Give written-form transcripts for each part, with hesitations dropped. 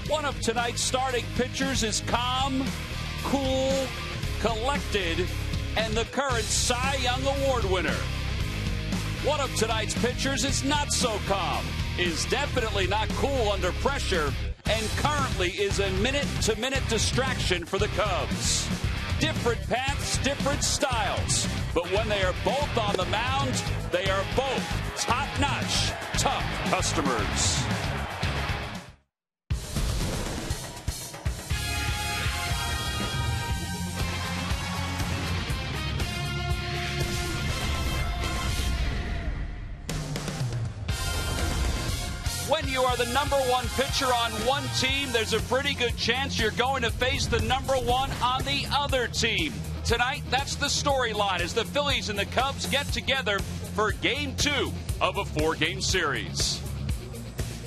One of tonight's starting pitchers is calm, cool, collected, and the current Cy Young Award winner. One of tonight's pitchers is not so calm, is definitely not cool under pressure, and currently is a minute-to-minute distraction for the Cubs. Different paths, different styles, but when they are both on the mound, they are both top-notch, tough customers. When you are the #1 pitcher on one team, there's a pretty good chance you're going to face the #1 on the other team. Tonight, that's the storyline as the Phillies and the Cubs get together for Game 2 of a 4-game series.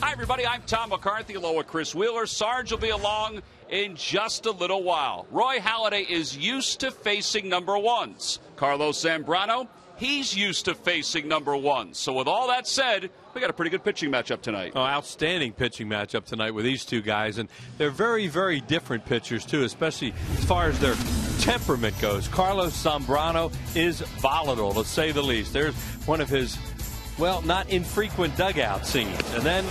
Hi, everybody. I'm Tom McCarthy, along with Chris Wheeler. Sarge will be along in just a little while. Roy Halladay is used to facing #1s. Carlos Zambrano, he's used to facing #1s. So with all that said, we got a pretty good pitching matchup tonight. Oh, outstanding pitching matchup tonight with these two guys. And they're very, very different pitchers, too, especially as far as their temperament goes. Carlos Zambrano is volatile, to say the least. There's one of his, well, not infrequent dugout scenes. And then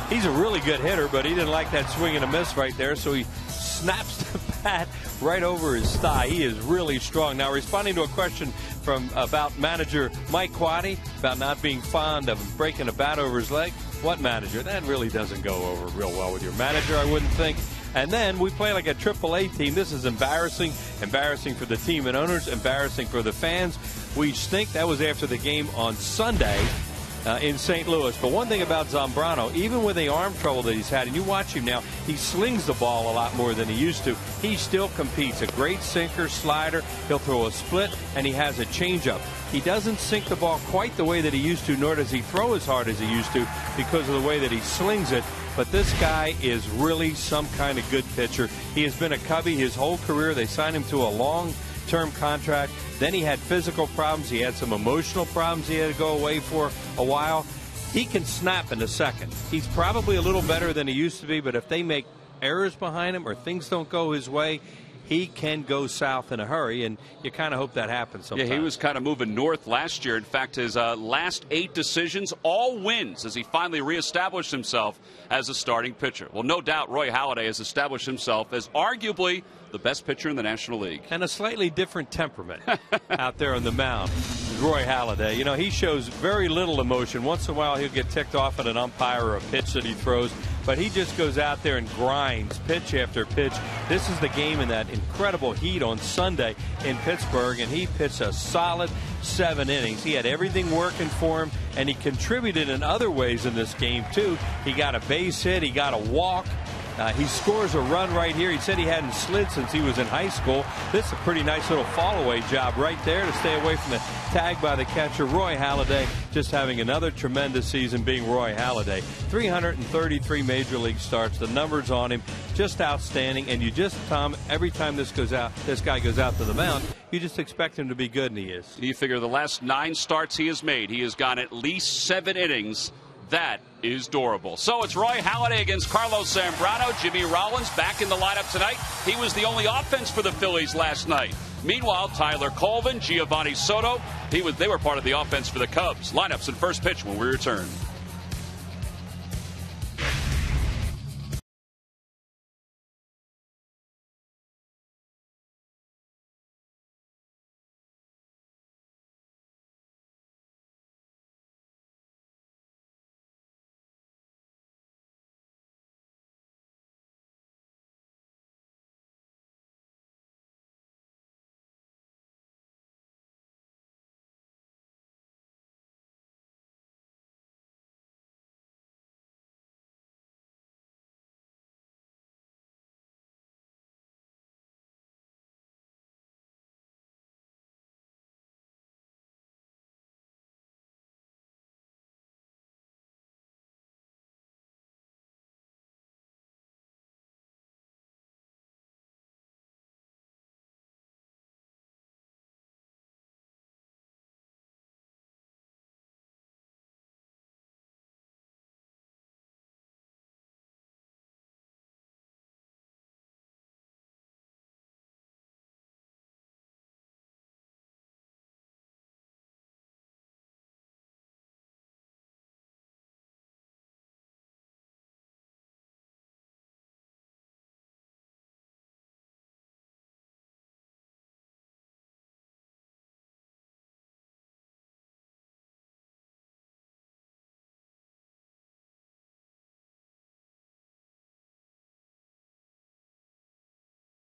he's a really good hitter, but he didn't like that swing and a miss right there, so he snaps the bat right over his thigh. He is really strong. Now, responding to a question about manager Mike Quaddy about not being fond of breaking a bat over his leg. What manager? That really doesn't go over real well with your manager, I wouldn't think. And then we play like a AAA team. This is embarrassing. Embarrassing for the team and owners. Embarrassing for the fans. We stink. That was after the game on Sunday in St. Louis. But one thing about Zambrano, even with the arm trouble that he's had, and you watch him now, he slings the ball a lot more than he used to. He still competes. A great sinker, slider. He'll throw a split, and he has a changeup. He doesn't sink the ball quite the way that he used to, nor does he throw as hard as he used to because of the way that he slings it. But this guy is really some kind of good pitcher. He has been a Cubby his whole career. They signed him to a long-term contract. Then he had physical problems. He had some emotional problems he had to go away for a while. He can snap in a second. He's probably a little better than he used to be, but if they make errors behind him or things don't go his way, he can go south in a hurry, and you kind of hope that happens sometimes. Yeah, he was kind of moving north last year. In fact, his last 8 decisions, all wins as he finally reestablished himself as a starting pitcher. Well, no doubt Roy Halladay has established himself as arguably the best pitcher in the National League. And a slightly different temperament out there on the mound. Roy Halladay, you know, he shows very little emotion. Once in a while he'll get ticked off at an umpire or a pitch that he throws, but he just goes out there and grinds pitch after pitch. This is the game in that incredible heat on Sunday in Pittsburgh, and he pitched a solid 7 innings. He had everything working for him, and he contributed in other ways in this game too. He got a base hit, he got a walk. He scores a run right here. He said he hadn't slid since he was in high school. This is a pretty nice little fall-away job right there to stay away from the tag by the catcher. Roy Halladay just having another tremendous season, being Roy Halladay. 333 Major League starts. The numbers on him just outstanding. And you just, Tom, every time this guy goes out to the mound, you just expect him to be good, and he is. You figure the last 9 starts he has made, he has gone at least 7 innings. That is durable. So it's Roy Halladay against Carlos Zambrano. Jimmy Rollins back in the lineup tonight. He was the only offense for the Phillies last night. Meanwhile, Tyler Colvin, Giovanni Soto, they were part of the offense for the Cubs. Lineups and first pitch when we return.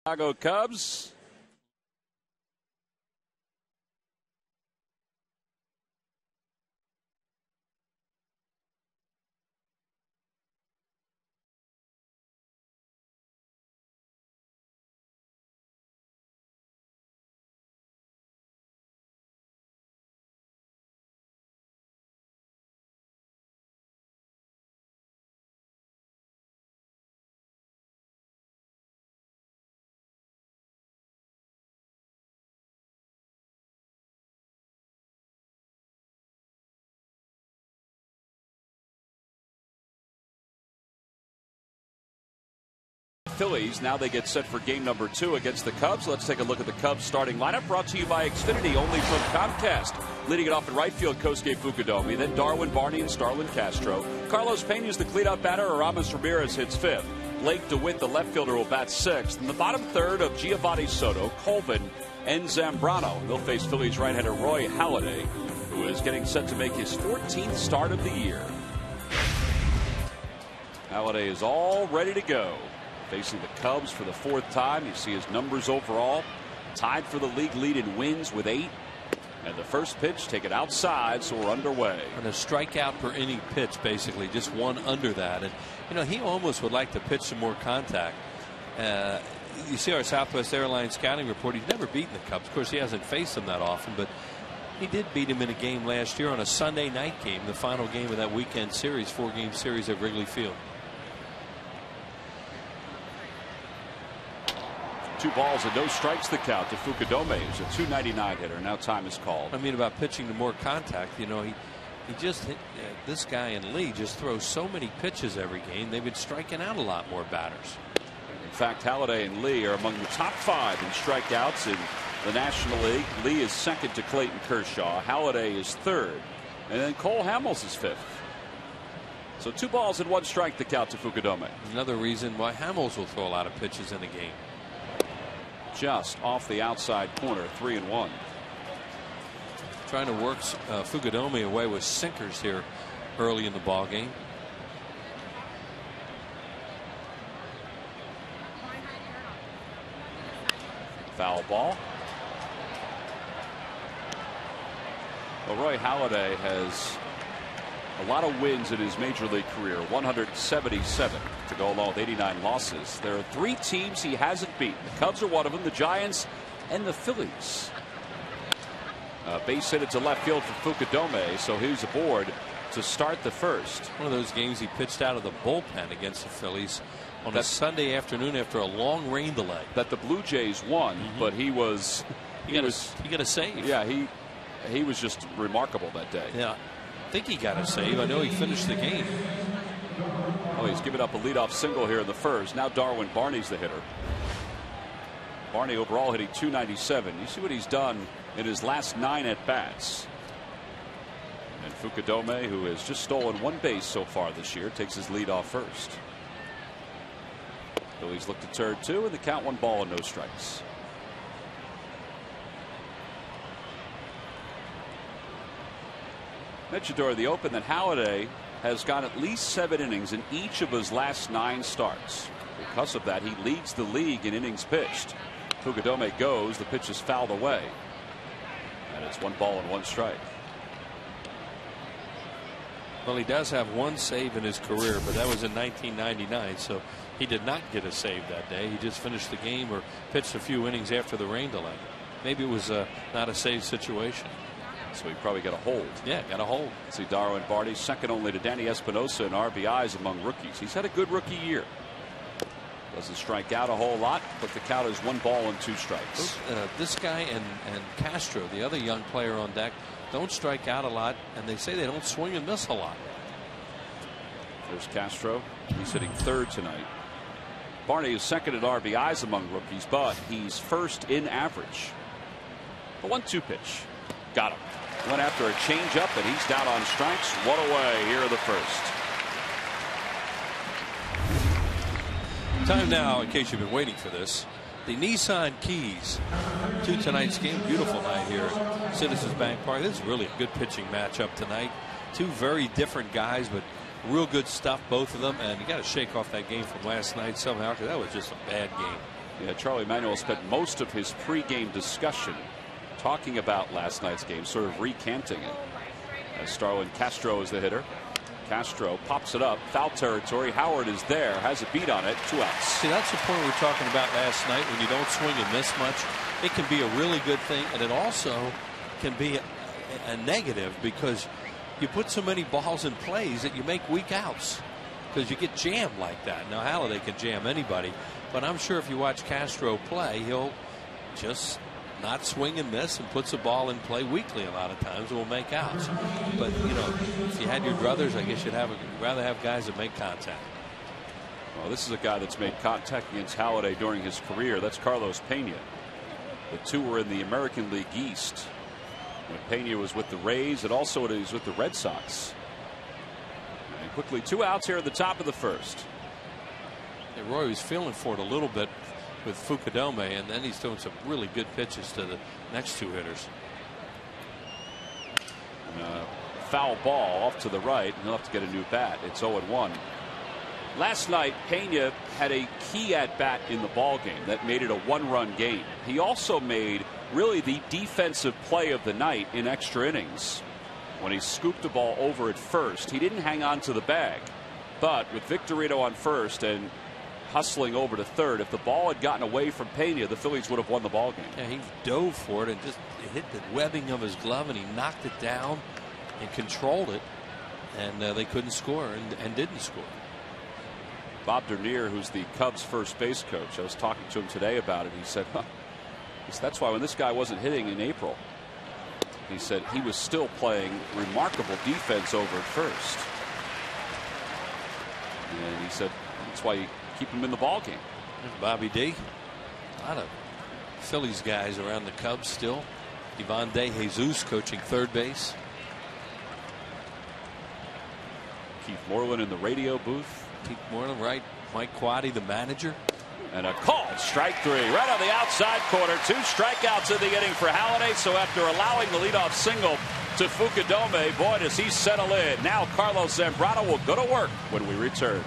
Chicago Cubs. Phillies, now they get set for game number 2 against the Cubs. Let's take a look at the Cubs starting lineup, brought to you by Xfinity, only from Comcast. Leading it off in right field, Kosuke Fukudome, then Darwin Barney and Starlin Castro. Carlos Pena's the cleanup batter. Aramis Ramirez hits 5th. Blake DeWitt, the left fielder, will bat 6th. In the bottom third of Giovanni Soto, Colvin, and Zambrano. They'll face Phillies right-hander Roy Halladay, who is getting set to make his 14th start of the year. Halladay is all ready to go. Facing the Cubs for the 4th time. You see his numbers overall. Tied for the league lead in wins with 8. And the first pitch taken outside, so we're underway. And a strikeout per inning pitch, basically, just one under that. And, you know, he almost would like to pitch some more contact. You see our Southwest Airlines scouting report. He's never beaten the Cubs. Of course, he hasn't faced them that often, but he did beat him in a game last year on a Sunday night game, the final game of that weekend series, 4-game series at Wrigley Field. 2 balls and no strikes the count to Fukudome, who's a .299 hitter. Now time is called. I mean, about pitching to more contact. You know, he just hit, this guy and Lee just throws so many pitches every game. They've been striking out a lot more batters. In fact, Halladay and Lee are among the top 5 in strikeouts in the National League. Lee is second to Clayton Kershaw. Halladay is 3rd. And then Cole Hamels is 5th. So 2 balls and 1 strike the count to Fukudome. Another reason why Hamels will throw a lot of pitches in a game. Just off the outside corner, 3-1. Trying to work Fukudome away with sinkers here early in the ball game. Foul ball. Well, Roy Halladay has a lot of wins in his major league career, 177 to go along with 89 losses. There are 3 teams he hasn't beaten. The Cubs are one of them, the Giants and the Phillies. Base hit to left field for Fukudome, so he's aboard to start the first. One of those games he pitched out of the bullpen against the Phillies on a Sunday afternoon after a long rain delay. That the Blue Jays won, but he got a save. Yeah, he was just remarkable that day. Yeah. I think he got a save. I know he finished the game. Oh, he's given up a leadoff single here in the first. Now Darwin Barney's the hitter. Barney overall hitting .297. You see what he's done in his last 9 at bats. And Fukudome, who has just stolen 1 base so far this year, takes his lead off first. Phillies look to turn 2, and the count 1 ball and no strikes. Mentioned during the open that Halladay has got at least 7 innings in each of his last 9 starts. Because of that, he leads the league in innings pitched. Fukudome goes, the pitch is fouled away, and it's 1 ball and 1 strike. Well, he does have 1 save in his career, but that was in 1999, so he did not get a save that day. He just finished the game or pitched a few innings after the rain delay. Maybe it was not a save situation. So he probably got a hold. Yeah, got a hold. See Darwin Barney, second only to Danny Espinosa in RBIs among rookies. He's had a good rookie year. Doesn't strike out a whole lot, but the count is 1 ball and 2 strikes. This guy and Castro, the other young player on deck, don't strike out a lot, and they say they don't swing and miss a lot. There's Castro. He's hitting 3rd tonight. Barney is second in RBIs among rookies, but he's 1st in average. The 1-2 pitch. Got him. Went after a changeup, and he's down on strikes. 1 away here in the first. Time now, in case you've been waiting for this, the Nissan Keys to tonight's game. Beautiful night here at Citizens Bank Park. This is really a good pitching matchup tonight. 2 very different guys, but real good stuff, both of them. And you got to shake off that game from last night somehow, because that was just a bad game. Yeah, Charlie Manuel spent most of his pregame discussion talking about last night's game, sort of recanting it. As Starlin Castro is the hitter. Castro pops it up, foul territory. Howard is there, has a beat on it, 2 outs. See, that's the point we were talking about last night. When you don't swing and miss much, it can be a really good thing, and it also can be a negative because you put so many balls in plays that you make weak outs because you get jammed like that. Now, Halladay can jam anybody, but I'm sure if you watch Castro play, he'll just not swing and miss and puts the ball in play weakly a lot of times and will make outs. But, you know, if you had your druthers, I guess you'd rather have guys that make contact. Well, this is a guy that's made contact against Halladay during his career. That's Carlos Pena. The two were in the American League East when Pena was with the Rays, and also he was with the Red Sox. And quickly, 2 outs here at the top of the first. And Roy was feeling for it a little bit with Fukudome, and then he's doing some really good pitches to the next 2 hitters. And foul ball off to the right, and he'll have to get a new bat. It's 0-1. Last night, Pena had a key at bat in the ball game that made it a 1-run game. He also made really the defensive play of the night in extra innings when he scooped the ball over at first. He didn't hang on to the bag, but with Victorino on first and hustling over to third, if the ball had gotten away from Pena, the Phillies would have won the ball game. Yeah, he dove for it and just hit the webbing of his glove, and he knocked it down and controlled it, and they couldn't score and didn't score. Bob Dernier, who's the Cubs first base coach, I was talking to him today about it. He said, that's why when this guy wasn't hitting in April, he said he was still playing remarkable defense over at first. And he said that's why you keep him in the ball game. There's Bobby D. A lot of Phillies guys around the Cubs still. Ivan De Jesus coaching third base. Keith Moreland in the radio booth. Keith Moreland, right. Mike Quaddy, the manager. And a called strike 3 right on the outside corner. 2 strikeouts in the inning for Halladay. So after allowing the leadoff single to Fukudome, boy, does he settle in. Now Carlos Zambrano will go to work when we return.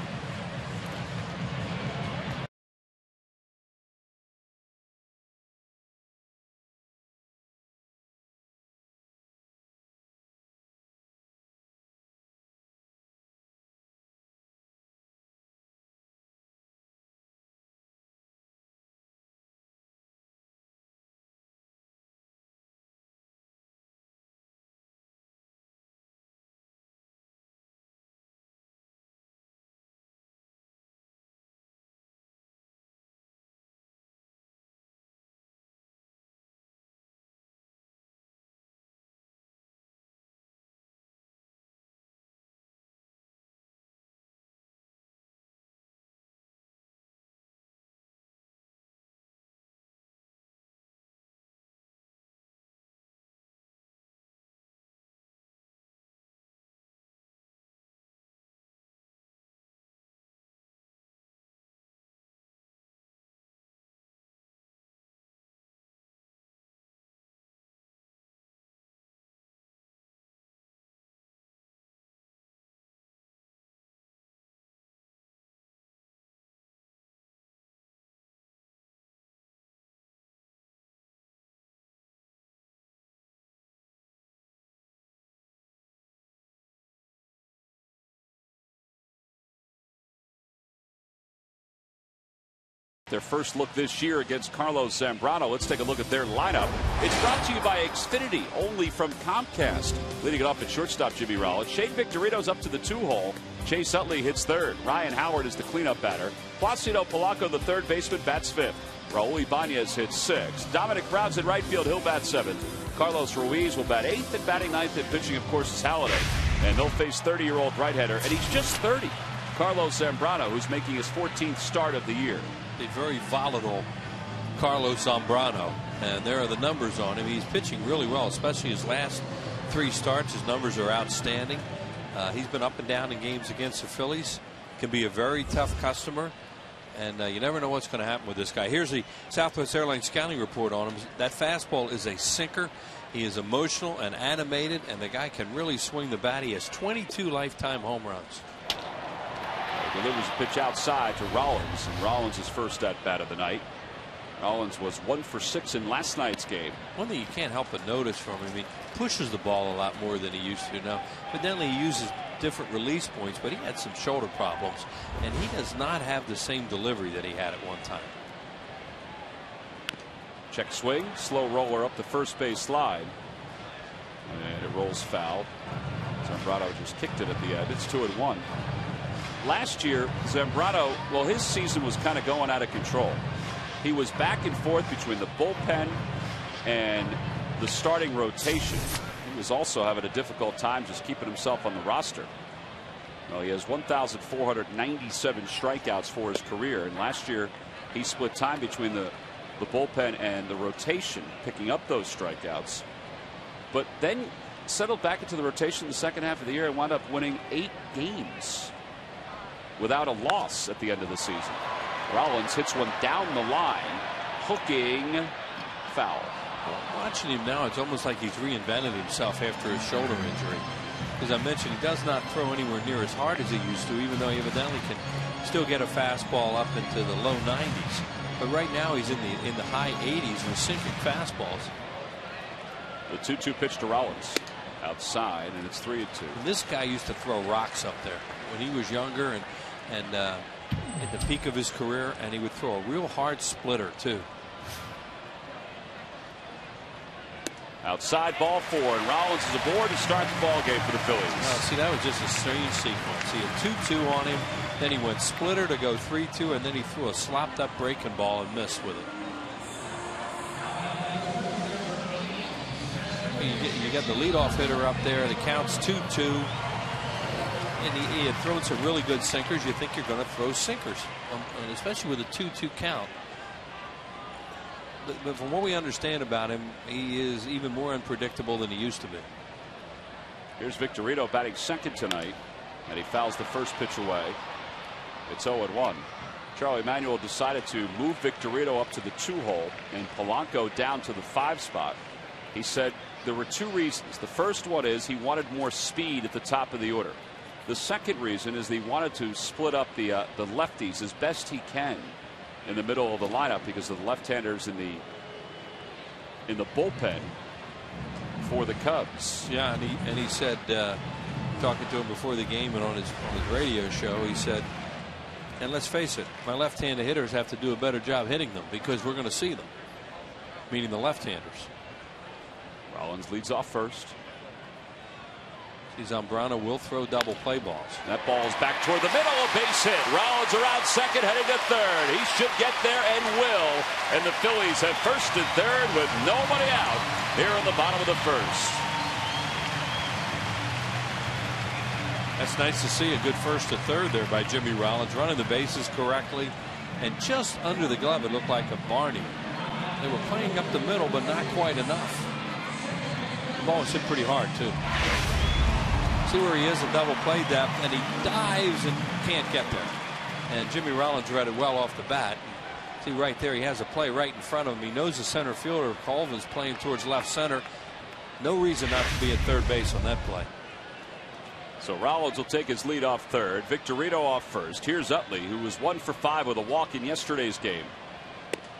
Their first look this year against Carlos Zambrano. Let's take a look at their lineup. It's brought to you by Xfinity, only from Comcast. Leading it off at shortstop, Jimmy Rollins. Shane Victorino's up to the 2-hole. Chase Utley hits third. Ryan Howard is the cleanup batter. Placido Polanco, the third baseman, bats fifth. Raul Ibanez hits sixth. Dominic Brown's in right field. He'll bat seventh. Carlos Ruiz will bat eighth, and batting ninth and pitching, of course, is Halladay. And they'll face 30-year-old right-hander, and he's just 30. Carlos Zambrano, who's making his 14th start of the year. A very volatile Carlos Zambrano, and there are the numbers on him. He's pitching really well, especially his last 3 starts. His numbers are outstanding. He's been up and down in games against the Phillies. Can be a very tough customer, and you never know what's going to happen with this guy. Here's the Southwest Airlines scouting report on him. That fastball is a sinker. He is emotional and animated, and the guy can really swing the bat. He has 22 lifetime home runs. Delivers a pitch outside to Rollins, and Rollins' first at bat of the night. Rollins was 1 for 6 in last night's game. One thing you can't help but notice from him, he pushes the ball a lot more than he used to now. Evidently he uses different release points, but he had some shoulder problems, and he does not have the same delivery that he had at one time. Check swing, slow roller up the first base slide, and it rolls foul. Zambrano just kicked it at the end. It's 2-1. Last year, Zambrano, well, his season was kind of going out of control. He was back and forth between the bullpen and the starting rotation. He was also having a difficult time just keeping himself on the roster. Well, he has 1,497 strikeouts for his career, and last year he split time between the bullpen and the rotation, picking up those strikeouts. But then settled back into the rotation in the second half of the year and wound up winning 8 games without a loss at the end of the season. Rollins hits one down the line, hooking, foul. Well, watching him now, it's almost like he's reinvented himself after his shoulder injury. As I mentioned, he does not throw anywhere near as hard as he used to, even though he evidently can still get a fastball up into the low 90s. But right now he's in the high 80s with sinking fastballs. The 2-2 pitch to Rollins outside, and it's 3-2. And this guy used to throw rocks up there when he was younger and at the peak of his career, and he would throw a real hard splitter too. Outside, ball 4, and Rollins is aboard to start the ball game for the Phillies. See, that was just a strange sequence. He had 2-2 on him, then he went splitter to go 3-2, and then he threw a slopped up breaking ball and missed with it. You got the leadoff hitter up there. The count's 2-2, and he had thrown some really good sinkers. You think you're going to throw sinkers, and especially with a 2-2 count. But from what we understand about him, he is even more unpredictable than he used to be. Here's Victorino batting second tonight, and he fouls the first pitch away. It's 0-1. Charlie Manuel decided to move Victorino up to the 2-hole and Polanco down to the 5 spot. He said there were 2 reasons. The first one is he wanted more speed at the top of the order. The second reason is he wanted to split up the lefties as best he can in the middle of the lineup because of the left-handers in the bullpen for the Cubs. Yeah, and he said, talking to him before the game and on his radio show, he said, and let's face it, my left-handed hitters have to do a better job hitting them because we're going to see them, meaning the left-handers. Rollins leads off first. Zambrano will throw double play balls. That ball's back toward the middle, a base hit. Rollins around second, heading to third. He should get there and will. And the Phillies have first and third with nobody out here in the bottom of the first. That's nice to see, a good first to third there by Jimmy Rollins, running the bases correctly, and just under the glove it looked like a Barney. They were playing up the middle, but not quite enough. The ball was hit pretty hard too. See where he is in double play depth, and he dives and can't get there. And Jimmy Rollins read it well off the bat. See right there, he has a play right in front of him. He knows the center fielder Colvin's playing towards left center. No reason not to be at third base on that play. So Rollins will take his lead off third. Victorino off first. Here's Utley, who was 1 for 5 with a walk in yesterday's game.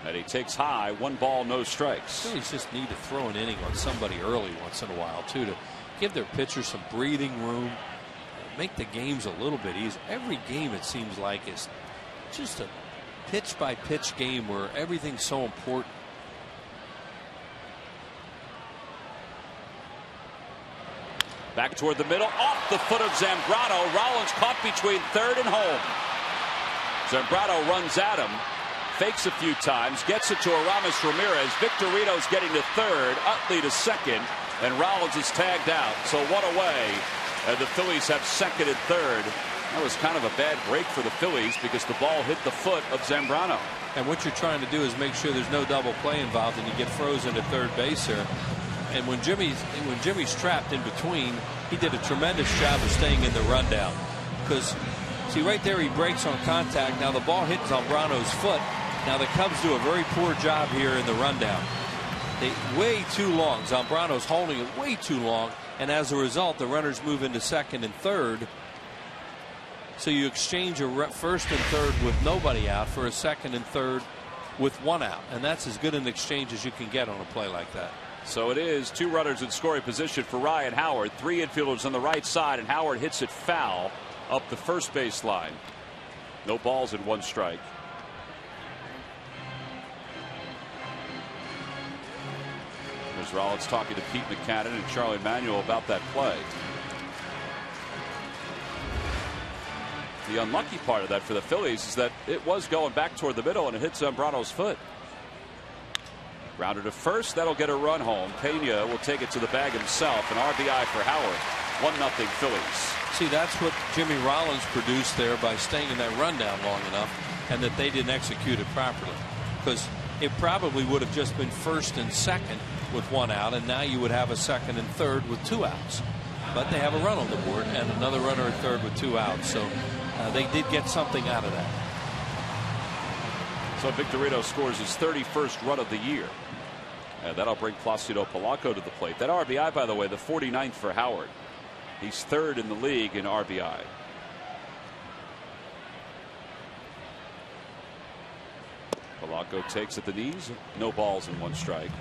And he takes high, 1 ball, no strikes. Phillies just need to throw an inning on somebody early once in a while too, to give their pitchers some breathing room, make the games a little bit easier. Every game, it seems like, is just a pitch by pitch game where everything's so important. Back toward the middle, off the foot of Zambrano. Rollins caught between third and home. Zambrano runs at him, fakes a few times, gets it to Aramis Ramirez. Victorino's getting to third, Utley to second, and Rollins is tagged out. So 1 away, and the Phillies have second and third. That was kind of a bad break for the Phillies because the ball hit the foot of Zambrano. And what you're trying to do is make sure there's no double play involved and you get frozen at third base here. And when Jimmy's trapped in between, he did a tremendous job of staying in the rundown. Because, see, right there he breaks on contact. Now the ball hits Zambrano's foot. Now the Cubs do a very poor job here in the rundown. They way too long. Zambrano's holding it way too long, and as a result, the runners move into second and third. So you exchange a first and third with nobody out for a second and third with 1 out, and that's as good an exchange as you can get on a play like that. So it is 2 runners in scoring position for Ryan Howard. 3 infielders on the right side, and Howard hits it foul up the first base line. No balls and 1 strike. There's Rollins talking to Pete McCannon and Charlie Manuel about that play. The unlucky part of that for the Phillies is that it was going back toward the middle and it hit Zambrano's foot. Grounded to first. That'll get a run home. Pena will take it to the bag himself. An RBI for Howard. 1-0 Phillies. See, that's what Jimmy Rollins produced there by staying in that rundown long enough, and that they didn't execute it properly. Because it probably would have just been first and second with 1 out, and now you would have a second and third with 2 outs. But they have a run on the board and another runner at third with 2 outs. So they did get something out of that. So Victorino scores his 31st run of the year. And that'll bring Placido Polanco to the plate. That RBI, by the way, the 49th for Howard. He's 3rd in the league in RBI. Polanco takes at the knees. No balls and 1 strike.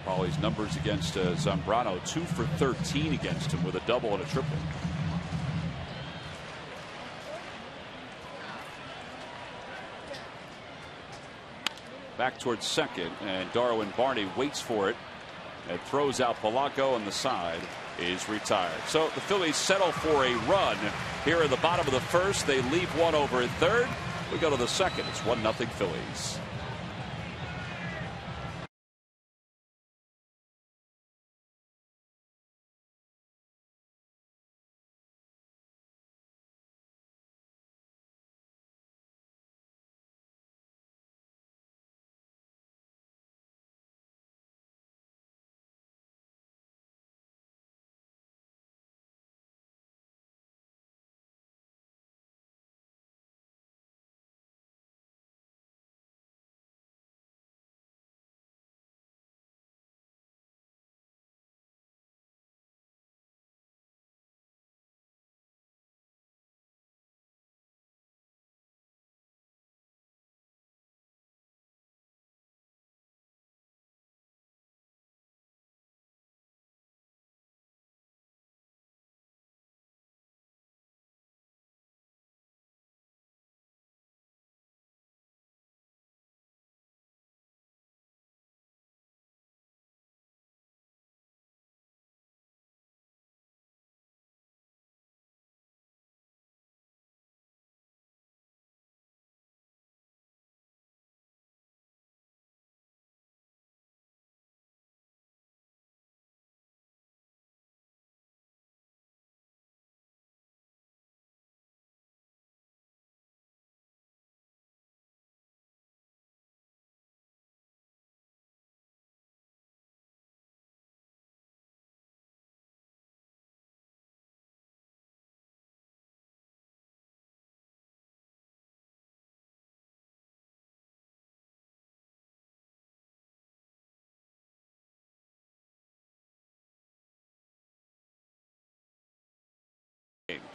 Paulie's numbers against Zambrano, 2 for 13 against him with a double and a triple. Back towards second, and Darwin Barney waits for it and throws out Polanco, on the side is retired. So the Phillies settle for a run here in the bottom of the first. They leave 1 over at third. We go to the second. It's 1-0 Phillies.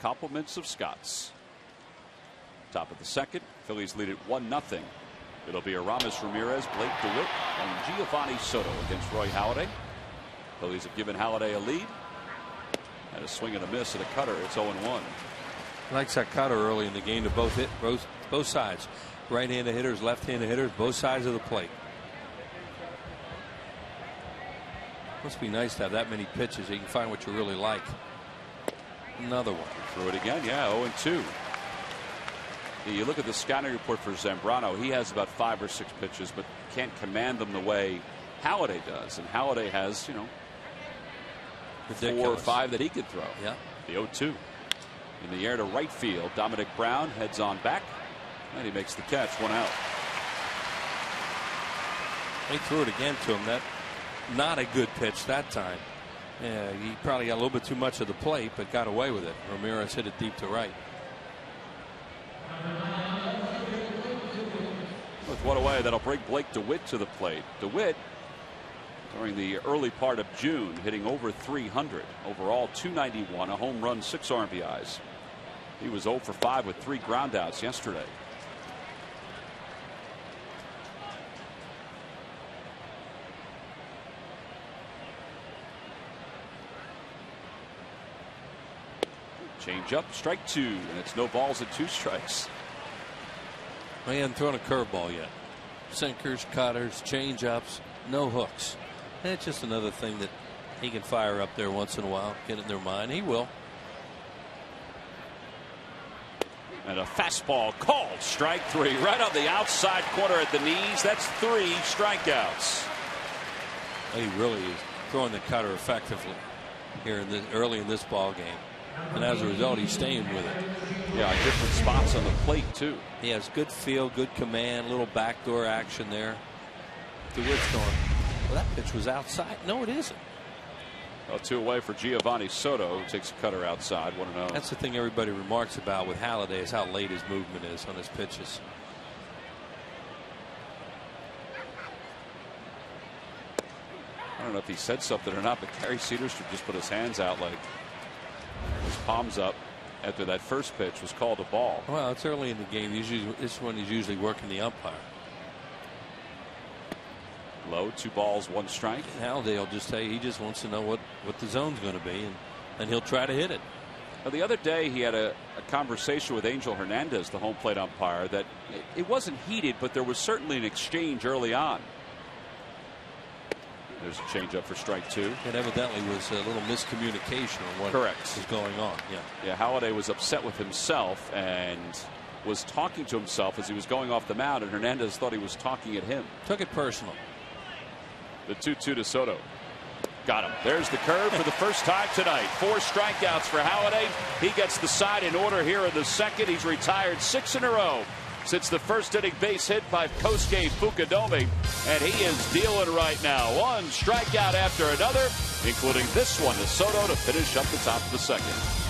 Compliments of Scott's. Top of the second. Phillies lead it 1-0. It'll be Aramis Ramirez, Blake DeWitt, and Giovanni Soto against Roy Halladay. Phillies have given Halladay a lead. And a swing and a miss and a cutter. It's 0-1. Likes that cutter early in the game to both sides. Right-handed hitters, left-handed hitters, both sides of the plate. Must be nice to have that many pitches. You can find what you really like. Another one. Threw it again. Yeah, 0-2. You look at the scouting report for Zambrano. He has about 5 or 6 pitches, but can't command them the way Halladay does. And Halladay has, 4 or 5 that he could throw. Yeah. The 0-2. In the air to right field. Dominic Brown heads on back. And he makes the catch. 1 out. They threw it again to him. That not a good pitch that time. Yeah, he probably got a little bit too much of the plate, but got away with it. Ramirez hit it deep to right. With 1 away, that'll bring Blake DeWitt to the plate. DeWitt, during the early part of June, hitting over 300. Overall, 291, a home run, 6 RBIs. He was 0 for 5 with 3 groundouts yesterday. Change up, strike 2, and it's no balls and 2 strikes. He hasn't thrown a curveball yet. Sinkers, cutters, change ups, no hooks. And it's just another thing that he can fire up there once in a while, get in their mind. He will. And a fastball called strike 3 right on the outside corner at the knees. That's 3 strikeouts. He really is throwing the cutter effectively here early in this ball game. And as a result, he's staying with it. Yeah, different spots on the plate, too. He has good feel, good command, little backdoor action there. The Witt's going, well, that pitch was outside. No, it isn't. Well, 2 away for Giovanni Soto, who takes a cutter outside, 1-0. That's the thing everybody remarks about with Halladay is how late his movement is on his pitches. I don't know if he said something or not, but Gary Cedarstrom just put his hands out like his palms up after that first pitch was called a ball. Well, it's early in the game. This one he's usually working the umpire. Low, 2 balls, 1 strike. Halladay will just say he just wants to know what the zone's going to be, and he'll try to hit it. Well, the other day he had a conversation with Angel Hernandez, the home plate umpire, that it wasn't heated, but there was certainly an exchange early on. There's a changeup for strike 2. It evidently was a little miscommunication on what was going on. Yeah, Halladay was upset with himself and was talking to himself as he was going off the mound, and Hernandez thought he was talking at him. Took it personal. The 2-2 to Soto. Got him. There's the curve for the first time tonight. 4 strikeouts for Halladay. He gets the side in order here in the second. He's retired 6 in a row since the first inning base hit by Kosuke Fukudome, and he is dealing right now. 1 strikeout after another, including this one to Soto to finish up the top of the second.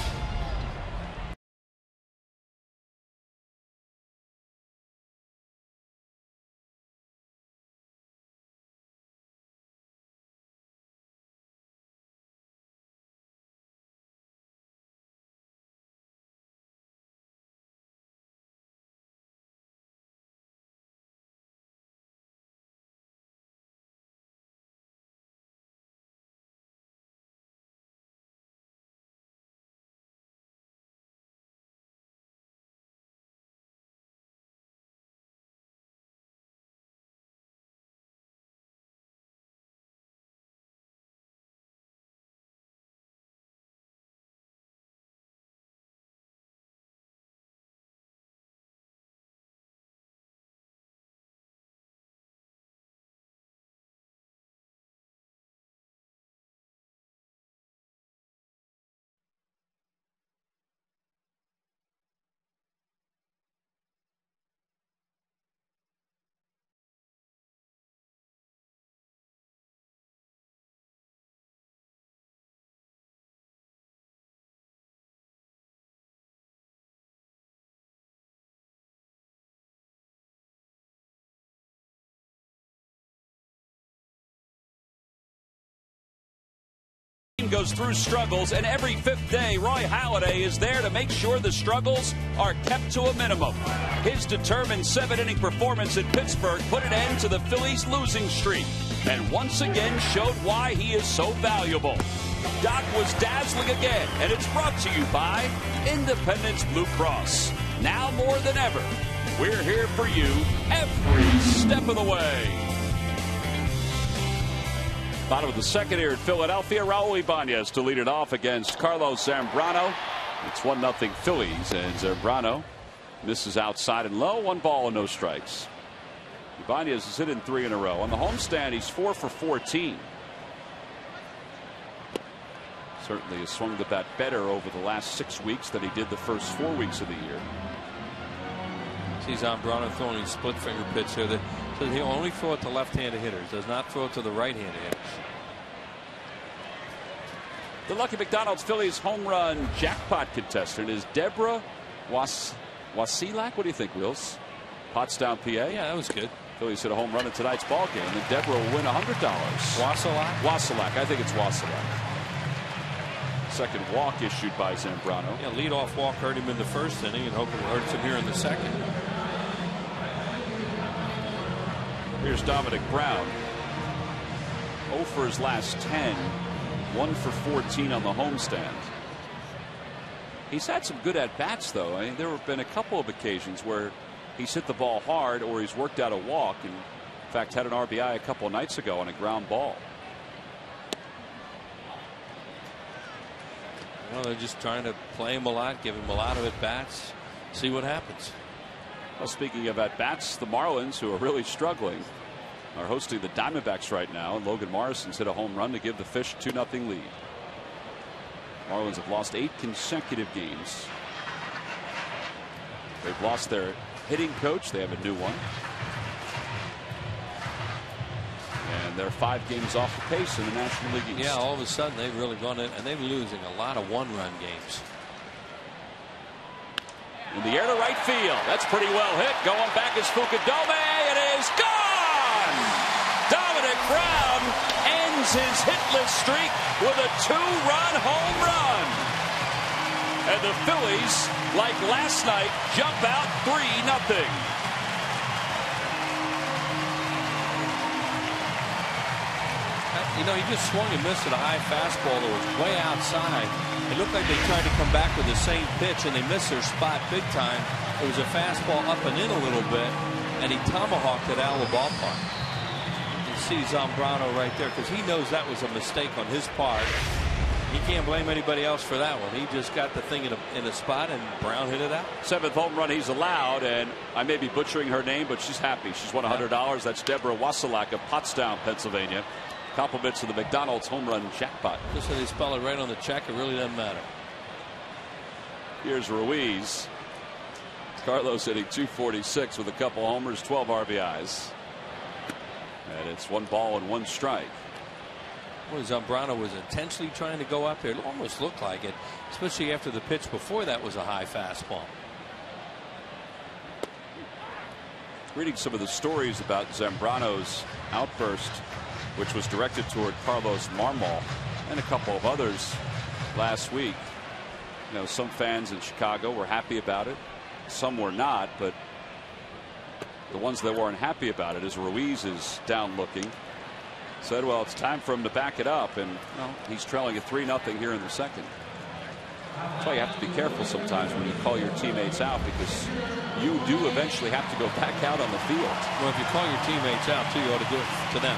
Goes through struggles, and every 5th day Roy Halladay is there to make sure the struggles are kept to a minimum. His determined 7-inning performance in Pittsburgh put an end to the Phillies' losing streak and once again showed why he is so valuable. Doc was dazzling again, and it's brought to you by Independence Blue Cross. Now more than ever, we're here for you every step of the way. Bottom of the second here in Philadelphia. Raul Ibanez to lead it off against Carlos Zambrano. It's 1-0 Phillies, and Zambrano misses outside and low. 1 ball and no strikes. Ibanez has hit in 3 in a row. On the homestand, he's 4 for 14. Certainly has swung the bat better over the last 6 weeks than he did the first 4 weeks of the year. See Zambrano throwing a split finger pitch here that says he'll only throw it to left-handed hitters, does not throw it to the right-handed hitters. The Lucky McDonald's Phillies home run jackpot contestant is Deborah Wasilak. What do you think, Wills? Pottstown, PA. Yeah, that was good. Phillies hit a home run in tonight's ball game, and Deborah will win $100. Wasilak. I think it's Wasilak. Second walk issued by Zambrano. Yeah, leadoff walk hurt him in the first inning, and hoping it hurts him here in the second. Here's Dominic Brown. 0 for his last 10. 1 for 14 on the homestand. He's had some good at-bats, though. I mean, there have been a couple of occasions where he's hit the ball hard or he's worked out a walk, and in fact had an RBI a couple of nights ago on a ground ball. Well, they're just trying to play him a lot, give him a lot of at-bats, see what happens. Well, speaking of at-bats, the Marlins, who are really struggling, are hosting the Diamondbacks right now, and Logan Morrison's hit a home run to give the Fish a 2-0 lead. Marlins have lost 8 consecutive games. They've lost their hitting coach. They have a new one. And they're 5 games off the pace in the National League East. Yeah, all of a sudden they've really gone in, and they're losing a lot of one-run games. In the air to right field. That's pretty well hit. Going back is Fukudome. It is gone! Dominic Brown ends his hitless streak with a 2-run home run. And the Phillies, like last night, jump out 3-0. You know, he just swung and missed at a high fastball that was way outside. It looked like they tried to come back with the same pitch, and they missed their spot big time. It was a fastball up and in a little bit, and he tomahawked it out of the ballpark. You see Zambrano right there, because he knows that was a mistake on his part. He can't blame anybody else for that one. He just got the thing in a spot, and Brown hit it out. 7th home run he's allowed, and I may be butchering her name, but she's happy. She's won $100. That's Deborah Wasilak of Pottstown, Pennsylvania. Compliments of the McDonald's home run jackpot. Just so they spell it right on the check, it really doesn't matter. Here's Ruiz. Carlos hitting .246 with a couple homers, 12 RBIs. And it's 1 ball and 1 strike. Well, Zambrano was intentionally trying to go up there. It almost looked like it, especially after the pitch before that was a high fastball. Reading some of the stories about Zambrano's outburst, which was directed toward Carlos Marmol and a couple of others last week. You know, some fans in Chicago were happy about it. Some were not, but the ones that weren't happy about it, as Ruiz is down looking, said, well, it's time for him to back it up, and well, he's trailing at 3-0 here in the second. That's why you have to be careful sometimes when you call your teammates out, because you do eventually have to go back out on the field. Well, if you call your teammates out too, you ought to do it to them.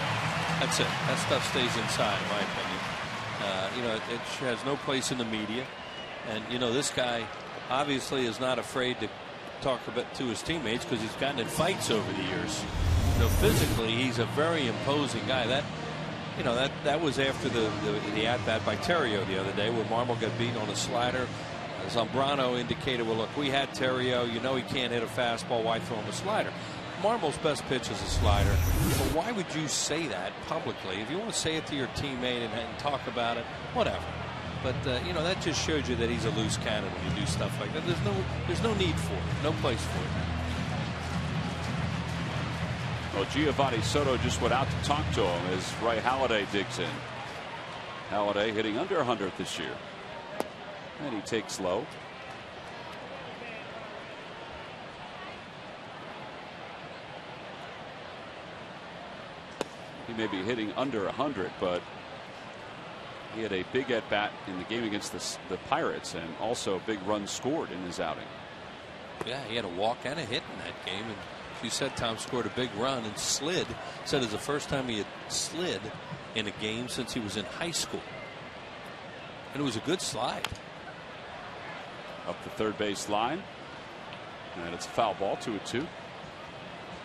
That's it. That stuff stays inside, in my opinion. You know, it has no place in the media. And, you know, this guy obviously is not afraid to talk about to his teammates because he's gotten in fights over the years. You know, physically, he's a very imposing guy. That, you know, that was after the at-bat by Terrio the other day where Marmol got beaten on a slider. Zambrano indicated, well, look, we had Terrio. You know he can't hit a fastball. Why throw him a slider? Marmol's best pitch is a slider. But why would you say that publicly? If you want to say it to your teammate and talk about it, whatever. But you know, that just shows you that he's a loose cannon when you do stuff like that. There's no need for it, no place for it. Well, Giovanni Soto just went out to talk to him as Ray Halladay digs in. Halladay hitting under 100 this year, and he takes low. He may be hitting under 100, but he had a big at bat in the game against the Pirates, and also a big run scored in his outing. Yeah, he had a walk and a hit in that game, and you said Tom scored a big run and slid. Said it's the first time he had slid in a game since he was in high school, and it was a good slide up the third base line, and it's a foul ball, 2-2.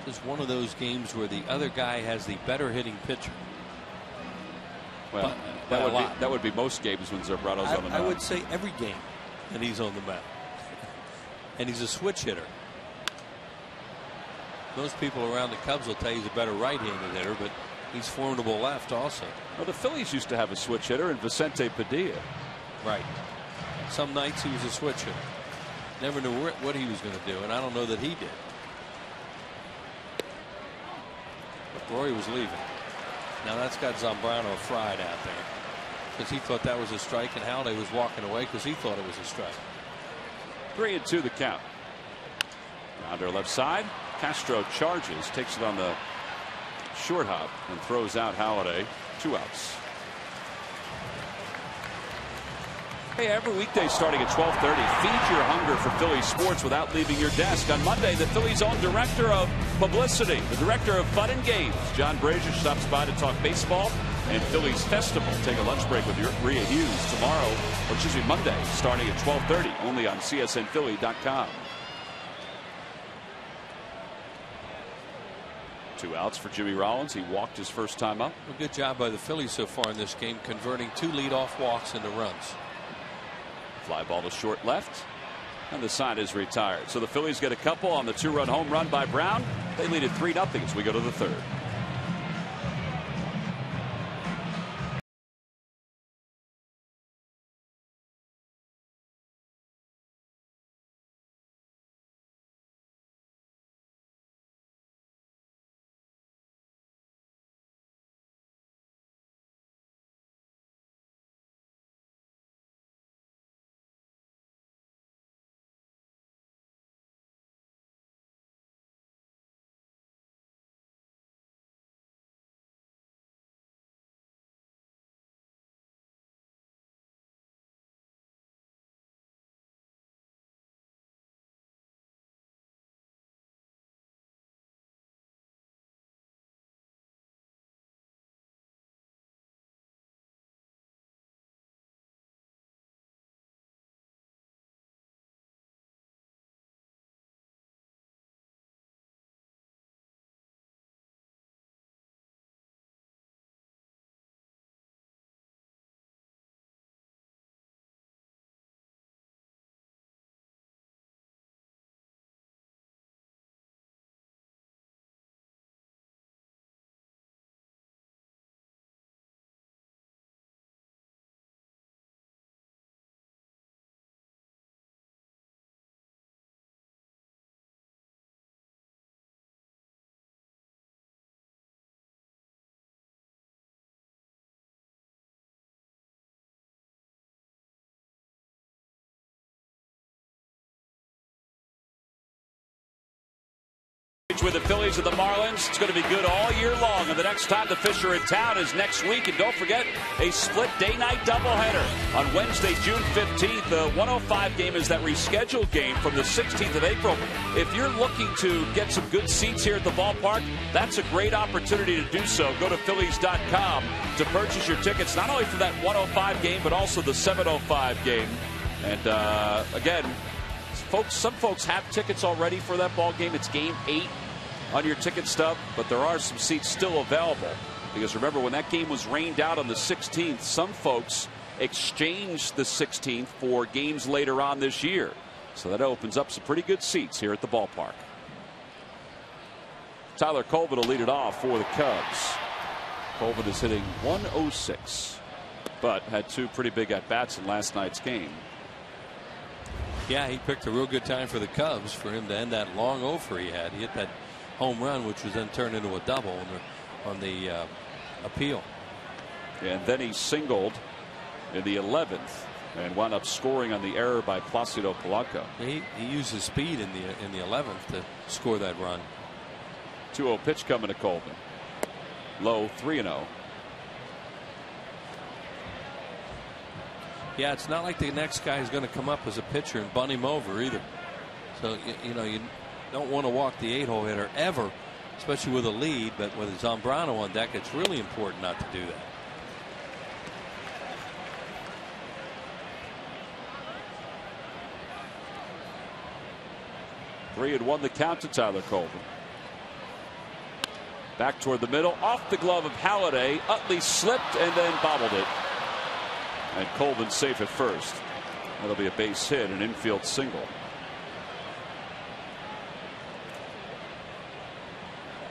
It's one of those games where the other guy has the better hitting pitcher. Well, that would be most games when Zambrano's on the mound. I would say every game that he's on the mound. And he's a switch hitter. Most people around the Cubs will tell you he's a better right-handed hitter, but he's formidable left also. Well, the Phillies used to have a switch hitter in Vicente Padilla. Right. Some nights he was a switch hitter. Never knew what he was going to do, and I don't know that he did. Rory was leaving. Now that's got Zambrano fried out there because he thought that was a strike, and Halladay was walking away because he thought it was a strike. 3-2 the count. Grounder left side. Castro charges, takes it on the short hop, and throws out Halladay. 2 outs. Hey, every weekday starting at 12:30, feed your hunger for Phillies sports without leaving your desk. On Monday, the Phillies' own director of publicity, the director of fun and games, John Brazier, stops by to talk baseball and Phillies Festival. Take a lunch break with Rhea Hughes tomorrow, or excuse me, Monday, starting at 12:30, only on CSNPhilly.com. 2 outs for Jimmy Rollins. He walked his first time up. A good job by the Phillies so far in this game, converting 2 leadoff walks into runs. Fly ball to short left, and the side is retired. So the Phillies get a couple on the 2-run home run by Brown. They lead it 3-0 as we go to the 3rd. With the Phillies and the Marlins, it's going to be good all year long. And the next time the Fish are in town is next week. And don't forget, a split day-night doubleheader on Wednesday, June 15th. The 105 game is that rescheduled game from the 16th of April. If you're looking to get some good seats here at the ballpark, that's a great opportunity to do so. Go to Phillies.com to purchase your tickets, not only for that 105 game, but also the 705 game. And again, some folks have tickets already for that ball game. It's game 8 on your ticket stub, but there are some seats still available. Because remember, when that game was rained out on the 16th, some folks exchanged the 16th for games later on this year. So that opens up some pretty good seats here at the ballpark. Tyler Colvin will lead it off for the Cubs. Colvin is hitting 106, but had 2 pretty big at-bats in last night's game. Yeah, he picked a real good time for the Cubs for him to end that long over he had. He hit that home run, which was then turned into a double on the appeal. And then he singled in the 11th and wound up scoring on the error by Placido Polanco. He used his speed in the 11th to score that run. 2-0 pitch coming to Colvin. Low, 3-0. Yeah, it's not like the next guy is going to come up as a pitcher and bunt him over either. So, you don't want to walk the 8-hole hitter ever, especially with a lead. But with Zambrano on deck, it's really important not to do that. Three and 1 the count to Tyler Colvin. Back toward the middle, off the glove of Halladay. Utley slipped and then bobbled it. And Colvin safe at first. That'll be a base hit, an infield single.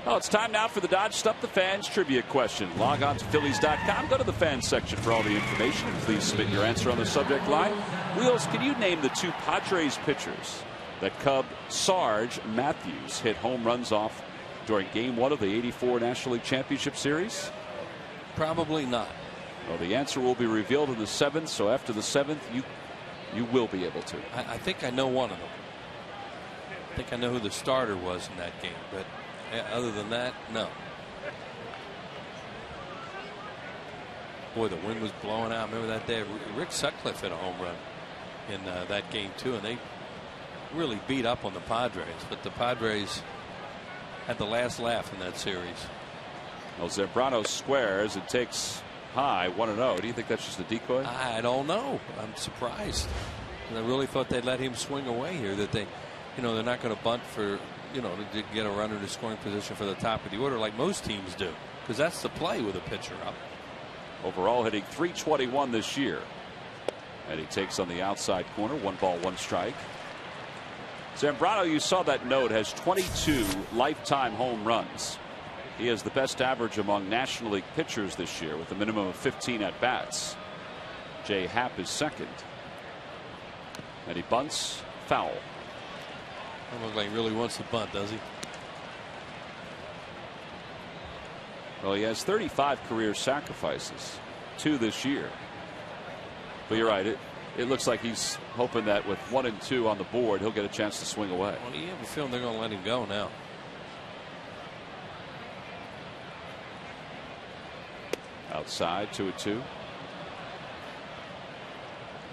Well, it's time now for the Dodge Stuff the Fans trivia question. Log on to Phillies.com. Go to the fans section for all the information. Please submit your answer on the subject line. Wheels, can you name the 2 Padres pitchers that Cub Sarge Matthews hit home runs off during Game 1 of the '84 National League Championship Series? Probably not. Well, the answer will be revealed in the 7th. So after the 7th, you will be able to. I think I know one of them. I think I know who the starter was in that game, but other than that, no. Boy, the wind was blowing out. Remember that day? Rick Sutcliffe hit a home run in that game too, and they really beat up on the Padres. But the Padres had the last laugh in that series. Well, Zambrano squares and takes high 1-0. Do you think that's just a decoy? I don't know. I'm surprised. And I really thought they'd let him swing away here. That they, they're not going to bunt for, to get a runner to scoring position for the top of the order like most teams do, because that's the play with a pitcher up. Overall hitting .321 this year. And he takes on the outside corner. 1 ball, 1 strike. Zambrano, you saw that note, has 22 lifetime home runs. He has the best average among National League pitchers this year with a minimum of 15 at bats. Jay Happ is second. And he bunts, foul. Doesn't look like he really wants to bunt, does he? Well, he has 35 career sacrifices, 2 this year. But you're right, it looks like he's hoping that with 1 and 2 on the board, he'll get a chance to swing away. Well, you have a feeling they're going to let him go now. Outside, 2-2.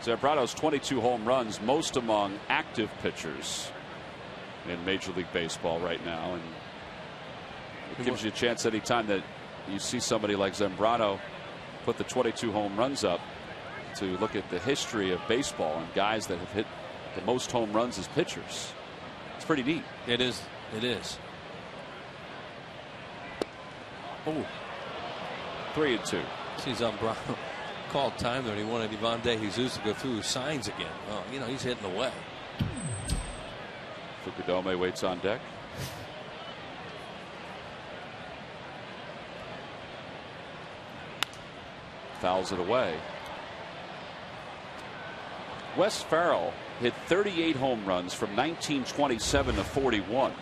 Zambrano's 22 home runs, most among active pitchers in Major League Baseball right now, and it gives you a chance anytime that you see somebody like Zambrano put the 22 home runs up to look at the history of baseball and guys that have hit the most home runs as pitchers. It's pretty neat. It is. It is. Oh. 3-2. See, Zambrano called time there, and he wanted Ivan De Jesus to go through his signs again. Oh, he's hitting away. Fukudome waits on deck. Fouls it away. Wes Farrell hit 38 home runs from 1927 to 41.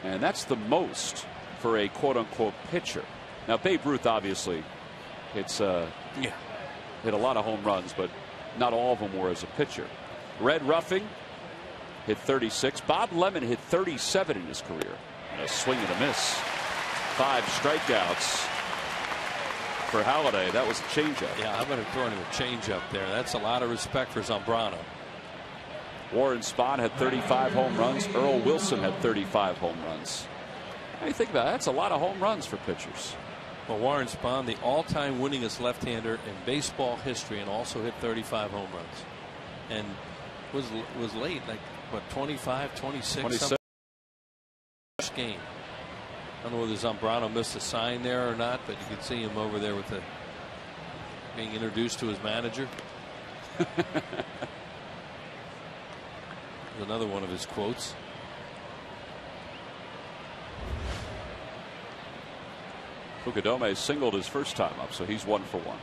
And that's the most for a quote-unquote pitcher. Now, Babe Ruth obviously hit a lot of home runs, but not all of them were as a pitcher. Red Ruffing hit 36. Bob Lemon hit 37 in his career. And a swing and a miss. 5 strikeouts for Halladay. That was a changeup. Yeah, I'm going to throw him a changeup there. That's a lot of respect for Zambrano. Warren Spahn had 35 home runs. Earl Wilson had 35 home runs. How do you think about that? That's a lot of home runs for pitchers. Well, Warren Spahn, the all-time winningest left-hander in baseball history, and also hit 35 home runs, and was late, like what, 25, 26 game. I don't know whether Zambrano missed a sign there or not, but you could see him over there with being introduced to his manager. Another one of his quotes. Fukudome singled his first time up, so he's 1 for 1.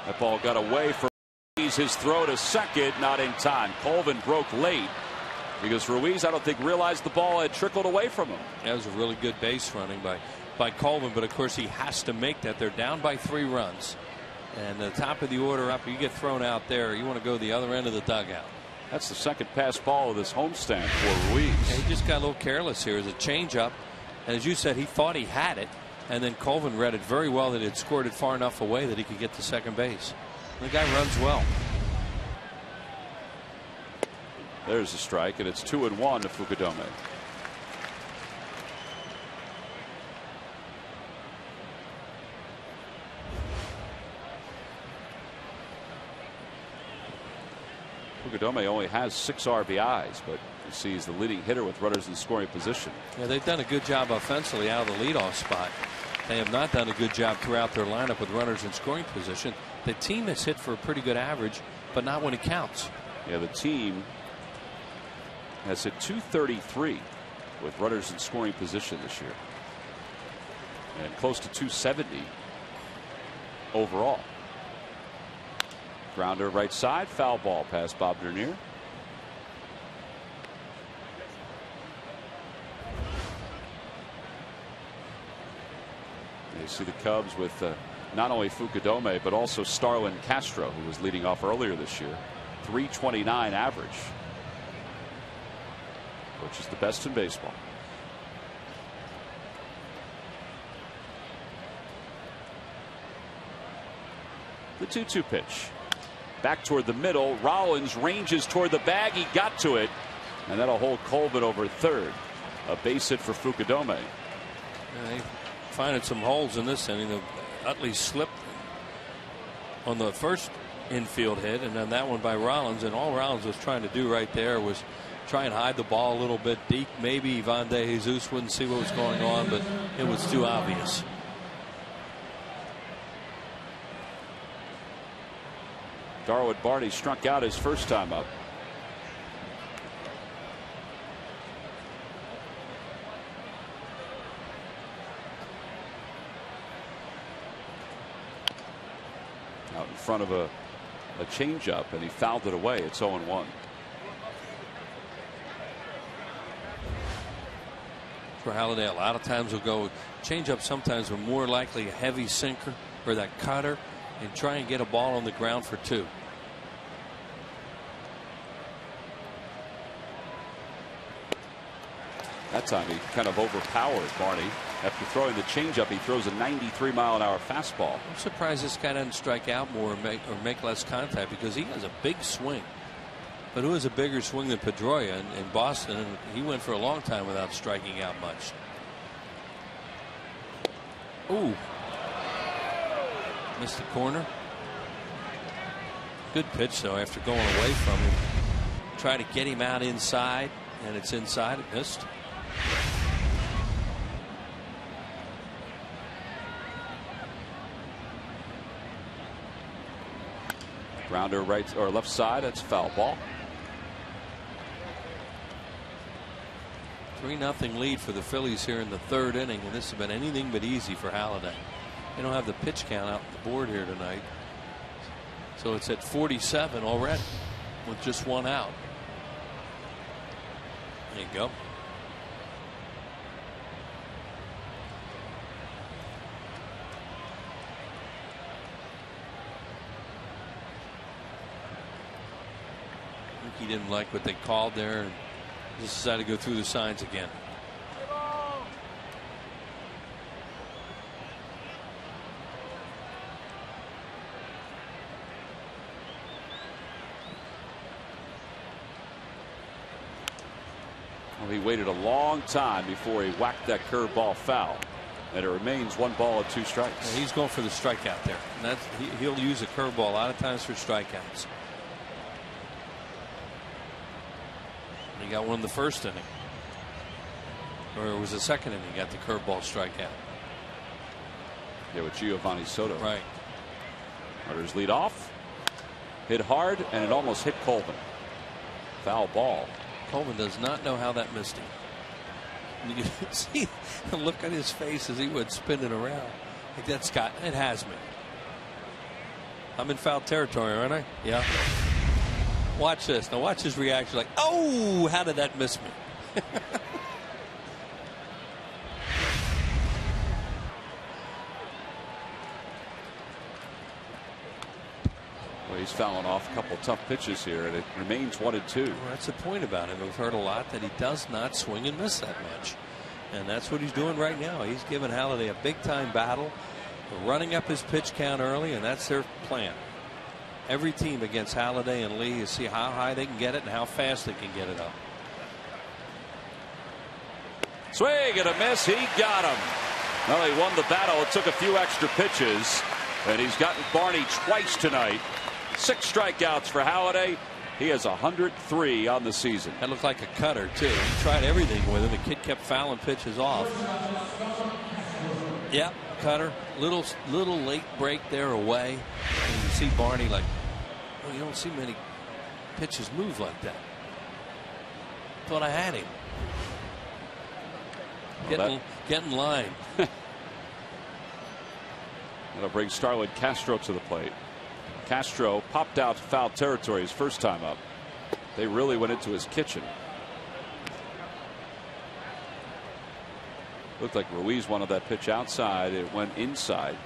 That ball got away from Ruiz. His throw to second, not in time. Colvin broke late because Ruiz, I don't think, realized the ball had trickled away from him. That was a really good base running by Colvin, but of course he has to make that. They're down by 3 runs, and the top of the order up, you get thrown out there, you want to go the other end of the dugout. That's the second pass ball of this homestand for Ruiz. Yeah, he just got a little careless here. It was a changeup, and as you said, he thought he had it, and then Colvin read it very well that it scored it far enough away that he could get to second base. The guy runs well. There's a strike, and it's 2-1 to Fukudome. Fukudome only has 6 RBIs, but you see he's the leading hitter with runners in scoring position. Yeah, they've done a good job offensively out of the leadoff spot. They have not done a good job throughout their lineup with runners in scoring position. The team has hit for a pretty good average, but not when it counts. Yeah, the team has hit .233 with runners in scoring position this year, and close to .270 overall. Grounder right side, foul ball past Bob Dernier. You see the Cubs with not only Fukudome but also Starlin Castro, who was leading off earlier this year. 329 average, which is the best in baseball. The 2-2 pitch. Back toward the middle. Rollins ranges toward the bag. He got to it. And that'll hold Colvin over third. A base hit for Fukudome. Yeah, they finding some holes in this inning. Utley slipped on the first infield hit, and then that one by Rollins. And all Rollins was trying to do right there was try and hide the ball a little bit deep. Maybe Ivan De Jesus wouldn't see what was going on, but it was too obvious. Darwood Barney struck out his first time up. Out in front of a changeup, and he fouled it away. It's 0-1. For Halladay, a lot of times we'll go changeup. Sometimes we're more likely a heavy sinker or that cutter, and try and get a ball on the ground for two. That time he kind of overpowered Barney. After throwing the changeup, he throws a 93-mile-an-hour fastball. I'm surprised this guy doesn't strike out more or make less contact, because he has a big swing. But who has a bigger swing than Pedroia in Boston? And he went for a long time without striking out much. Ooh. Missed the corner. Good pitch, though, after going away from him. Try to get him out inside, and it's inside. It missed. Grounder right or left side. That's foul ball. 3-0 lead for the Phillies here in the third inning, and this has been anything but easy for Halladay. They don't have the pitch count out on the board here tonight, so it's at 47 already with just one out. There you go. He didn't like what they called there and just decided to go through the signs again. Well, he waited a long time before he whacked that curveball foul, and it remains 1 ball and 2 strikes. Yeah, he's going for the strikeout there. And he'll use a curveball a lot of times for strikeouts. He got one in the first inning, or it was the second inning. He got the curveball strikeout. Yeah, with Giovanni Soto. Right. Runners lead off. Hit hard, and it almost hit Colvin. Foul ball. Colvin does not know how that missed him. You can see the look on his face as he went spinning around. Like, that's got it has me. I'm in foul territory, aren't I? Yeah. Watch this. Now watch his reaction. Like, oh, how did that miss me? Well, he's fouling off a couple of tough pitches here, and it remains 1-2. Well, that's the point about him. We've heard a lot that he does not swing and miss that much, and that's what he's doing right now. He's giving Halladay a big-time battle. They're running up his pitch count early, and that's their plan. Every team against Halladay and Lee is see how high they can get it and how fast they can get it up. Swing and a miss. He got him. Well, he won the battle. It took a few extra pitches, and he's gotten Barney twice tonight. 6 strikeouts for Halladay. He has 103 on the season. That looked like a cutter, too. He tried everything with him. The kid kept fouling pitches off. Yep, cutter. Little late break there away. And you see Barney like, oh, you don't see many pitches move like that. Thought I had him. Get in line. That'll bring Starlin Castro to the plate. Castro popped out to foul territory his first time up. They really went into his kitchen. Looked like Ruiz wanted that pitch outside. It went inside.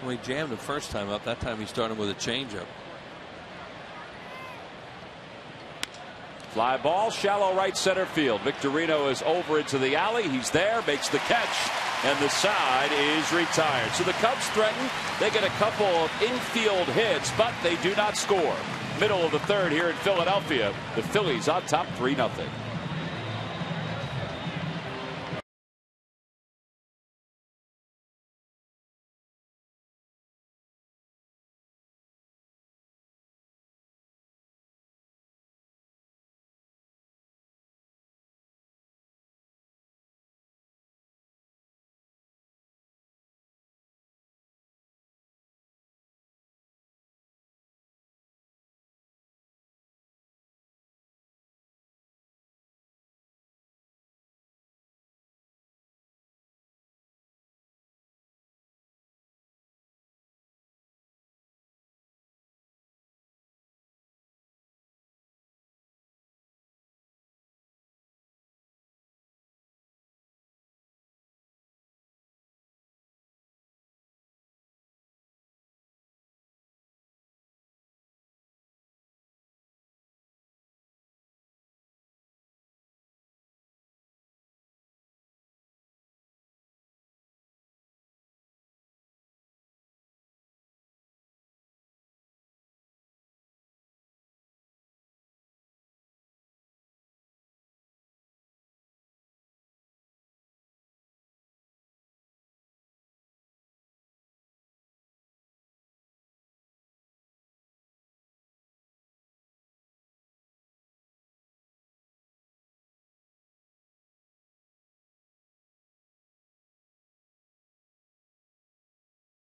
Well, he jammed the first time up. That time he started with a changeup. Fly ball, shallow right center field. Victorino is over into the alley. He's there, makes the catch, and the side is retired. So the Cubs threaten. They get a couple of infield hits, but they do not score. Middle of the third here in Philadelphia. The Phillies on top 3-0.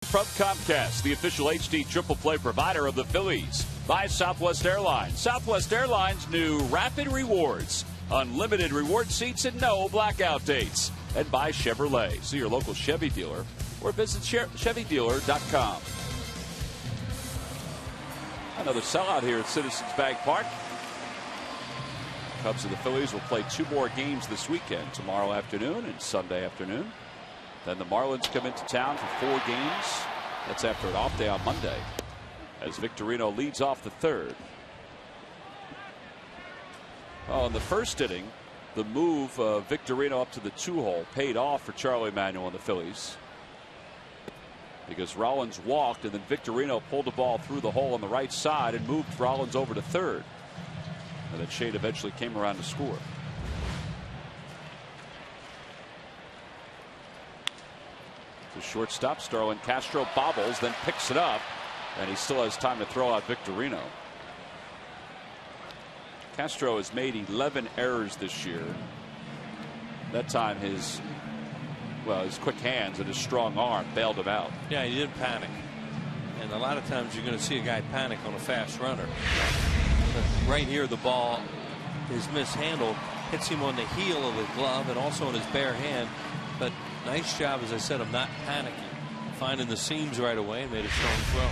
From Comcast, the official HD triple play provider of the Phillies. By Southwest Airlines. Southwest Airlines' new Rapid Rewards. Unlimited reward seats and no blackout dates. And by Chevrolet. See your local Chevy dealer or visit ChevyDealer.com. Another sellout here at Citizens Bank Park. Cubs and the Phillies will play 2 more games this weekend. Tomorrow afternoon and Sunday afternoon. Then the Marlins come into town for 4 games. That's after an off day on Monday. As Victorino leads off the third. Oh, in the first inning, the move of Victorino up to the 2-hole paid off for Charlie Manuel and the Phillies. Because Rollins walked and then Victorino pulled the ball through the hole on the right side and moved Rollins over to third. And then Shade eventually came around to score. The shortstop, Starlin Castro, bobbles, then picks it up, and he still has time to throw out Victorino. Castro has made 11 errors this year. That time his quick hands and his strong arm bailed him out. Yeah, he didn't panic. And a lot of times you're going to see a guy panic on a fast runner. But right here, the ball is mishandled, hits him on the heel of the glove and also on his bare hand. But nice job, as I said, of not panicking, finding the seams right away and made a strong throw.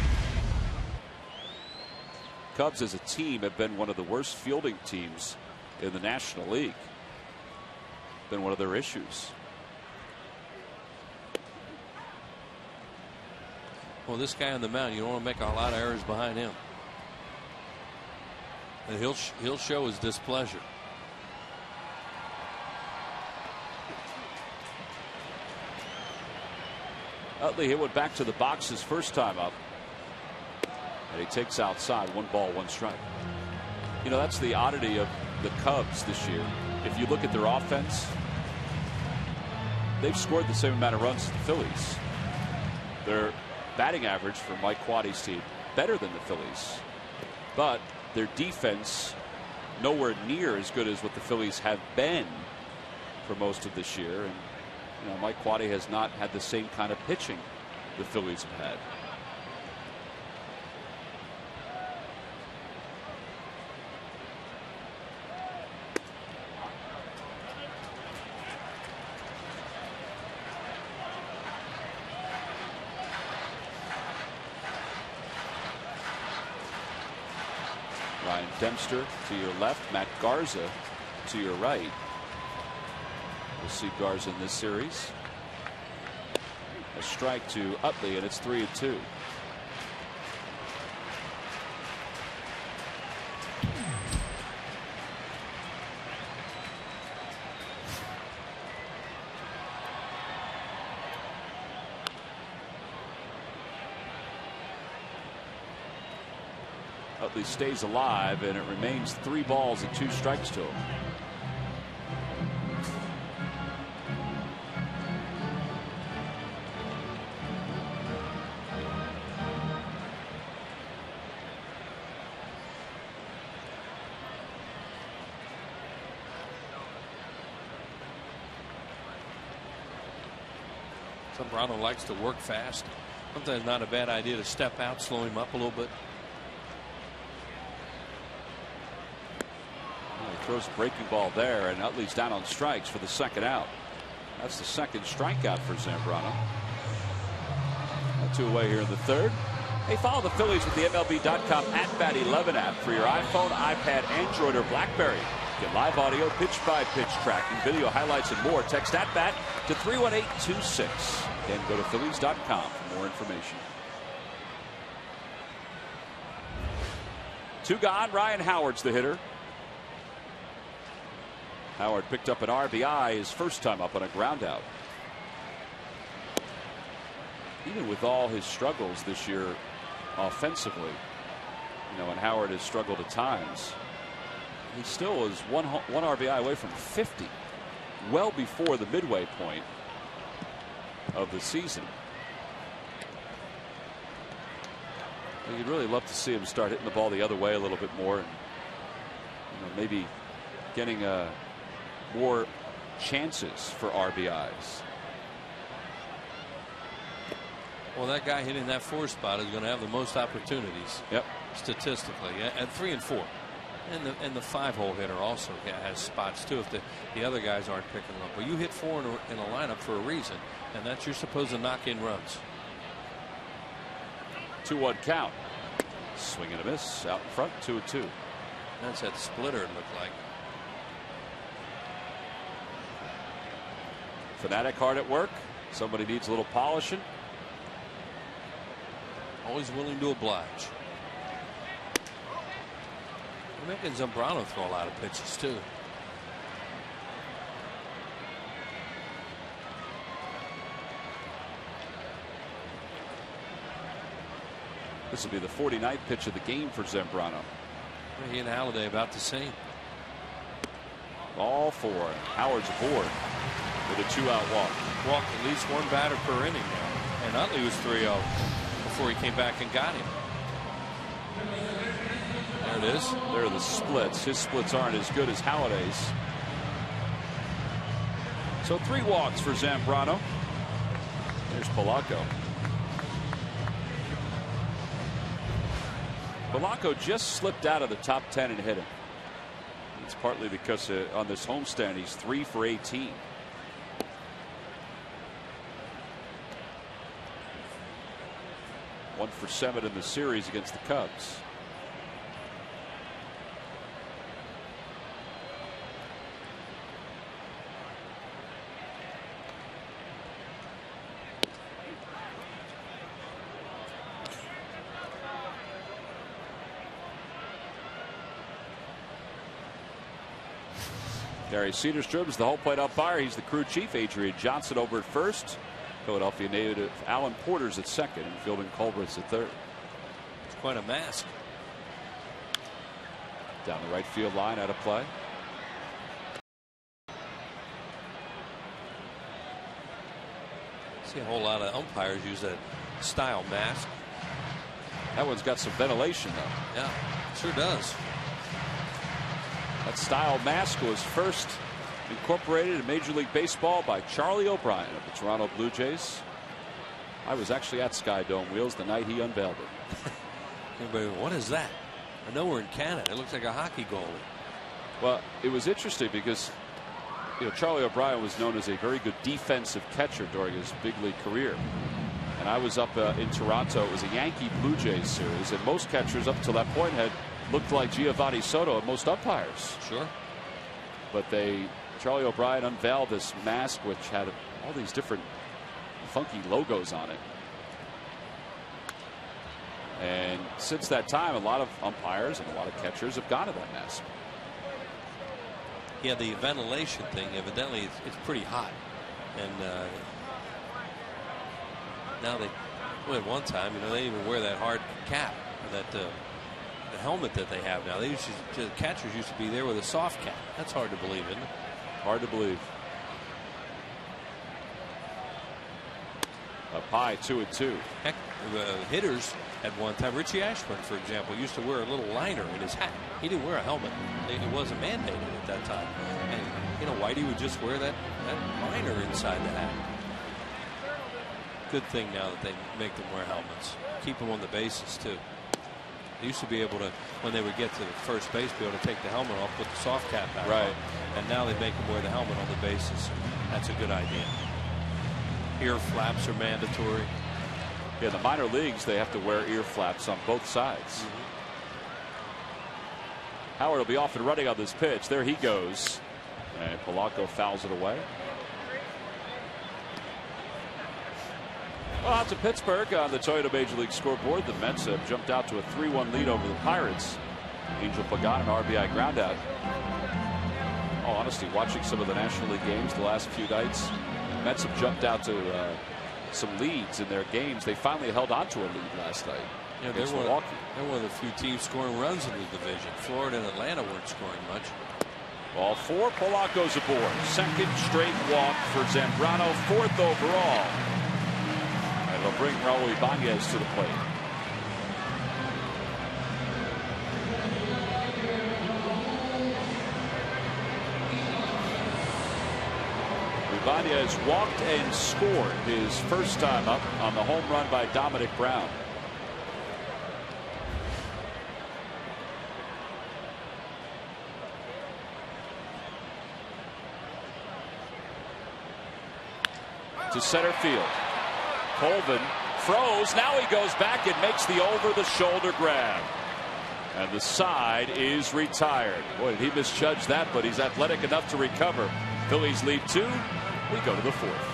Cubs as a team have been one of the worst fielding teams in the National League. Been one of their issues. Well, this guy on the mound, you don't want to make a lot of errors behind him. And he'll show his displeasure. Utley hit one back to the box his first time up. And he takes outside. 1 ball, 1 strike. You know, that's the oddity of the Cubs this year. If you look at their offense, they've scored the same amount of runs as the Phillies. Their batting average for Mike Quaddy's team better than the Phillies. But their defense nowhere near as good as what the Phillies have been for most of this year. And you know, Mike Quaddy has not had the same kind of pitching the Phillies have had. Ryan Dempster to your left. Matt Garza to your right. We'll see Garza in this series. A strike to Utley, and it's 3-2. Utley stays alive, and it remains 3 balls and 2 strikes to him. Zambrano likes to work fast. Sometimes not a bad idea to step out, slow him up a little bit. He throws a breaking ball there, and Utley's down on strikes for the second out. That's the second strikeout for Zambrano. 2 away here in the third. Hey, follow the Phillies with the MLB.com @BAT11 app for your iPhone, iPad, Android, or BlackBerry. Get live audio, pitch-by-pitch tracking, video highlights, and more. Text @BAT to 31826. Then go to Phillies.com for more information. 2 gone. Ryan Howard's the hitter. Howard picked up an RBI his first time up on a ground out. Even with all his struggles this year offensively, and Howard has struggled at times, he still is one RBI away from 50, well before the midway point of the season. You'd really love to see him start hitting the ball the other way a little bit more, and maybe getting more chances for RBIs. Well, that guy hitting that 4 spot is going to have the most opportunities. Yep. Statistically, at 3 and 4. And the 5-hole hitter also has spots too if the other guys aren't picking them up. Well, you hit 4 in a lineup for a reason, and that's you're supposed to knock in runs. 2-1 count. Swing and a miss out in front. 2-2. That's that splitter it looked like. Fanatic hard at work. Somebody needs a little polishing. Always willing to oblige. We're making Zambrano throw a lot of pitches too. This will be the 49th pitch of the game for Zambrano. He and Halladay about the same. All 4. Howard's aboard with a 2-out walk. Walked at least 1 batter per inning now. And Utley was 3-0 before he came back and got him. There it is. There are the splits. His splits aren't as good as Halladay's. So 3 walks for Zambrano. There's Polanco. Polanco just slipped out of the top 10 in hitting. It's partly because on this homestand he's 3 for 18. One for 7 in the series against the Cubs. Gary Cedarstrom's the home plate umpire. He's the crew chief. Adrian Johnson over at first. Philadelphia native Alan Porter's at second, and Fielding Culberth's at third. It's quite a mask. Down the right field line, out of play. See a whole lot of umpires use that style mask. That one's got some ventilation, though. Yeah, sure does. That style mask was first incorporated in Major League Baseball by Charlie O'Brien of the Toronto Blue Jays. I was actually at Sky Dome Wheels the night he unveiled it. Everybody, what is that? I know we're in Canada. It looks like a hockey goalie. Well, it was interesting because Charlie O'Brien was known as a very good defensive catcher during his big league career. And I was up in Toronto. It was a Yankee Blue Jays series, and most catchers up until that point had looked like Giovanni Soto and most umpires. Sure. But Charlie O'Brien unveiled this mask which had all these different funky logos on it. And since that time, a lot of umpires and a lot of catchers have gone to that mask. Yeah, the ventilation thing, evidently, it's pretty hot. And now at one time, they didn't even wear that hard cap, that the helmet that they have now. The catchers used to be there with a soft cap. That's hard to believe, isn't it? Hard to believe. Up high, 2-2. Heck, the hitters at one time, Richie Ashburn, for example, used to wear a little liner in his hat. He didn't wear a helmet. It wasn't mandated at that time. And, Whitey would just wear that liner inside the hat. Good thing now that they make them wear helmets. Keep them on the bases, too. They used to be able to, when they would get to the first base, be able to take the helmet off, put the soft cap back on. And now they make them wear the helmet on the bases. That's a good idea. Ear flaps are mandatory. Yeah, the minor leagues, they have to wear ear flaps on both sides. Howard will be off and running on this pitch. There he goes. And Polanco fouls it away. Well, out to Pittsburgh on the Toyota Major League scoreboard. The Mets have jumped out to a 3-1 lead over the Pirates. Angel Pagan, an RBI groundout. Oh, honestly, watching some of the National League games the last few nights, Mets have jumped out to some leads in their games. They finally held on to a lead last night. Yeah, they're one of the few teams scoring runs in the division. Florida and Atlanta weren't scoring much. Ball 4, Polanco's aboard. Second straight walk for Zambrano, 4th overall. And it'll bring Raul Ibanez to the plate. Ibanez walked and scored his first time up on the home run by Dominic Brown. To center field. Colvin froze. Now he goes back and makes the over-the-shoulder grab. And the side is retired. Boy, did he misjudge that, but he's athletic enough to recover. Phillies lead 2. We go to the 4th.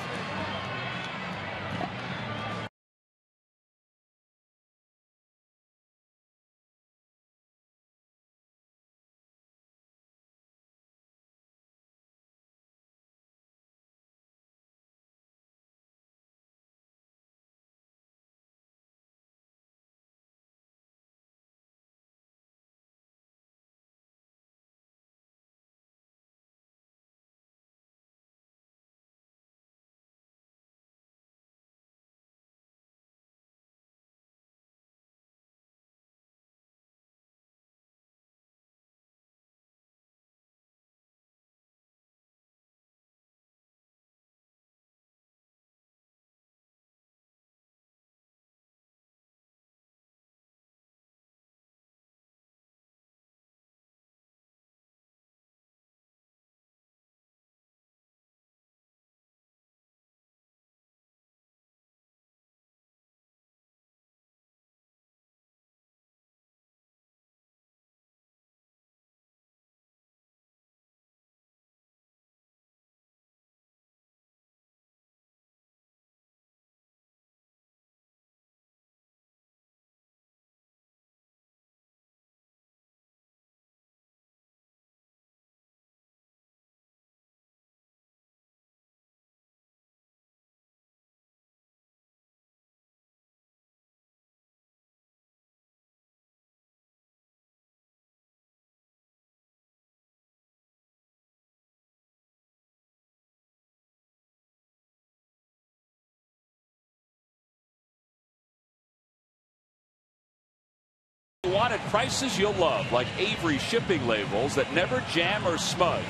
Wanted prices you'll love, like Avery shipping labels that never jam or smudge.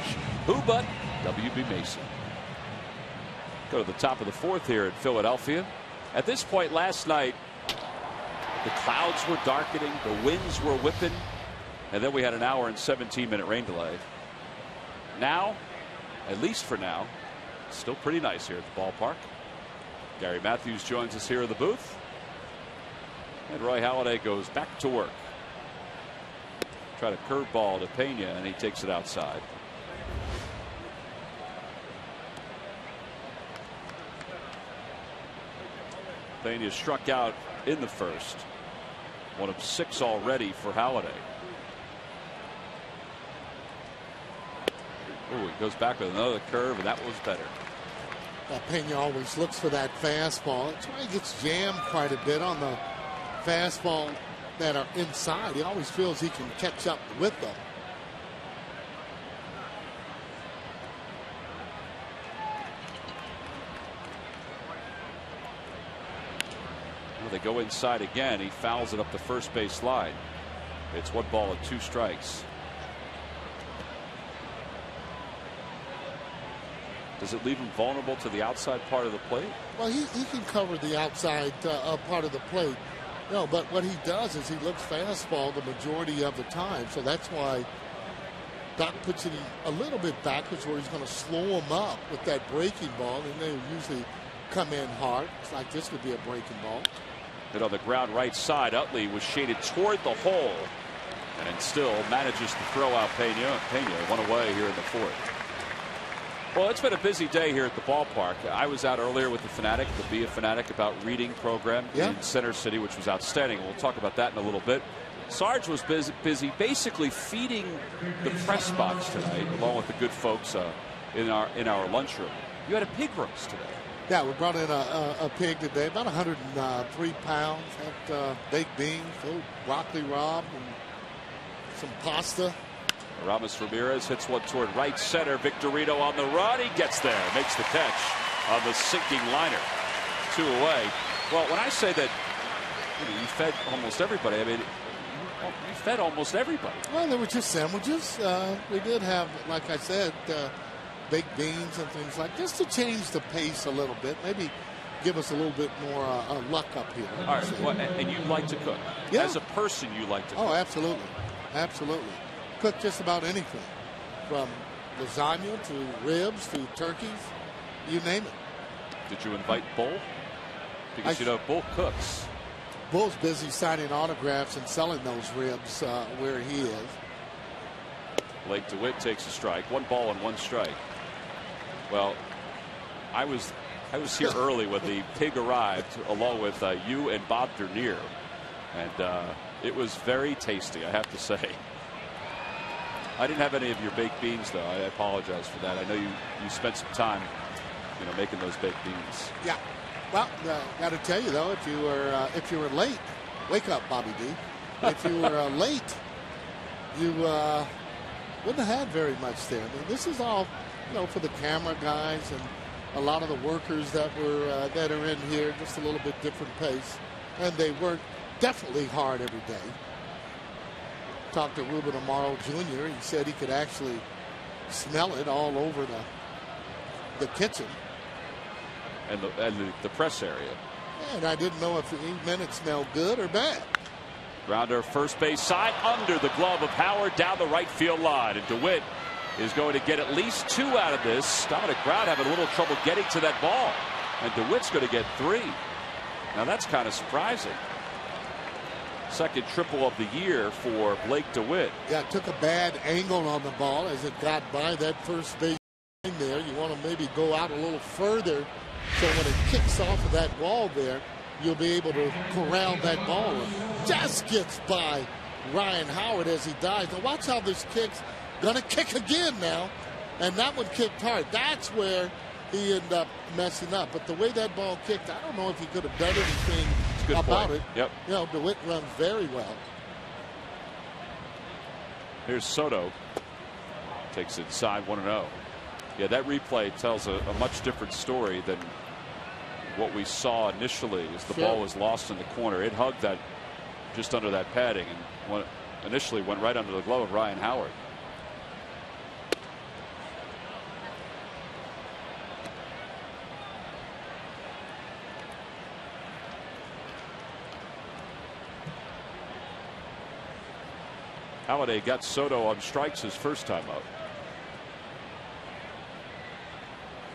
Who but WB Mason? Go to the top of the 4th here at Philadelphia. At this point last night, the clouds were darkening, the winds were whipping, and then we had an hour and 17-minute rain delay. Now, at least for now, still pretty nice here at the ballpark. Gary Matthews joins us here in the booth. And Roy Halladay goes back to work. Try to curveball to Pena, and he takes it outside. Pena struck out in the first. One of 6 already for Halladay. Oh, he goes back with another curve, and that was better. Pena always looks for that fastball. That's why he gets jammed quite a bit on the fastball that are inside. He always feels he can catch up with them. Well, they go inside again. He fouls it up the first base line. It's 1 ball and 2 strikes. Does it leave him vulnerable to the outside part of the plate? Well, he can cover the outside part of the plate. No, but what he does is he looks fastball the majority of the time. So that's why Doc puts it a little bit backwards where he's going to slow him up with that breaking ball. And they usually come in hard. It's like this would be a breaking ball. Hit on the ground right side. Utley was shaded toward the hole and still manages to throw out Pena. Pena 1 away here in the 4th. Well, it's been a busy day here at the ballpark. I was out earlier with the Fanatic, the Be a Fanatic About Reading program in Center City, which was outstanding. We'll talk about that in a little bit. Sarge was busy basically feeding the press box tonight, along with the good folks in our lunchroom. You had a pig roast today. Yeah, we brought in a pig today, about 103 pounds. Had baked beans, broccoli rabe, and some pasta. Ramos Ramirez hits one toward right center. Victorino on the run. He gets there, makes the catch on the sinking liner. 2 away. Well, when I say that you fed almost everybody, I mean, you fed almost everybody. Well, they were just sandwiches. We did have, like I said, baked beans and things like just to change the pace a little bit. Maybe give us a little bit more luck up here. All right. Well, and you like to cook. Yeah. As a person, you like to cook. Oh, absolutely. Absolutely. Cook just about anything, from lasagna to ribs to turkeys, you name it. Did you invite Bull? Because you know Bull cooks. Bull's busy signing autographs and selling those ribs where he is. Blake DeWitt takes a strike. 1 ball and 1 strike. Well, I was here early when the pig arrived, along with you and Bob Dernier, and it was very tasty, I have to say. I didn't have any of your baked beans, though. I apologize for that. I know you spent some time, making those baked beans. Yeah. Well, got to tell you though, if you were late, wake up, Bobby D. If you were late, you wouldn't have had very much there. I mean, this is all, for the camera guys and a lot of the workers that are in here. Just a little bit different pace, and they work definitely hard every day. Talked to Ruben Amaro Jr. He said he could actually smell it all over the kitchen and the press area. And I didn't know if he meant it smelled good or bad. Grounder first base side under the glove of Howard down the right field line, and DeWitt is going to get at least 2 out of this. Dominic Brown having a little trouble getting to that ball, and DeWitt's going to get 3. Now that's kind of surprising. Second triple of the year for Blake DeWitt. Yeah, took a bad angle on the ball as it got by that first base there. You want to maybe go out a little further so when it kicks off of that wall there, you'll be able to corral that ball. Just gets by Ryan Howard as he dives. Now watch how this kicks. Gonna kick again now. And that one kicked hard. That's where he ended up messing up. But the way that ball kicked, I don't know if he could have done anything about it. Yep. DeWitt runs very well. Here's Soto. Takes it inside 1-0. Yeah, that replay tells a much different story than what we saw initially as the ball was lost in the corner. It hugged that just under that padding and initially went right under the glove of Ryan Howard. Halladay got Soto on strikes his first time up.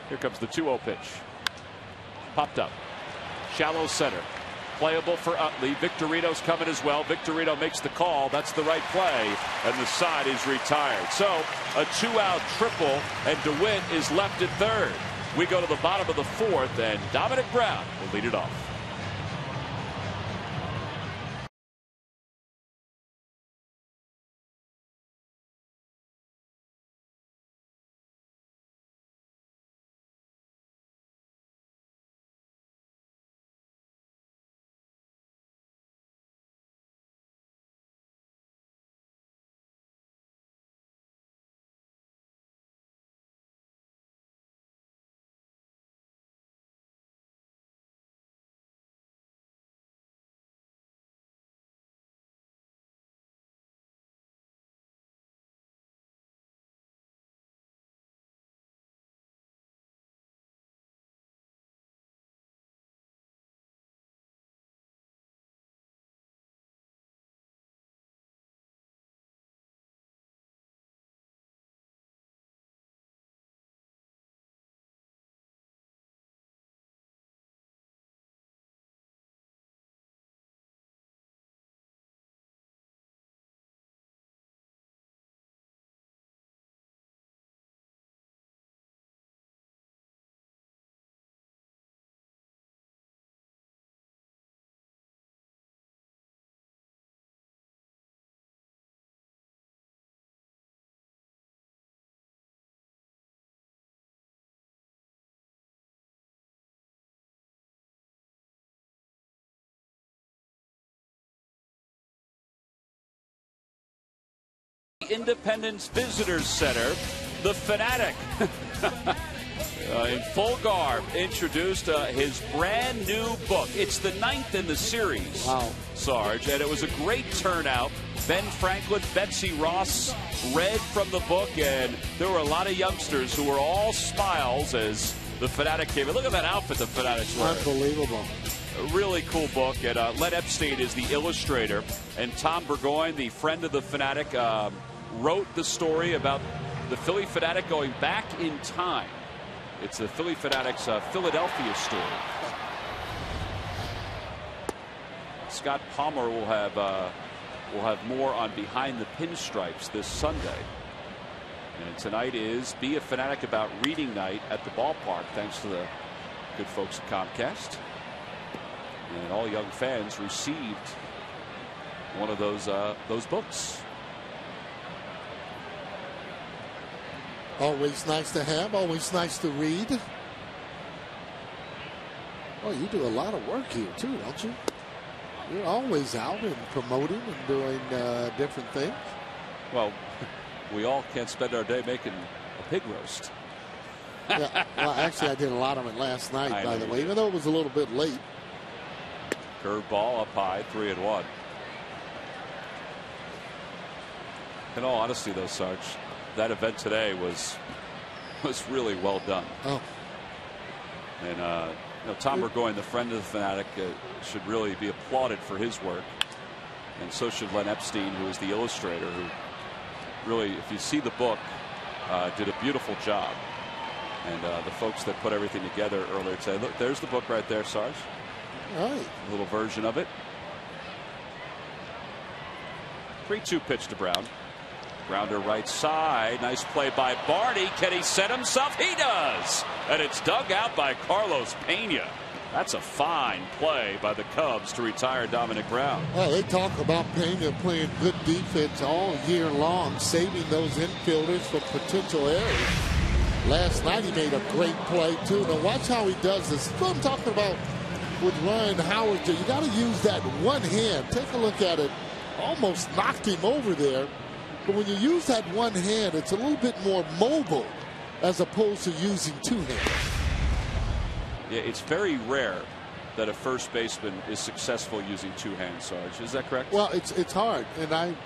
Here comes the 2-0 pitch. Popped up. Shallow center. Playable for Utley. Victorino's coming as well. Victorino makes the call. That's the right play. And the side is retired. So a 2-out triple, and DeWitt is left at third. We go to the bottom of the 4th, and Dominic Brown will lead it off. Independence Visitors Center. The Fanatic, in full garb, introduced his brand new book. It's the 9th in the series, wow, Sarge, and it was a great turnout. Ben Franklin, Betsy Ross read from the book, and there were a lot of youngsters who were all smiles as the Fanatic came in. Look at that outfit the Fanatics wear. Unbelievable. A really cool book, and Len Epstein is the illustrator, and Tom Burgoyne, the friend of the Fanatic, wrote the story about the Philly Fanatic going back in time. It's the Philly Fanatics Philadelphia story. Scott Palmer will have more on Behind the Pinstripes this Sunday. And tonight is Be a Fanatic About Reading Night at the ballpark, thanks to the good folks at Comcast. And all young fans received one of those books. Always nice to have, always nice to read. Oh, you do a lot of work here too, don't you? You're always out and promoting and doing different things. Well, we all can't spend our day making a pig roast. Yeah, well, actually, I did a lot of it last night, by the way, even though it was a little bit late. Curveball up high, 3-1. In all honesty, though, Sarge, that event today was really well done. Oh. And Tom Burgoyne, the friend of the Fanatic, should really be applauded for his work, and so should Len Epstein, who is the illustrator, who really, if you see the book, did a beautiful job. And the folks that put everything together earlier today, look, there's the book right there, Sarge. Right. A little version of it. 3-2 pitch to Brown. Grounder right side. Nice play by Barney. Can he set himself? He does. And it's dug out by Carlos Pena. That's a fine play by the Cubs to retire Dominic Brown. Well, they talk about Pena playing good defense all year long, saving those infielders from potential errors. Last night he made a great play too. Now watch how he does this. That's what I'm talking about with Ryan Howard. You got to use that one hand. Take a look at it. Almost knocked him over there. But when you use that one hand, it's a little bit more mobile as opposed to using two hands. Yeah, it's very rare that a first baseman is successful using two hands, Sarge. Is that correct? Well, it's hard. And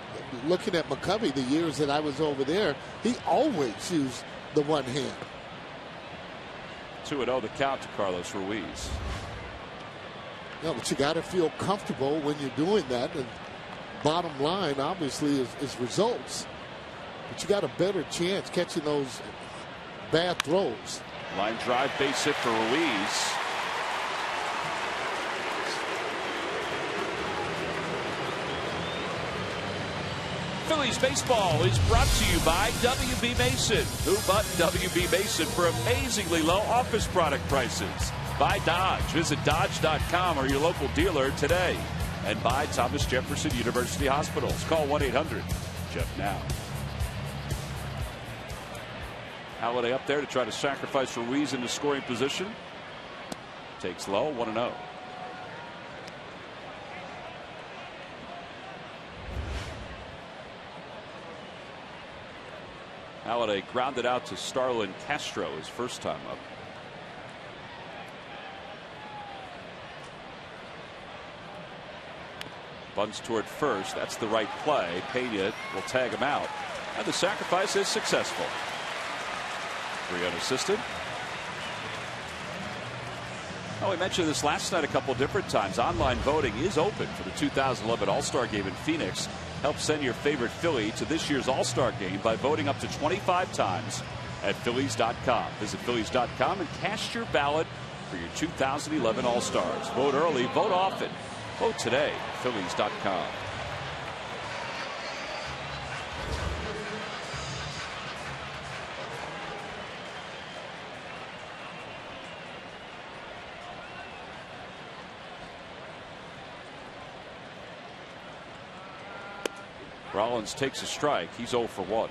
looking at McCovey, the years that I was over there, he always used the one hand. 2-0 the count to Carlos Ruiz. Yeah, but you got to feel comfortable when you're doing that. And bottom line, obviously, is results. But you got a better chance catching those bad throws. Line drive, base hit for Ruiz. Phillies baseball is brought to you by W.B. Mason. Who but W.B. Mason for amazingly low office product prices? By Dodge. Visit Dodge.com or your local dealer today. And by Thomas Jefferson University Hospitals. Call 1-800-JEFF-NOW. Halladay up there to try to sacrifice Ruiz into scoring position. Takes low, 1-0. Halladay grounded out to Starlin Castro his first time up. Bunts toward first. That's the right play. Pena will tag him out. And the sacrifice is successful. 3 unassisted. Oh, we mentioned this last night a couple different times. Online voting is open for the 2011 All-Star Game in Phoenix. Help send your favorite Philly to this year's All-Star Game by voting up to 25 times at Phillies.com. Visit Phillies.com and cast your ballot for your 2011 All-Stars. Vote early, vote often. Vote today at Phillies.com. Rollins takes a strike. He's 0 for 1.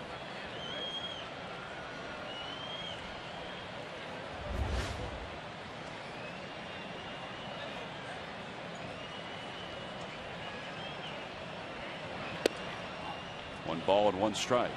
1 ball and 1 strike.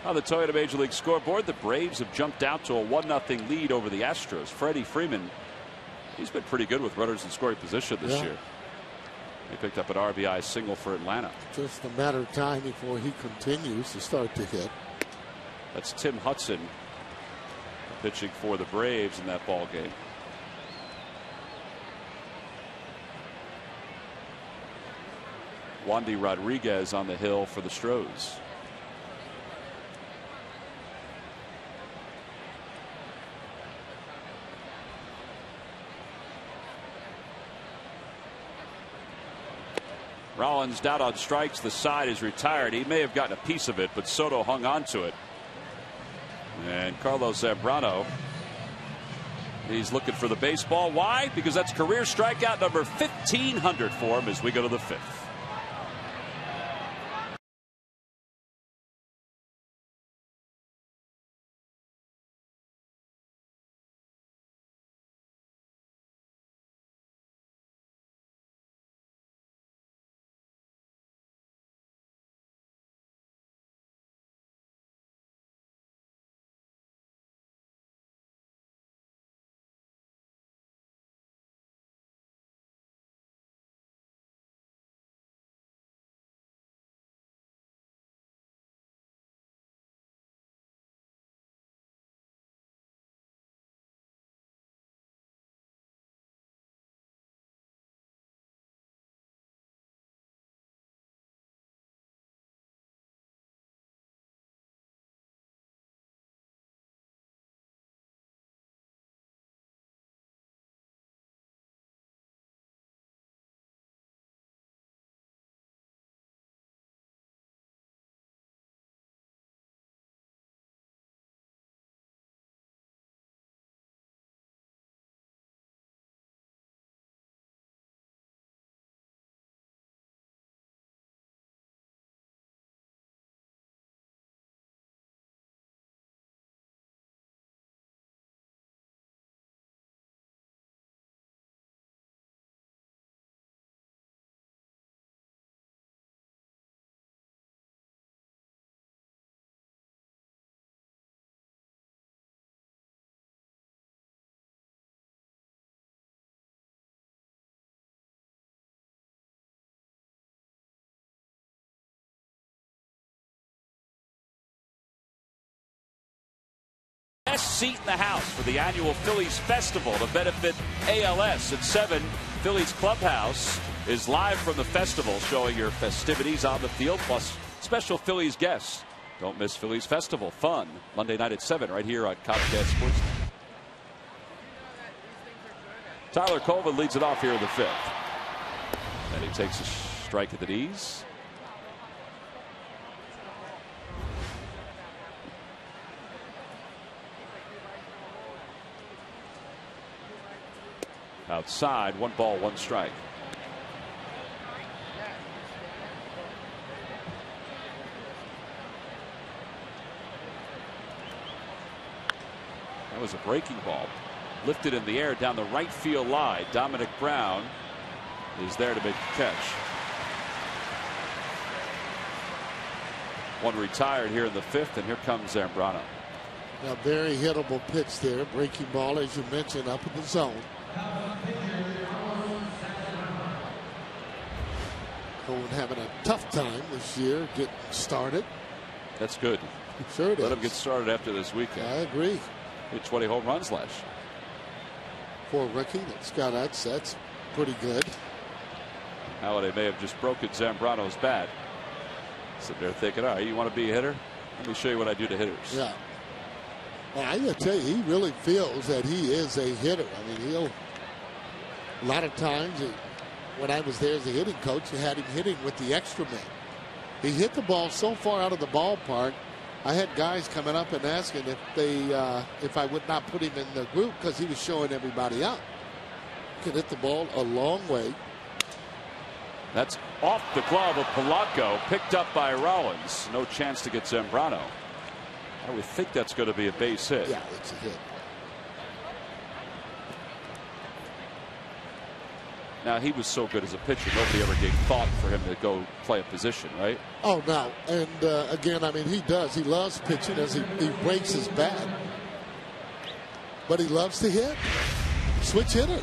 On the Toyota Major League scoreboard, the Braves have jumped out to a 1-0 lead over the Astros. Freddie Freeman, he's been pretty good with runners in scoring position this year. He picked up an RBI single for Atlanta. Just a matter of time before he continues to start to hit. That's Tim Hudson pitching for the Braves in that ball game. Wandy Rodriguez on the hill for the Stros. Rollins down on strikes. The side is retired. He may have gotten a piece of it, but Soto hung on to it. And Carlos Zambrano, he's looking for the baseball. Why? Because that's career strikeout number 1,500 for him as we go to the 5th. Best seat in the house for the annual Phillies Festival to benefit ALS at 7. Phillies Clubhouse is live from the festival, showing your festivities on the field, plus special Phillies guests. Don't miss Phillies Festival. Fun. Monday night at 7 right here on Comcast Sports. Tyler Colvin leads it off here in the 5th. And he takes a strike at the knees. Outside, 1 ball, 1 strike. That was a breaking ball. Lifted in the air down the right field line. Dominic Brown is there to make the catch. 1 retired here in the 5th, and here comes Zambrano. Now, very hittable pitch there. Breaking ball, as you mentioned, up in the zone. Cohen having a tough time this year getting started. That's good. Sure it is. Let him get started after this weekend. I agree. He had 20 home runs last year. For a rookie, that's pretty good. Halladay may have just broken Zambrano's bat. Sitting there thinking, all right, you want to be a hitter? Let me show you what I do to hitters. Yeah. Well, I got to tell you, he really feels that he is a hitter. I mean, a lot of times, when I was there as a hitting coach, you had him hitting with the extra man. He hit the ball so far out of the ballpark, I had guys coming up and asking if I would not put him in the group because he was showing everybody up. He could hit the ball a long way. That's off the glove of Polanco, picked up by Rollins. No chance to get Zambrano. I would think that's going to be a base hit. Yeah, it's a hit. Now, he was so good as a pitcher, nobody ever gave thought for him to go play a position, right? Oh, no. And again, I mean, he does. He loves pitching as he breaks his bat. But he loves to hit. Switch hitter.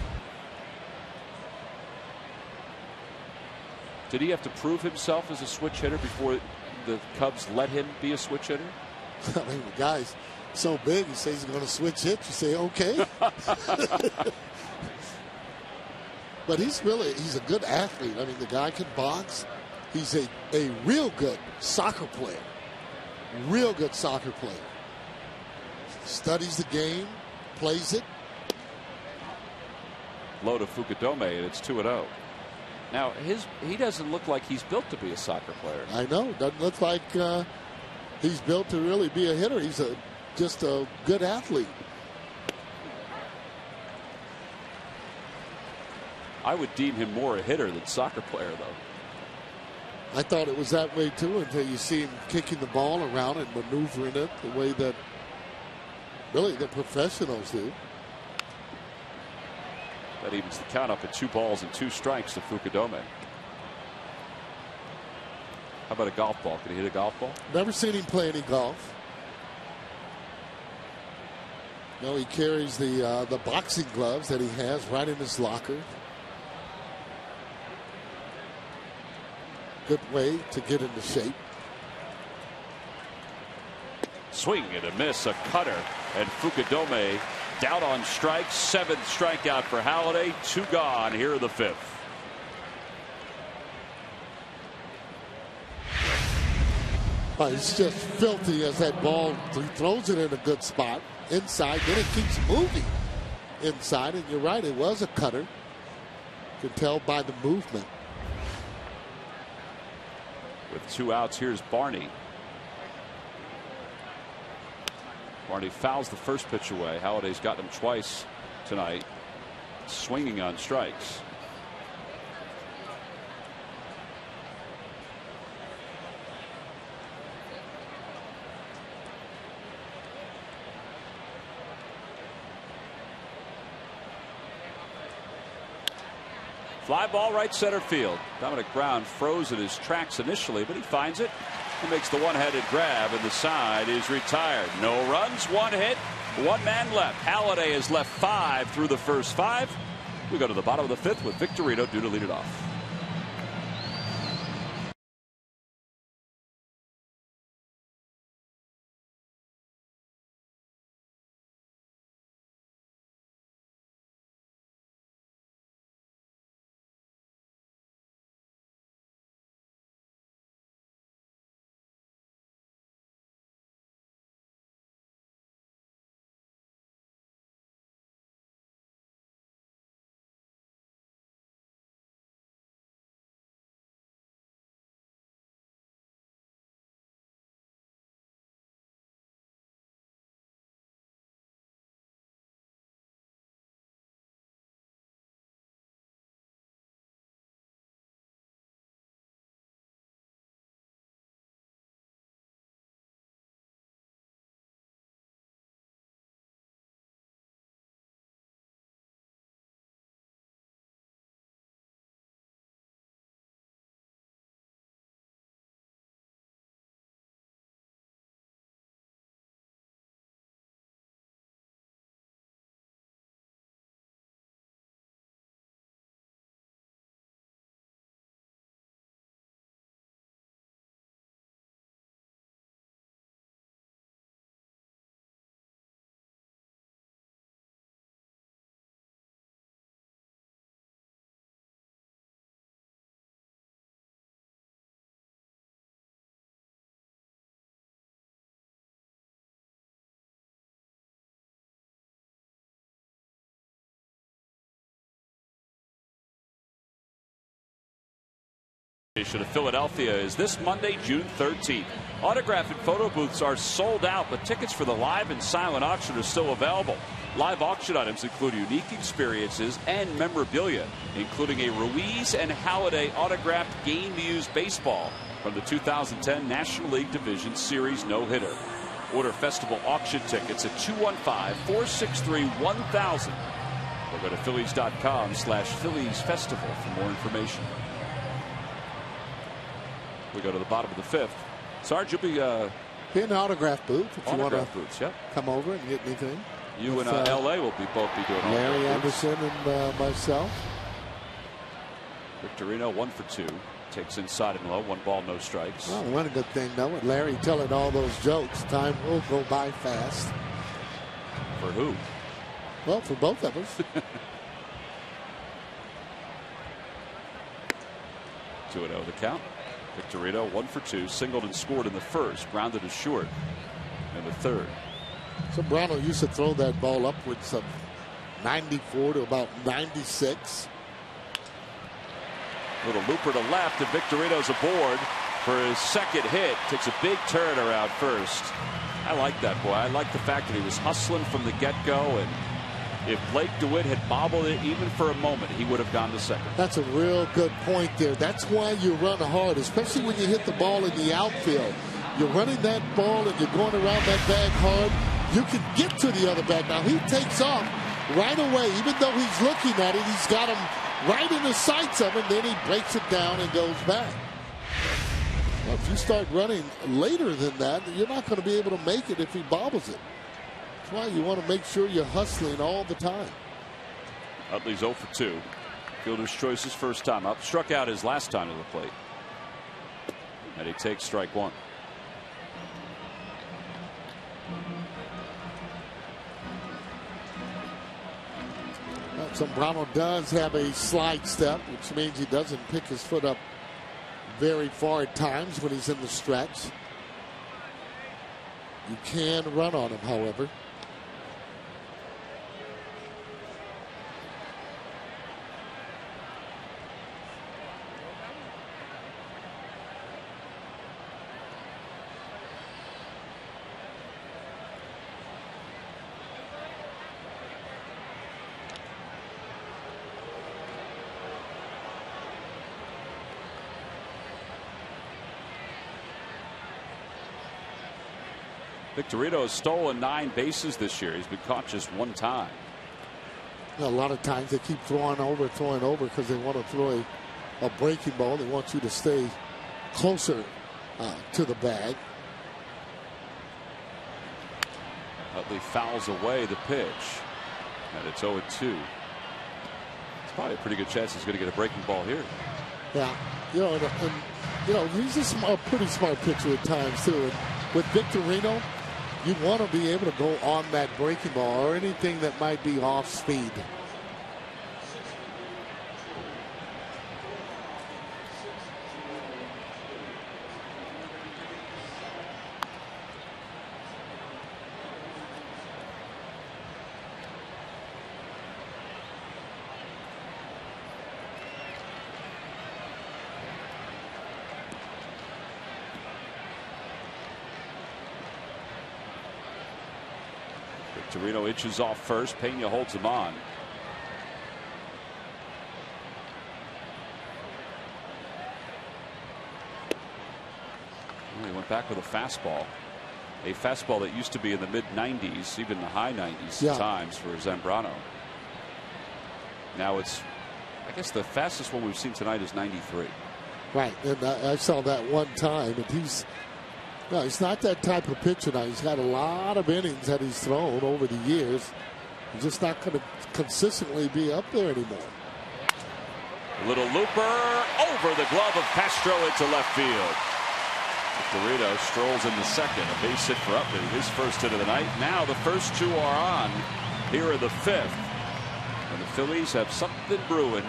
Did he have to prove himself as a switch hitter before the Cubs let him be a switch hitter? I mean, the guy's so big, he says he's going to switch hit. You say, okay. But he's a good athlete. I mean, the guy can box. He's a real good soccer player. Real good soccer player. Studies the game, plays it. Low to Fukudome, and it's 2-0. Now, he doesn't look like he's built to be a soccer player. I know. Doesn't look like he's built to really be a hitter. He's just a good athlete. I would deem him more a hitter than soccer player, though. I thought it was that way, too, until you see him kicking the ball around and maneuvering it the way that really the professionals do. That evens the count up at 2-2 to Fukudome. How about a golf ball? Can he hit a golf ball? Never seen him play any golf. No, he carries the boxing gloves that he has right in his locker. Good way to get into shape. Swing and a miss, a cutter, and Fukudome down on strikes. 7th strikeout for Halladay. 2 gone here in the 5th. It's just filthy as that ball, he throws it in a good spot inside, then it keeps moving inside, and you're right, it was a cutter. You can tell by the movement. With 2 outs, here's Barney. Barney fouls the first pitch away. Halladay's got him twice tonight, swinging on strikes. Fly ball right center field. Dominic Brown froze in his tracks initially, but he finds it. He makes the one-handed grab, and the side is retired. No runs, 1 hit, 1 man left. Halladay has left 5 through the first 5. We go to the bottom of the 5th with Victorino due to lead it off. Of Philadelphia is this Monday, June 13th. Autograph and photo booths are sold out, but tickets for the live and silent auction are still available. Live auction items include unique experiences and memorabilia, including a Ruiz and Halladay autographed game-used baseball from the 2010 National League Division Series no-hitter. Order festival auction tickets at 215-463-1000 or go to Phillies.com/Phillies Festival for more information. We go to the bottom of the fifth. Sarge, you'll be in an autograph booth if you want to yep. come over and get anything. You and L.A. will both be doing Larry Anderson and myself. Victorino 1 for 2. Takes inside and low. 1 ball, no strikes. Well, one good thing, though, with Larry telling all those jokes, time will go by fast. For who? Well, for both of us. 2-0 the count. Victorino 1 for 2. Singled and scored in the first. Grounded to short in the third. So Brown used to throw that ball upwards of 94 to about 96. Little looper to left, and Victorino's aboard for his second hit. Takes a big turn around first. I like that, boy. I like the fact that he was hustling from the get-go, and if Blake DeWitt had bobbled it even for a moment, he would have gone to second. That's a real good point there. That's why you run hard, especially when you hit the ball in the outfield. You're running that ball and you're going around that bag hard. You can get to the other bag. Now, he takes off right away. Even though he's looking at it, he's got him right in the sights of him. Then he breaks it down and goes back. Well, if you start running later than that, you're not going to be able to make it if he bobbles it. That's why you want to make sure you're hustling all the time. Utley's 0 for 2. Fielder's choice his first time up. Struck out his last time to the plate. And he takes strike 1. Zambrano does have a slide step, which means he doesn't pick his foot up very far at times when he's in the stretch. You can run on him, however. Victorino has stolen 9 bases this year. He's been caught just 1 time. A lot of times they keep throwing over because they want to throw a breaking ball. They want you to stay closer to the bag. Utley fouls away the pitch, and it's 0-2. It's probably a pretty good chance he's going to get a breaking ball here. Yeah, he's a pretty smart pitcher at times too. And with Victorino, you want to be able to go on that breaking ball or anything that might be off speed. Victorino inches off first. Pena holds him on. Well, he went back with a fastball. A fastball that used to be in the mid-90s, even the high 90s at times for Zambrano. Now it's, I guess the fastest one we've seen tonight is 93. Right, and I saw that one time, and he's not that type of pitcher now. He's got a lot of innings that he's thrown over the years. He's just not going to consistently be up there anymore. Little looper over the glove of Castro into left field. Victorino strolls into second. A base hit for Utley, his first hit of the night. Now the first 2 are on here in the 5th. And the Phillies have something brewing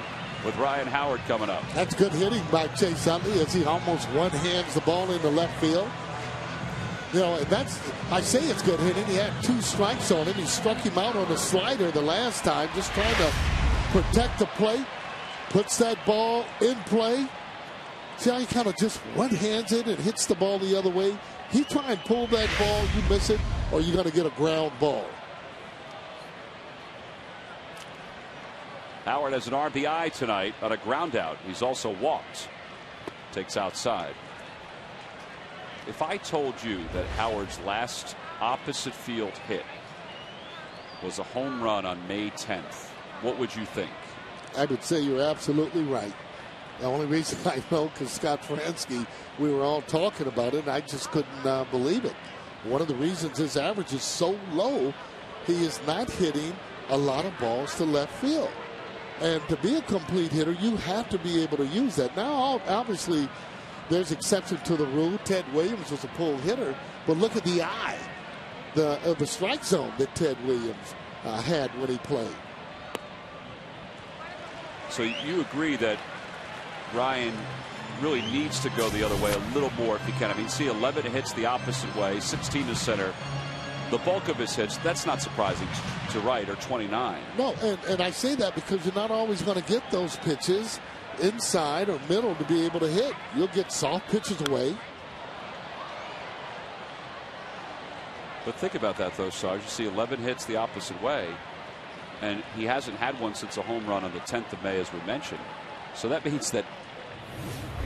with Ryan Howard coming up. That's good hitting by Chase Utley as he almost one-hands the ball into left field. And I say it's good hitting. He had 2 strikes on him. He struck him out on a slider the last time, just trying to protect the plate. Puts that ball in play. See how he kind of just one-hands it and hits the ball the other way? He try and pull that ball, you miss it, or you're going to get a ground ball. Howard has an RBI tonight on a ground out. He's also walked. Takes outside. If I told you that Howard's last opposite field hit was a home run on May 10th, what would you think? I would say you're absolutely right. The only reason I know because Scott Fransky, we were all talking about it, and I just couldn't believe it. One of the reasons his average is so low, he is not hitting a lot of balls to left field. And to be a complete hitter, you have to be able to use that. Now, obviously, there's exception to the rule. Ted Williams was a pull hitter, but look at the eye, the strike zone that Ted Williams had when he played. So you agree that Ryan really needs to go the other way a little more if he can. I mean, see 11 hits the opposite way, 16 to center. The bulk of his hits, that's not surprising to right, or 29. No, and I say that because you're not always going to get those pitches inside or middle to be able to hit. You'll get soft pitches away. But think about that, though, Sarge. You see 11 hits the opposite way, and he hasn't had one since a home run on the 10th of May, as we mentioned. So that means that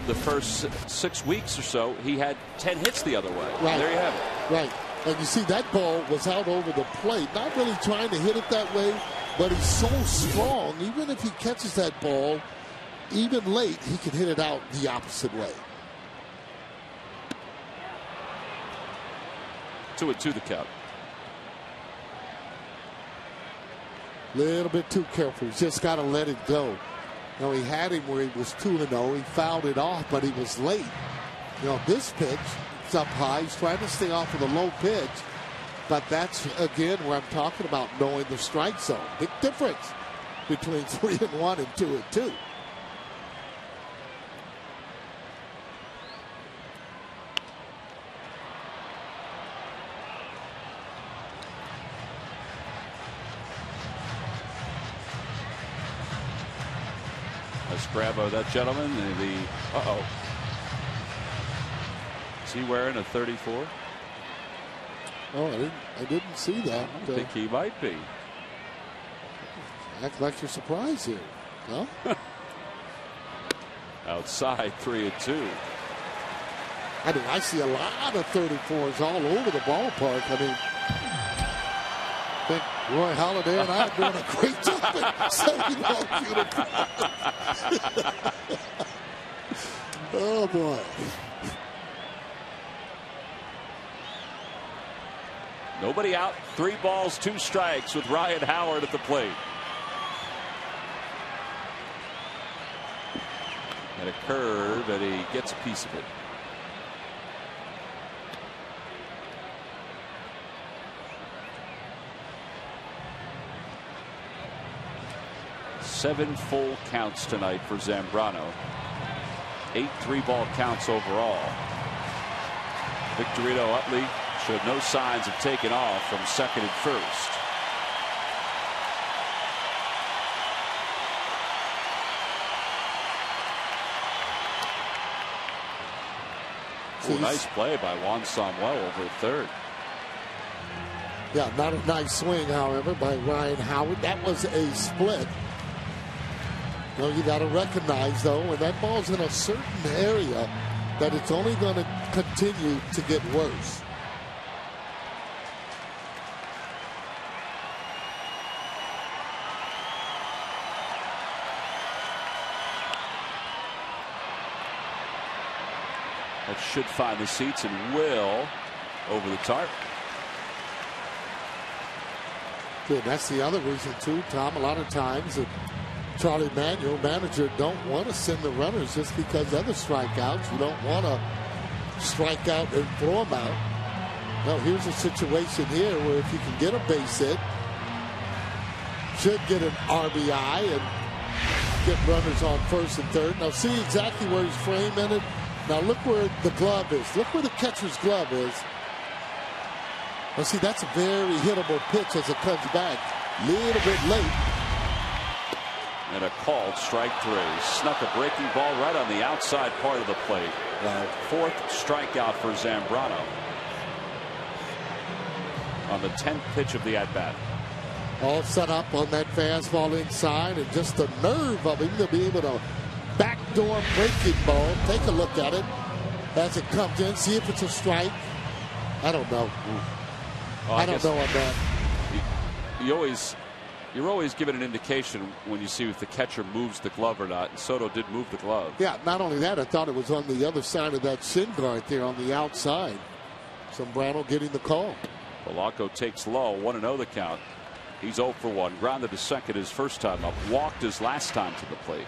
the first 6 weeks or so, he had 10 hits the other way. Right. There you have it. Right. And you see that ball was out over the plate. Not really trying to hit it that way, but he's so strong. Even if he catches that ball, even late, he can hit it out the opposite way. 2-2 the count. Little bit too careful. He's just got to let it go. You know, he had him where he was 2-0. He fouled it off, but he was late. You know, this pitch, it's up high. He's trying to stay off of the low pitch. But that's, again, where I'm talking about knowing the strike zone. Big difference between 3-1 and 2-2. Let's grab that gentleman. Uh-oh. Is he wearing a 34? Oh, I didn't see that. I think he might be. Act like you're surprised here. No? Outside, 3-2. I mean, I see a lot of 34s all over the ballpark. I mean, I think Roy Halladay and I are doing a great job at saying all beautiful. Oh, boy. Nobody out. 3 balls, 2 strikes with Ryan Howard at the plate. And a curve, and he gets a piece of it. Seven full counts tonight for Zambrano. 8 3-ball counts overall. Victorino Utley showed no signs of taking off from second and first. Nice play by Juan Samuel over third. Yeah, not a nice swing, however, by Ryan Howard. That was a split. You know, you got to recognize, though, when that ball's in a certain area, that it's only going to continue to get worse. That should find the seats and will over the tarp. Good. That's the other reason, too, Tom. A lot of times, Charlie Manuel, manager, don't want to send the runners just because other strikeouts. You don't want to strike out and throw them out. No, here's a situation here where if you can get a base hit, should get an RBI and get runners on first and third. Now, see exactly where he's framing it. Now, look where the glove is. Look where the catcher's glove is. Now, see, that's a very hittable pitch as it comes back. Little bit late. And a called strike 3. Snuck a breaking ball right on the outside part of the plate. Fourth strikeout for Zambrano on the 10th pitch of the at-bat. All set up on that fastball inside, and just the nerve of him to be able to backdoor breaking ball. Take a look at it as it comes in. See if it's a strike. I don't know. Well, I don't know on that. You're always given an indication when you see if the catcher moves the glove or not. And Soto did move the glove. Yeah, not only that, I thought it was on the other side of that shin guard there on the outside. Zambrano getting the call. Polanco takes low, 1-0 the count. He's 0 for 1. Grounded to second his first time up. Walked his last time to the plate.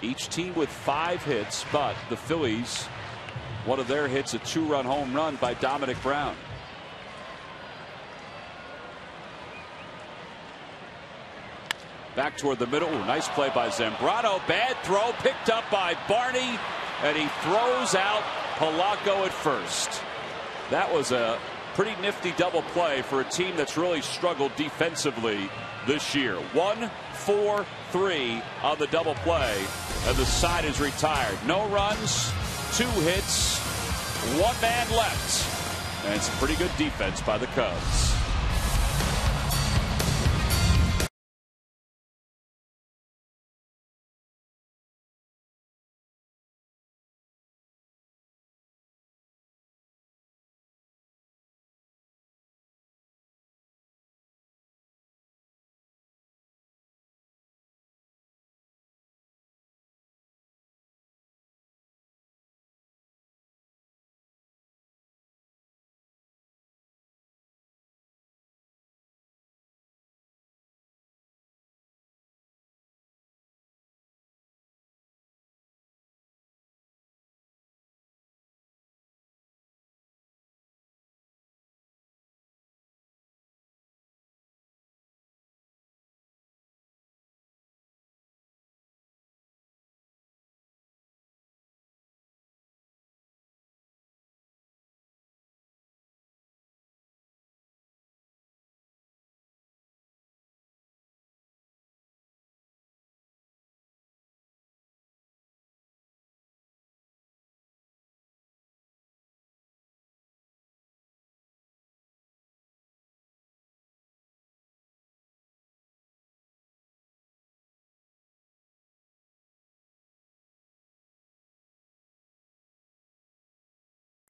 Each team with 5 hits, but the Phillies, one of their hits, a 2-run home run by Dominic Brown. Back toward the middle. Ooh, nice play by Zambrano. Bad throw picked up by Barney, and he throws out Polanco at first. That was a pretty nifty double play for a team that's really struggled defensively this year. 1-4-3 on the double play, and the side is retired. No runs, 2 hits, 1 man left, and it's pretty good defense by the Cubs.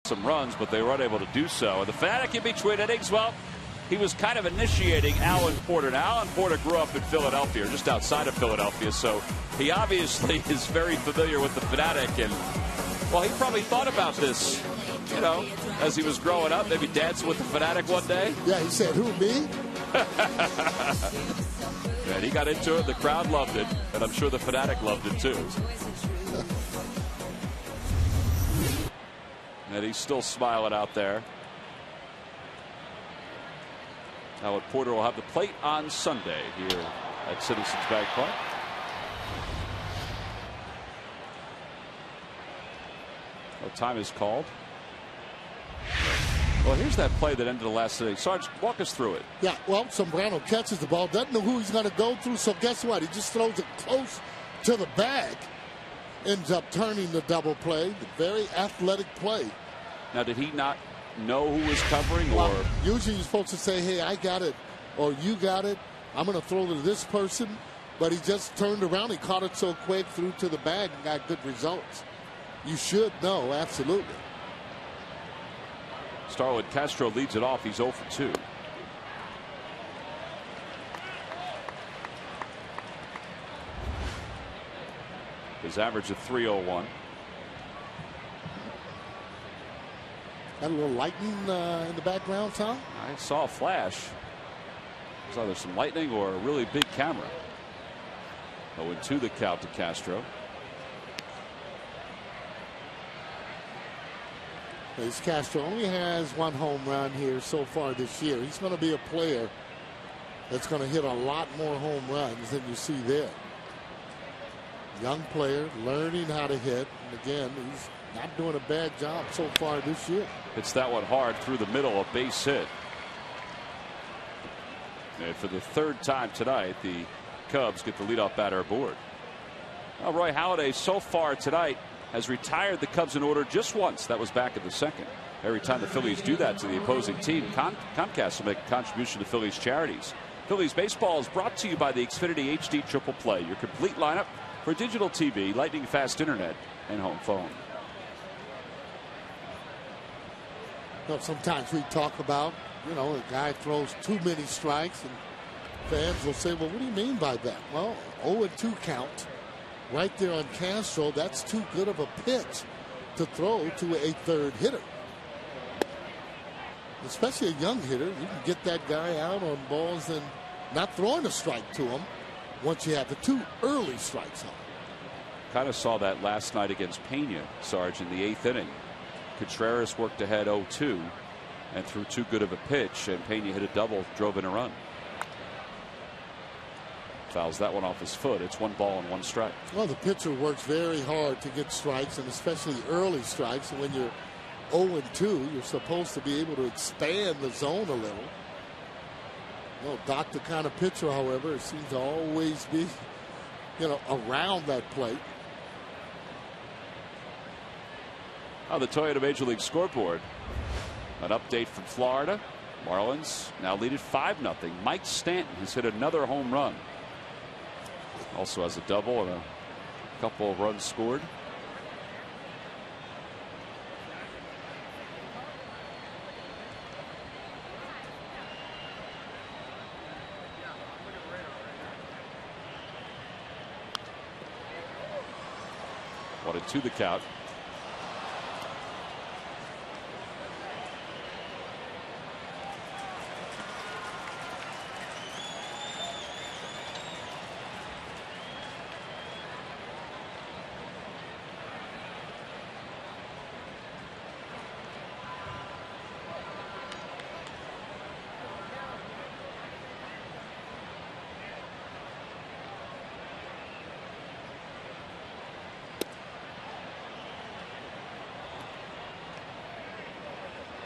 Some runs, but they were unable to do so. And the Fanatic in between innings, well, he was kind of initiating Alan Porter. Now, Alan Porter grew up in Philadelphia, or just outside of Philadelphia, so he obviously is very familiar with the Fanatic. And, well, he probably thought about this, you know, as he was growing up, maybe dancing with the Fanatic one day. Yeah, he said, who, me? And he got into it. The crowd loved it, and I'm sure the Fanatic loved it, too. And he's still smiling out there. Now, Porter will have the plate on Sunday here at Citizens Bank Park. No time is called. Well, here's that play that ended the last inning. Sarge, walk us through it. Yeah, well, Zambrano catches the ball, doesn't know who he's going to go through, so guess what? He just throws it close to the bag. Ends up turning the double play. Very athletic play. Now, did he not know who was covering? Well, or usually you're supposed to say, hey, I got it, or you got it. I'm going to throw to this person. But he just turned around. He caught it so quick, threw to the bag, and got good results. You should know, absolutely. Starwood Castro leads it off. He's 0 for 2. His average of .301. Got a little lightning in the background, Tom? I saw a flash. It was either some lightning or a really big camera. 0-2 the count to Castro. As Castro only has 1 home run here so far this year. He's going to be a player that's going to hit a lot more home runs than you see there. Young player, learning how to hit. And again, he's not doing a bad job so far this year. Hits that one hard through the middle, a base hit. And for the 3rd time tonight, the Cubs get the leadoff batter aboard. Well, Roy Halladay so far tonight has retired the Cubs in order just once. That was back in the second. Every time the Phillies do that to the opposing team, Comcast will make a contribution to Phillies charities. Phillies baseball is brought to you by the Xfinity HD Triple Play, your complete lineup for digital TV, lightning fast internet, and home phone. You know, sometimes we talk about, you know, a guy throws too many strikes, and fans will say, well, what do you mean by that? Well, 0-2 count right there on Castro. That's too good of a pitch to throw to a third hitter. Especially a young hitter. You can get that guy out on balls and not throwing a strike to him once you have the 2 early strikes on him. Kind of saw that last night against Pena, Sarge, in the 8th inning. Contreras worked ahead 0-2 and threw too good of a pitch, and Pena hit a double, drove in a run. Fouls that one off his foot. It's 1 ball and 1 strike. Well, the pitcher works very hard to get strikes, and especially early strikes. And when you're 0-2, you're supposed to be able to expand the zone a little. Well, doctor kind of pitcher, however, it seems to always be, you know, around that plate. On the Toyota Major League scoreboard, an update from Florida. Marlins now lead at 5-0. Mike Stanton has hit another home run. Also has a double and a couple of runs scored. One and 2 the count.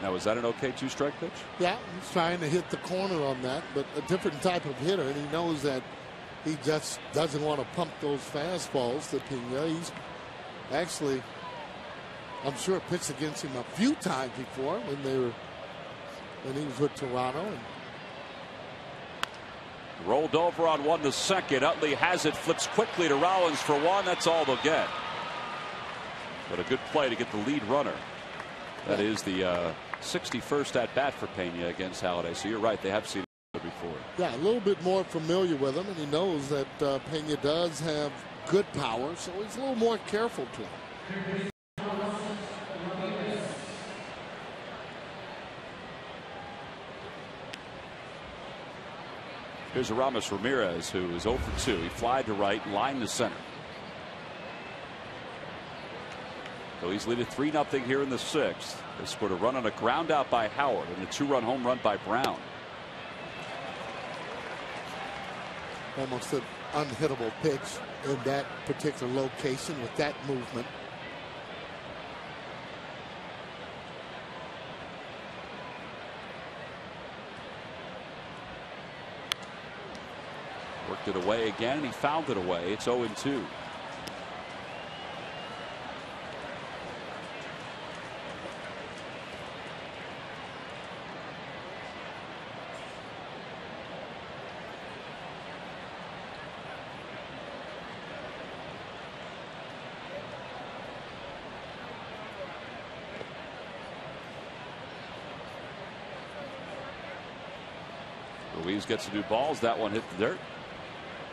Now, is that an okay 2-strike pitch? Yeah, he's trying to hit the corner on that, but a different type of hitter, and he knows that he just doesn't want to pump those fastballs to Pena. He's actually, I'm sure, pitched against him a few times before when he was with Toronto. And rolled over on 1 to second. Utley has it, flips quickly to Rollins for 1. That's all they'll get. But a good play to get the lead runner. That is the 61st at bat for Pena against Halladay. So you're right, they have seen it before. Yeah, a little bit more familiar with him, and he knows that Pena does have good power, so he's a little more careful to him. Here's Aramis Ramirez, who is 0 for 2. He flied to right, line to center. Phillies lead at 3-0 here in the 6th. They scored a run on a ground out by Howard and a 2-run home run by Brown. Almost an unhittable pitch in that particular location with that movement. Worked it away again, and he fouled it away. It's 0-2. Ruiz gets to do balls. That one hit the dirt.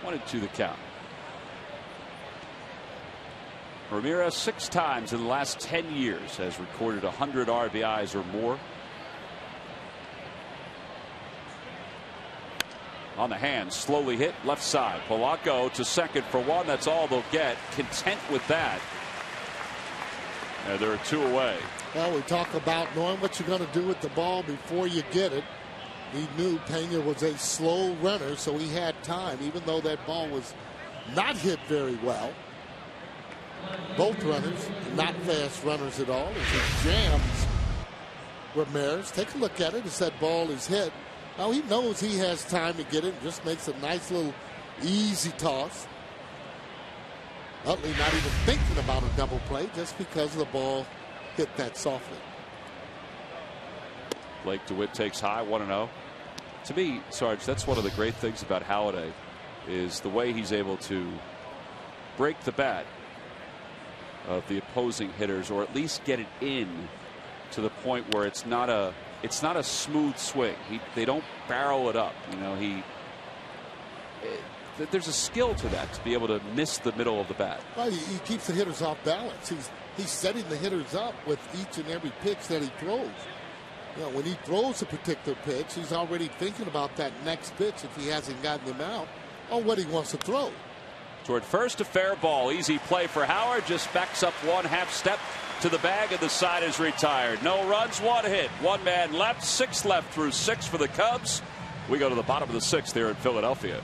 1-2 the count. Ramirez 6 times in the last 10 years has recorded 100 RBIs or more. On the hand, slowly hit left side. Polanco to second for 1. That's all they'll get. Content with that. And there are 2 away. Well, we talk about knowing what you're going to do with the ball before you get it. He knew Pena was a slow runner, so he had time, even though that ball was not hit very well. Both runners, not fast runners at all. As he jams Ramirez. Take a look at it as that ball is hit. Now he knows he has time to get it. Just makes a nice little Easy toss. Utley not even thinking about a double play just because the ball hit that softly. Blake DeWitt takes high, 1-0. To me, Sarge, that's one of the great things about Halladay is the way he's able to break the bat of the opposing hitters, or at least get it in to the point where it's not a smooth swing. They don't barrel it up. You know, there's a skill to that, to be able to miss the middle of the bat. Well, he keeps the hitters off balance. He's setting the hitters up with each and every pitch that he throws. You know, when he throws a particular pitch, he's already thinking about that next pitch, if he hasn't gotten him out, on what he wants to throw. Toward first, a fair ball. Easy play for Howard. Just backs up 1/2 step to the bag, and the side is retired. No runs, 1 hit. 1 man left. 6 left through 6 for the Cubs. We go to the bottom of the 6th here in Philadelphia.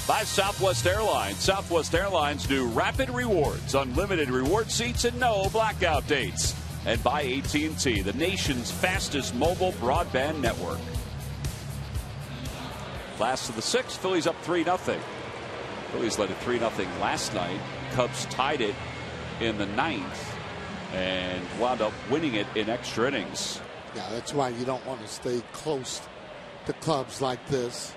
By Southwest Airlines. Southwest Airlines do Rapid Rewards, unlimited reward seats, and no blackout dates. And by AT&T, the nation's fastest mobile broadband network. Last of the 6th, Phillies up 3-0. Phillies led it 3-0 last night. Cubs tied it in the 9th and wound up winning it in extra innings. Yeah, that's why you don't want to stay close to clubs like this.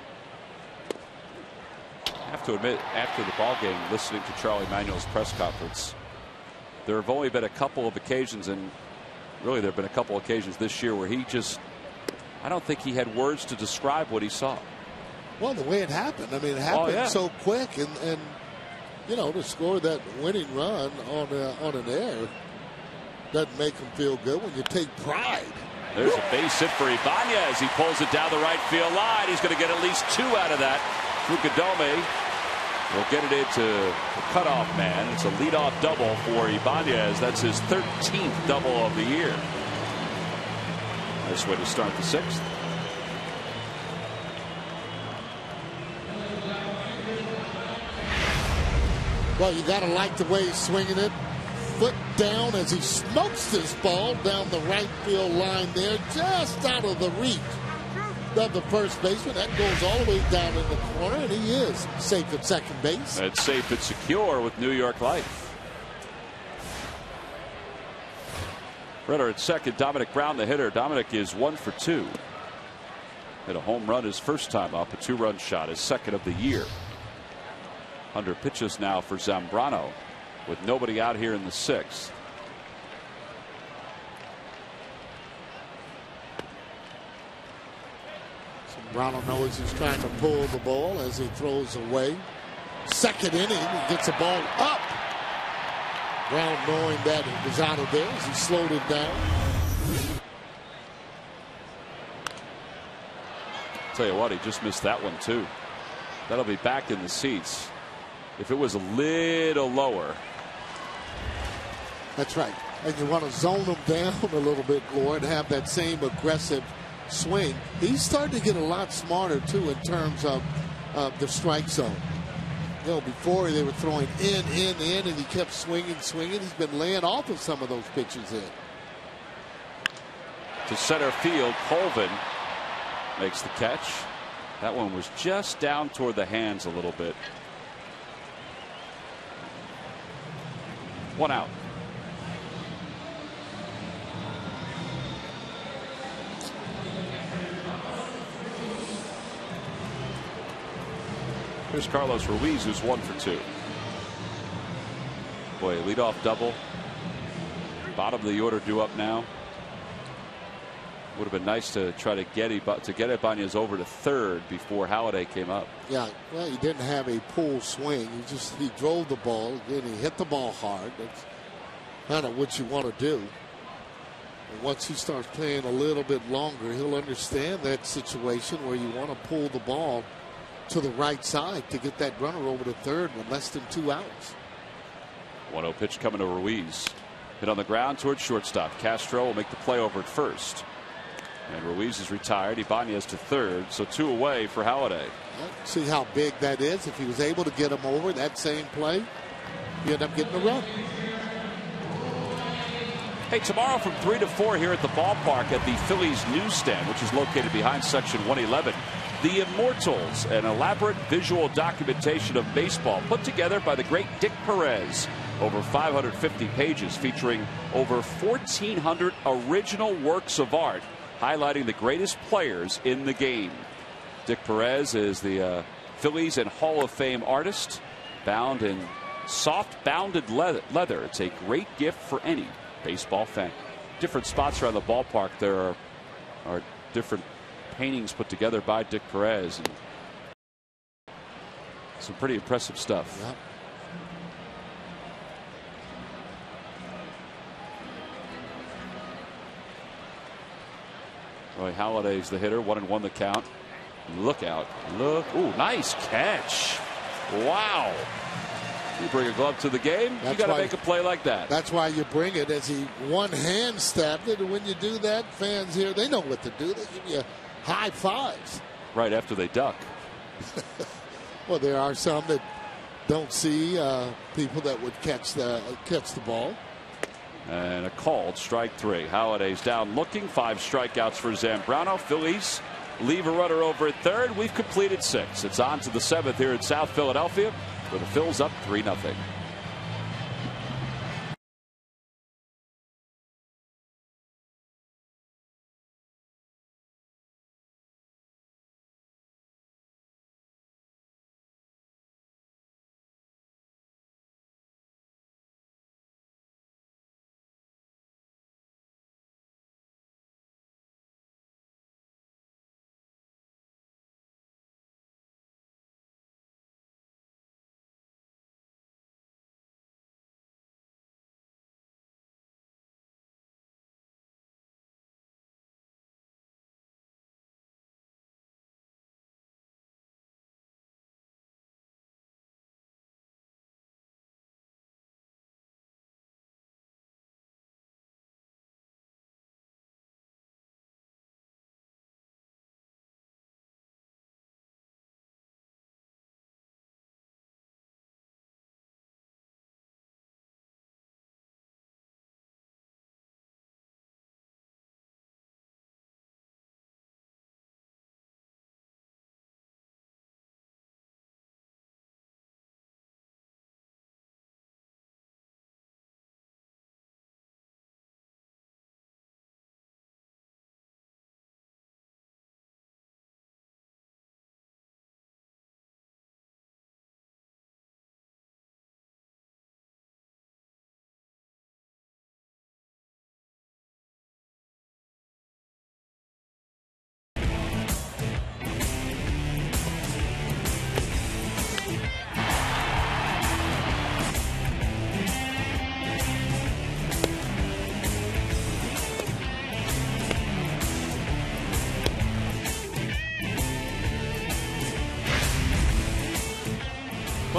I have to admit, after the ball game, listening to Charlie Manuel's press conference, there have only been a couple of occasions, and really there have been a couple of occasions this year where I don't think he had words to describe what he saw. Well, the way it happened, I mean, it happened so quick, and you know, to score that winning run on an error doesn't make him feel good when you take pride. There's a base hit for Ibanez. He pulls it down the right field line. He's going to get at least 2 out of that. Fukudome will get it into the cutoff man. It's a leadoff double for Ibanez. That's his 13th double of the year. Nice way to start the 6th. Well, you got to like the way he's swinging it. Foot down as he smokes this ball down the right field line there, just out of the reach of the first baseman. That goes all the way down in the corner, and he is safe at second base. That's safe and secure with New York Life. Runner at second, Dominic Brown, the hitter. Dominic is 1 for 2. Hit a home run his first time up, a 2-run shot, his second of the year. 100 pitches now for Zambrano with nobody out here in the 6th. Zambrano knows he's trying to pull the ball as he throws away. Second inning, he gets the ball up. Brown knowing that it was out of there as he slowed it down. Tell you what, he just missed that one too. That'll be back in the seats. If it was a little lower, That's right. And you want to zone him down a little bit more and have that same aggressive swing. He's starting to get a lot smarter, too, in terms of the strike zone. You know, before they were throwing in, and he kept swinging. He's been laying off of some of those pitches in. To center field, Colvin makes the catch. That one was just down toward the hands a little bit. 1 out. Here's Carlos Ruiz, who's 1 for 2. Boy, leadoff double. Bottom of the order due up now. Would have been nice to try to get Ibanez over to third before Halladay came up. Yeah, well, he didn't have a pull swing. He drove the ball. Again, he hit the ball hard. That's kind of what you want to do. And once he starts playing a little bit longer, he'll understand that situation where you want to pull the ball to the right side to get that runner over to third with less than 2 outs. 1-0 pitch coming to Ruiz. Hit on the ground towards shortstop. Castro will make the play over at first. And Ruiz is retired. Ibanez to third. So 2 away for Halladay. See how big that is. If he was able to get him over that same play, he ended up getting a run. Hey, tomorrow from 3 to 4 here at the ballpark at the Phillies newsstand, which is located behind section 111. The Immortals, an elaborate visual documentation of baseball put together by the great Dick Perez. Over 550 pages featuring over 1,400 original works of art highlighting the greatest players in the game. Dick Perez is the Phillies and Hall of Fame artist, bound in soft bounded leather. It's a great gift for any baseball fan. Different spots around the ballpark. There are different paintings put together by Dick Perez. And some pretty impressive stuff. Yep. Roy Halladay's the hitter. 1-1 the count. Look out. Look. Ooh, nice catch. Wow. You bring a glove to the game, you got to make a play like that. That's why you bring it, as he one hand stabbed it. And when you do that, fans here, they know what to do. They give you high fives. Right after they duck. Well, there are some that don't see people that would catch the ball. And a called strike 3. Halladay's down looking. 5 strikeouts for Zambrano. Phillies leave a runner over at third. We've completed 6. It's on to the 7th here in South Philadelphia, where the Phils up 3-0.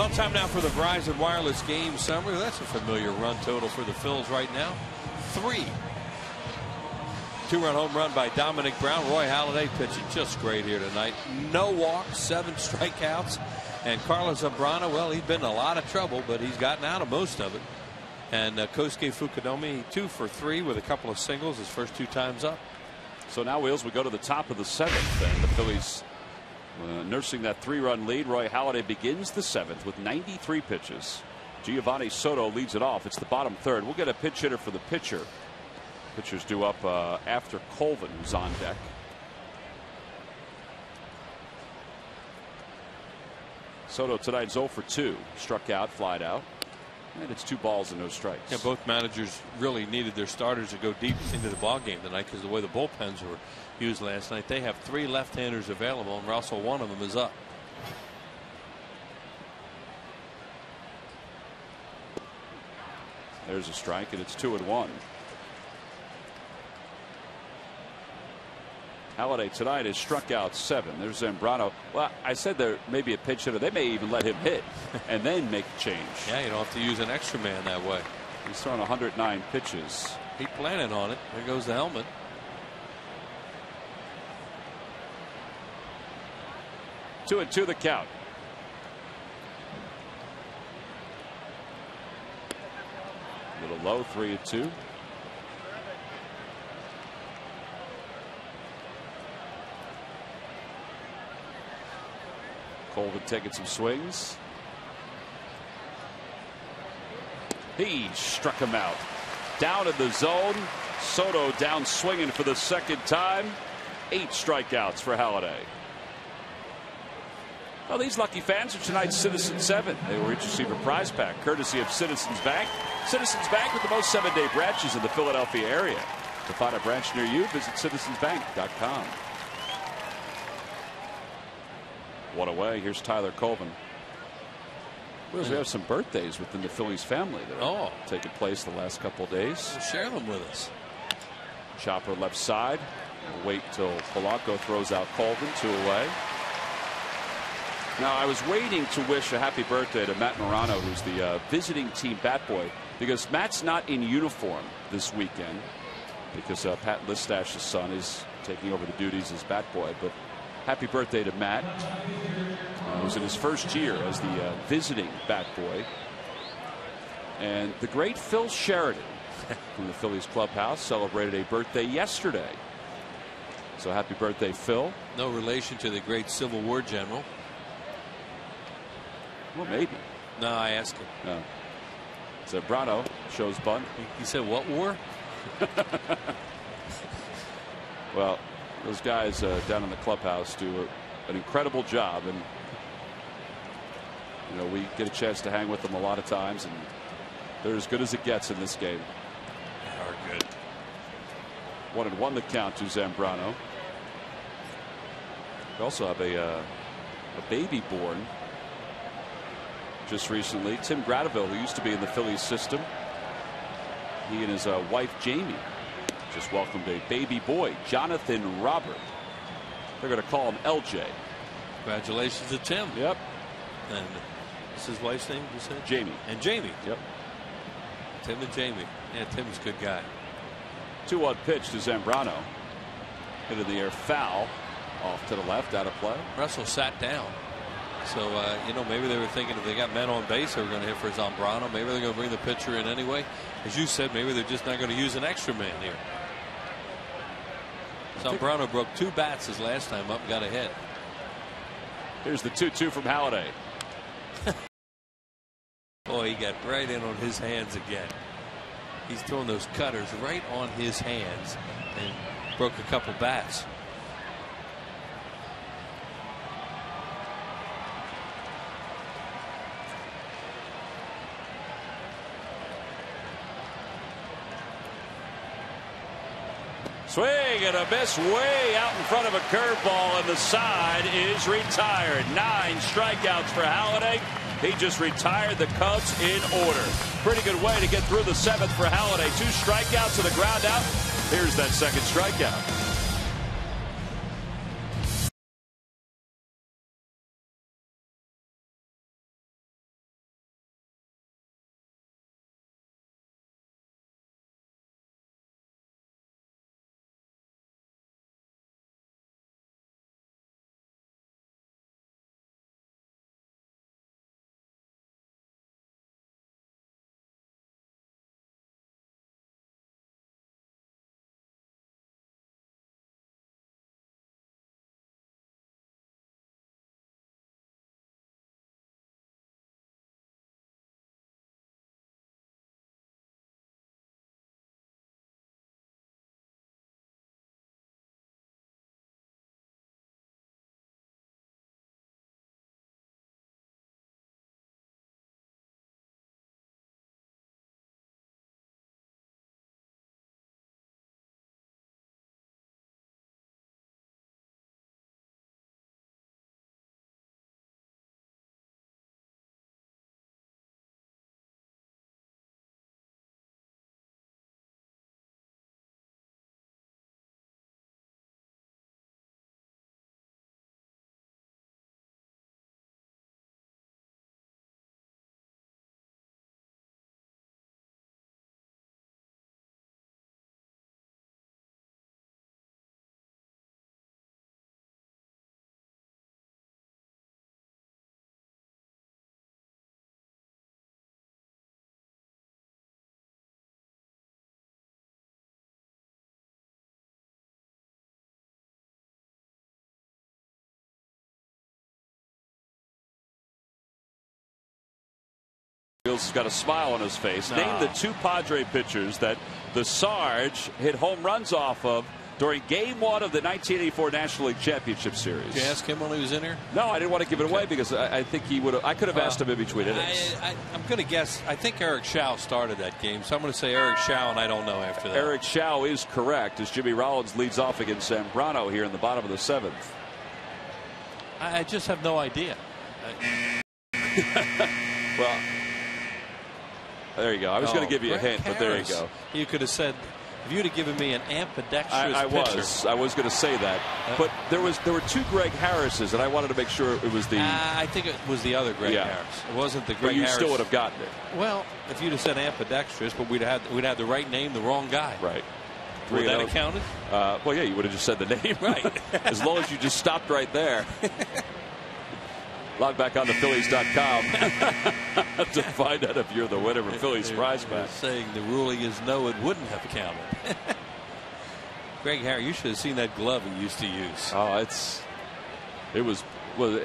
Well, time now for the Verizon Wireless game summary. That's a familiar run total for the Phils right now. 3. 2-run home run by Dominic Brown. Roy Halladay pitching just great here tonight. No walks, 7 strikeouts. And Carlos Zambrano, well, he's been in a lot of trouble, but he's gotten out of most of it. And Kosuke Fukudome, 2 for 3 with a couple of singles his first 2 times up. So now, Wheels, we go to the top of the 7th, and the Phillies nursing that 3-run lead. Roy Halladay begins the 7th with 93 pitches. Giovanni Soto leads it off. It's the bottom 3rd. We'll get a pinch hitter for the pitcher. Pitcher's due up after Colvin, who's on deck. Soto tonight 0 for 2. Struck out, flied out. And it's 2 balls and no strikes. Yeah, both managers really needed their starters to go deep into the ballgame tonight because the way the bullpens were used last night. They have 3 left-handers available, and Russell, one of them, is up. There's a strike, and it's 2-1. Halladay tonight has struck out 7. There's Zambrano. Well, I said there may be a pinch hitter. They may even let him hit and then make a change. Yeah, you don't have to use an extra man that way. He's thrown 109 pitches. He planning on it. There goes the helmet. 2-2 the count. A little low, 3-2. Colvin taking some swings. He struck him out. Down in the zone. Soto down swinging for the 2nd time. 8 strikeouts for Halladay. Well, these lucky fans are tonight's Citizens 7. They were each receive a prize pack courtesy of Citizens Bank. Citizens Bank with the most 7-day branches in the Philadelphia area. To find a branch near you, visit citizensbank.com. One away. Here's Tyler Colvin. We have some birthdays within the Phillies family that are taking place the last couple of days. Well, share them with us. Chopper left side. We'll wait till Polanco throws out Colvin. 2 away. Now, I was waiting to wish a happy birthday to Matt Morano, who's the visiting team bat boy, because Matt's not in uniform this weekend because Pat Listash's son is taking over the duties as bat boy. But happy birthday to Matt. Who's in his first year as the visiting bat boy. And the great Phil Sheridan from the Phillies clubhouse celebrated a birthday yesterday. So happy birthday, Phil. No relation to the great Civil War general. Well, maybe. No, I asked him. No. Zambrano shows bunt. He said, what war? Well, those guys down in the clubhouse do an incredible job, and you know, we get a chance to hang with them a lot of times, and they're as good as it gets in this game. They are good. 1-1 the count to Zambrano. We also have a baby born just recently. Tim Gradeville, who used to be in the Phillies system, he and his wife Jamie just welcomed a baby boy, Jonathan Robert. They're going to call him LJ. Congratulations to Tim. Yep. And what's his wife's name, you said? Jamie. And Jamie. Yep. Tim and Jamie. Yeah, Tim's a good guy. 2-1 pitch to Zambrano. Hit in the air, foul. Off to the left, out of play. Russell sat down. So, you know, maybe they were thinking if they got men on base, they were going to hit for Zambrano. Maybe they're going to bring the pitcher in anyway. As you said, maybe they're just not going to use an extra man here. Zambrano broke 2 bats his last time up and got a hit. Here's the 2-2 from Halladay. Boy, he got right in on his hands again. He's throwing those cutters right on his hands and broke a couple bats. Swing and a miss way out in front of a curveball, and the side is retired. 9 strikeouts for Halladay. He just retired the Cubs in order. Pretty good way to get through the 7th for Halladay. 2 strikeouts and a ground out. Here's that 2nd strikeout. He's got a smile on his face. No. Name the 2 Padre pitchers that the Sarge hit home runs off of during Game 1 of the 1984 National League Championship Series. Did you ask him when he was in here? No, I didn't want to give it away because I think he would have. I could have asked him in between innings. I'm going to guess. I think Eric Shao started that game, so I'm going to say Eric Shao, and I don't know after that. Eric Shao is correct as Jimmy Rollins leads off against Zambrano here in the bottom of the 7th. I just have no idea. Well, there you go. I was going to give you a hint, but there you go. You could have said, if you'd have given me an ambidextrous pitcher. I was going to say that, but there were 2 Greg Harrises, and I wanted to make sure it was the. I think it was the other Greg Harris. It wasn't the Greg but you Harris. still would have gotten it. Well, if you'd have said ambidextrous, but we'd have the right name, the wrong guy. Right. Would that have counted? Well, yeah, you would have just said the name. Right. As long as you just stopped right there. Log back on to Phillies.com to find out if you're the winner of Phillies prize pack. Saying the ruling is no, it wouldn't have counted. Greg Harris, you should have seen that glove he used to use. Oh, it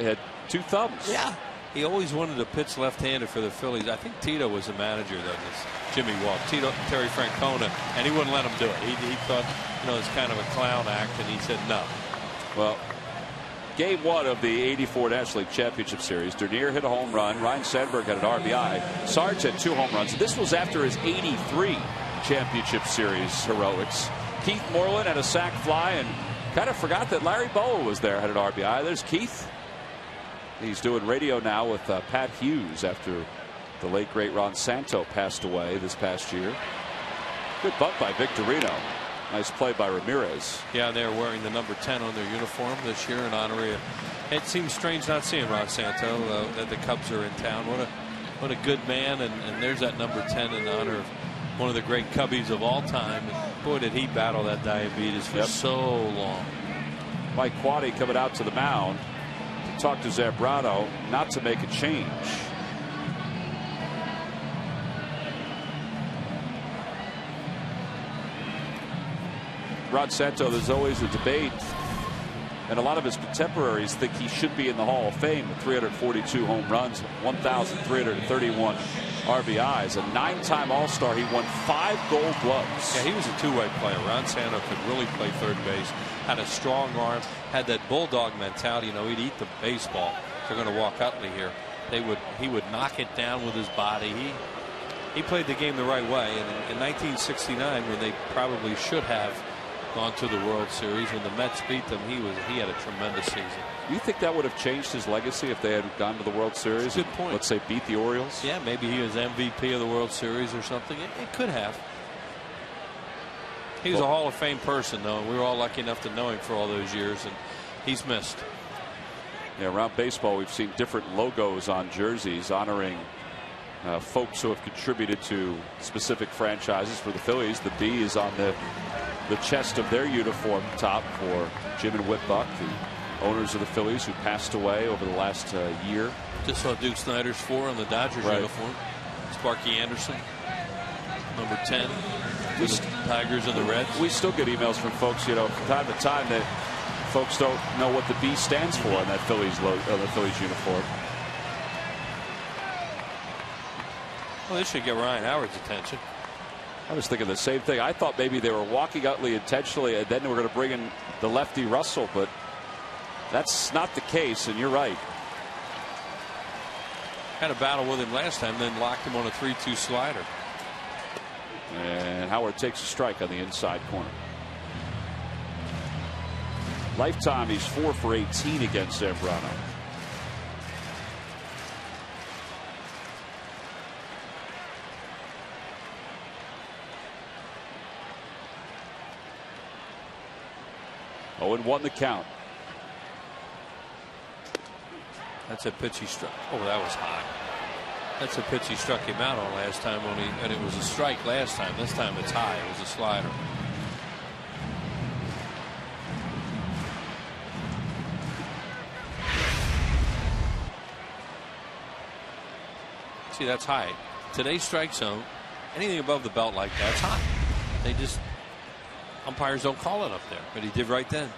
had 2 thumbs. Yeah. He always wanted to pitch left-handed for the Phillies. I think Tito was the manager then. Jimmy walked. Terry Francona, and he wouldn't let him do it. He thought, it's kind of a clown act, and he said no. Well, Game 1 of the 84 National League Championship Series. Dernier hit a home run. Ryan Sandberg had an RBI. Sarge had 2 home runs. This was after his 83 Championship Series heroics. Keith Moreland had a sac fly and kind of forgot that Larry Bowa was there, had an RBI. There's Keith. He's doing radio now with Pat Hughes after the late great Ron Santo passed away this past year. Good bunt by Victorino. Nice play by Ramirez. Yeah, they're wearing the number 10 on their uniform this year in honor of. It seems strange not seeing Ron Santo that the Cubs are in town. What a good man, and there's that number 10 in honor of one of the great Cubbies of all time. And boy, did he battle that diabetes for so long. Mike Quade coming out to the mound to talk to Zambrano not to make a change. Ron Santo, there's always a debate, and a lot of his contemporaries think he should be in the Hall of Fame with 342 home runs, 1,331 RBIs, a 9-time All-Star. He won 5 Gold Gloves. Yeah, he was a 2-way player. Ron Santo could really play third base, had a strong arm, had that bulldog mentality. He'd eat the baseball. If they're going to walk Utley here, he would knock it down with his body. He played the game the right way, and in 1969, when they probably should have gone to the World Series, when the Mets beat them, he had a tremendous season. You think that would have changed his legacy if they had gone to the World Series? Good point. Let's say beat the Orioles. Yeah, maybe he was MVP of the World Series or something. It could have. He was a Hall of Fame person, though, and we were all lucky enough to know him for all those years, and he's missed. Yeah, around baseball, we've seen different logos on jerseys honoring folks who have contributed to specific franchises. For the Phillies, the B is on the chest of their uniform top for Jim and Whit Buck, the owners of the Phillies who passed away over the last year. Just saw Duke Snider's 4 on the Dodgers uniform. Sparky Anderson, number 10. The Tigers and the Reds. We still get emails from folks, from time to time, that folks don't know what the B stands for on that Phillies uniform. Well, this should get Ryan Howard's attention. I was thinking the same thing. I thought maybe they were walking Utley intentionally and then they were going to bring in the lefty Russell, but that's not the case, and you're right. Had a battle with him last time, then locked him on a 3-2 slider. And Howard takes a strike on the inside corner. Lifetime, he's 4 for 18 against Zambrano. Oh, and 1 the count. That's a pitch he struck. Oh, that was high. That's a pitch he struck him out on last time and it was a strike last time. This time it's high. It was a slider. See, that's high. Today's strike zone, anything above the belt like that's high. They just, umpires don't call it up there, but he did right then.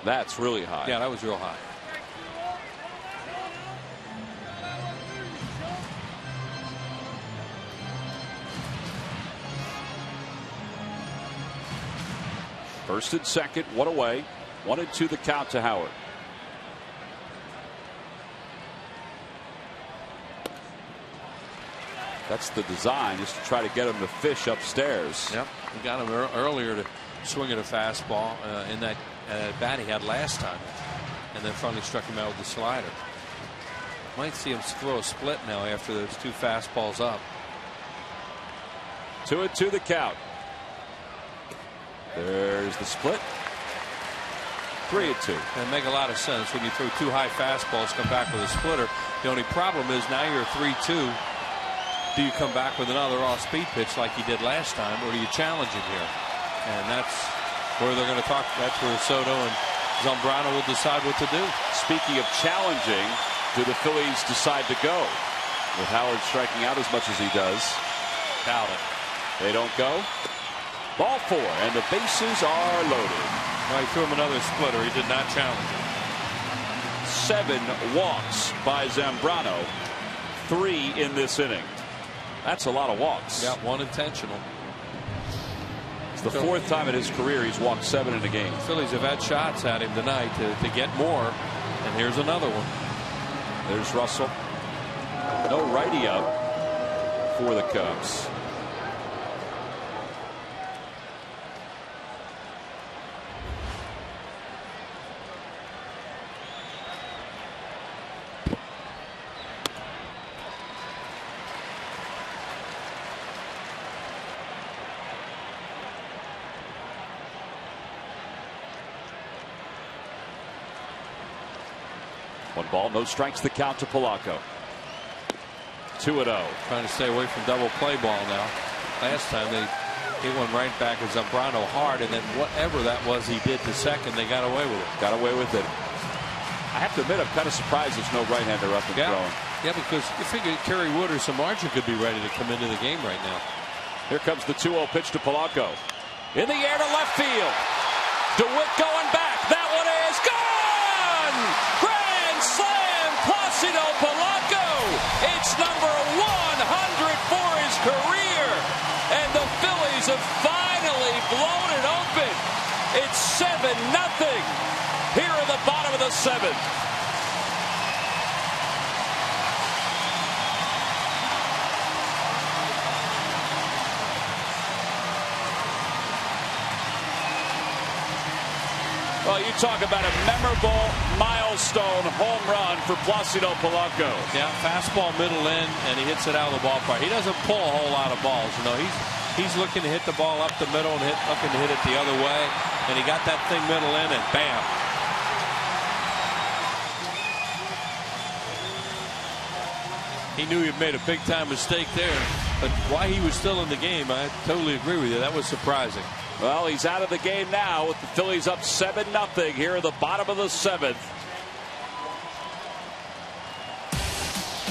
That's really high. Yeah, that was real high. First and second, one away. 1-2 the count to Howard. That's the design, just to try to get him to fish upstairs. Yep, we got him earlier to swing at a fastball in that bat he had last time, and then finally struck him out with the slider. Might see him throw a split now after those 2 fastballs up. 2-2 the count. There's the split. 3-2. And make a lot of sense when you throw 2 high fastballs, come back with a splitter. The only problem is now you're 3-2. Do you come back with another off-speed pitch like you did last time, or do you challenge him here? And that's where they're going to talk. That's where Soto and Zambrano will decide what to do. Speaking of challenging, do the Phillies decide to go with Howard striking out as much as he does? Doubt it. They don't go. Ball 4, and the bases are loaded. Well, he threw him another splitter. He did not challenge him. 7 walks by Zambrano. 3 in this inning. That's a lot of walks. Yeah, 1 intentional. It's the 4th time in his career he's walked 7 in a game. The Phillies have had shots at him tonight to get more, and here's another one. There's Russell. No righty up for the Cubs. One ball, no strikes, the count to Polanco. 2-0. Trying to stay away from double play ball now. Last time they hit one right back at Zambrano hard, and then whatever that was he did to second, they got away with it. Got away with it. I have to admit, I'm kind of surprised there's no right-hander up and throwing. Yeah, because you figure Kerry Wood or Samardzija could be ready to come into the game right now. Here comes the 2-0 pitch to Polanco. In the air to left field. DeWitt going back. That one is gone! Grand slam, Placido Polanco. It's number 100 for his career. And the Phillies have finally blown it open. It's 7-0 here in the bottom of the 7th. Well, you talk about a memorable milestone home run for Placido Polanco. Yeah, fastball middle in, and he hits it out of the ballpark. He doesn't pull a whole lot of balls. You know, he's looking to hit the ball up the middle and looking to hit it the other way. And he got that thing middle in, and bam. He knew he had made a big-time mistake there. But why he was still in the game, I totally agree with you. That was surprising. Well, he's out of the game now with the Phillies up 7-0 here at the bottom of the 7th.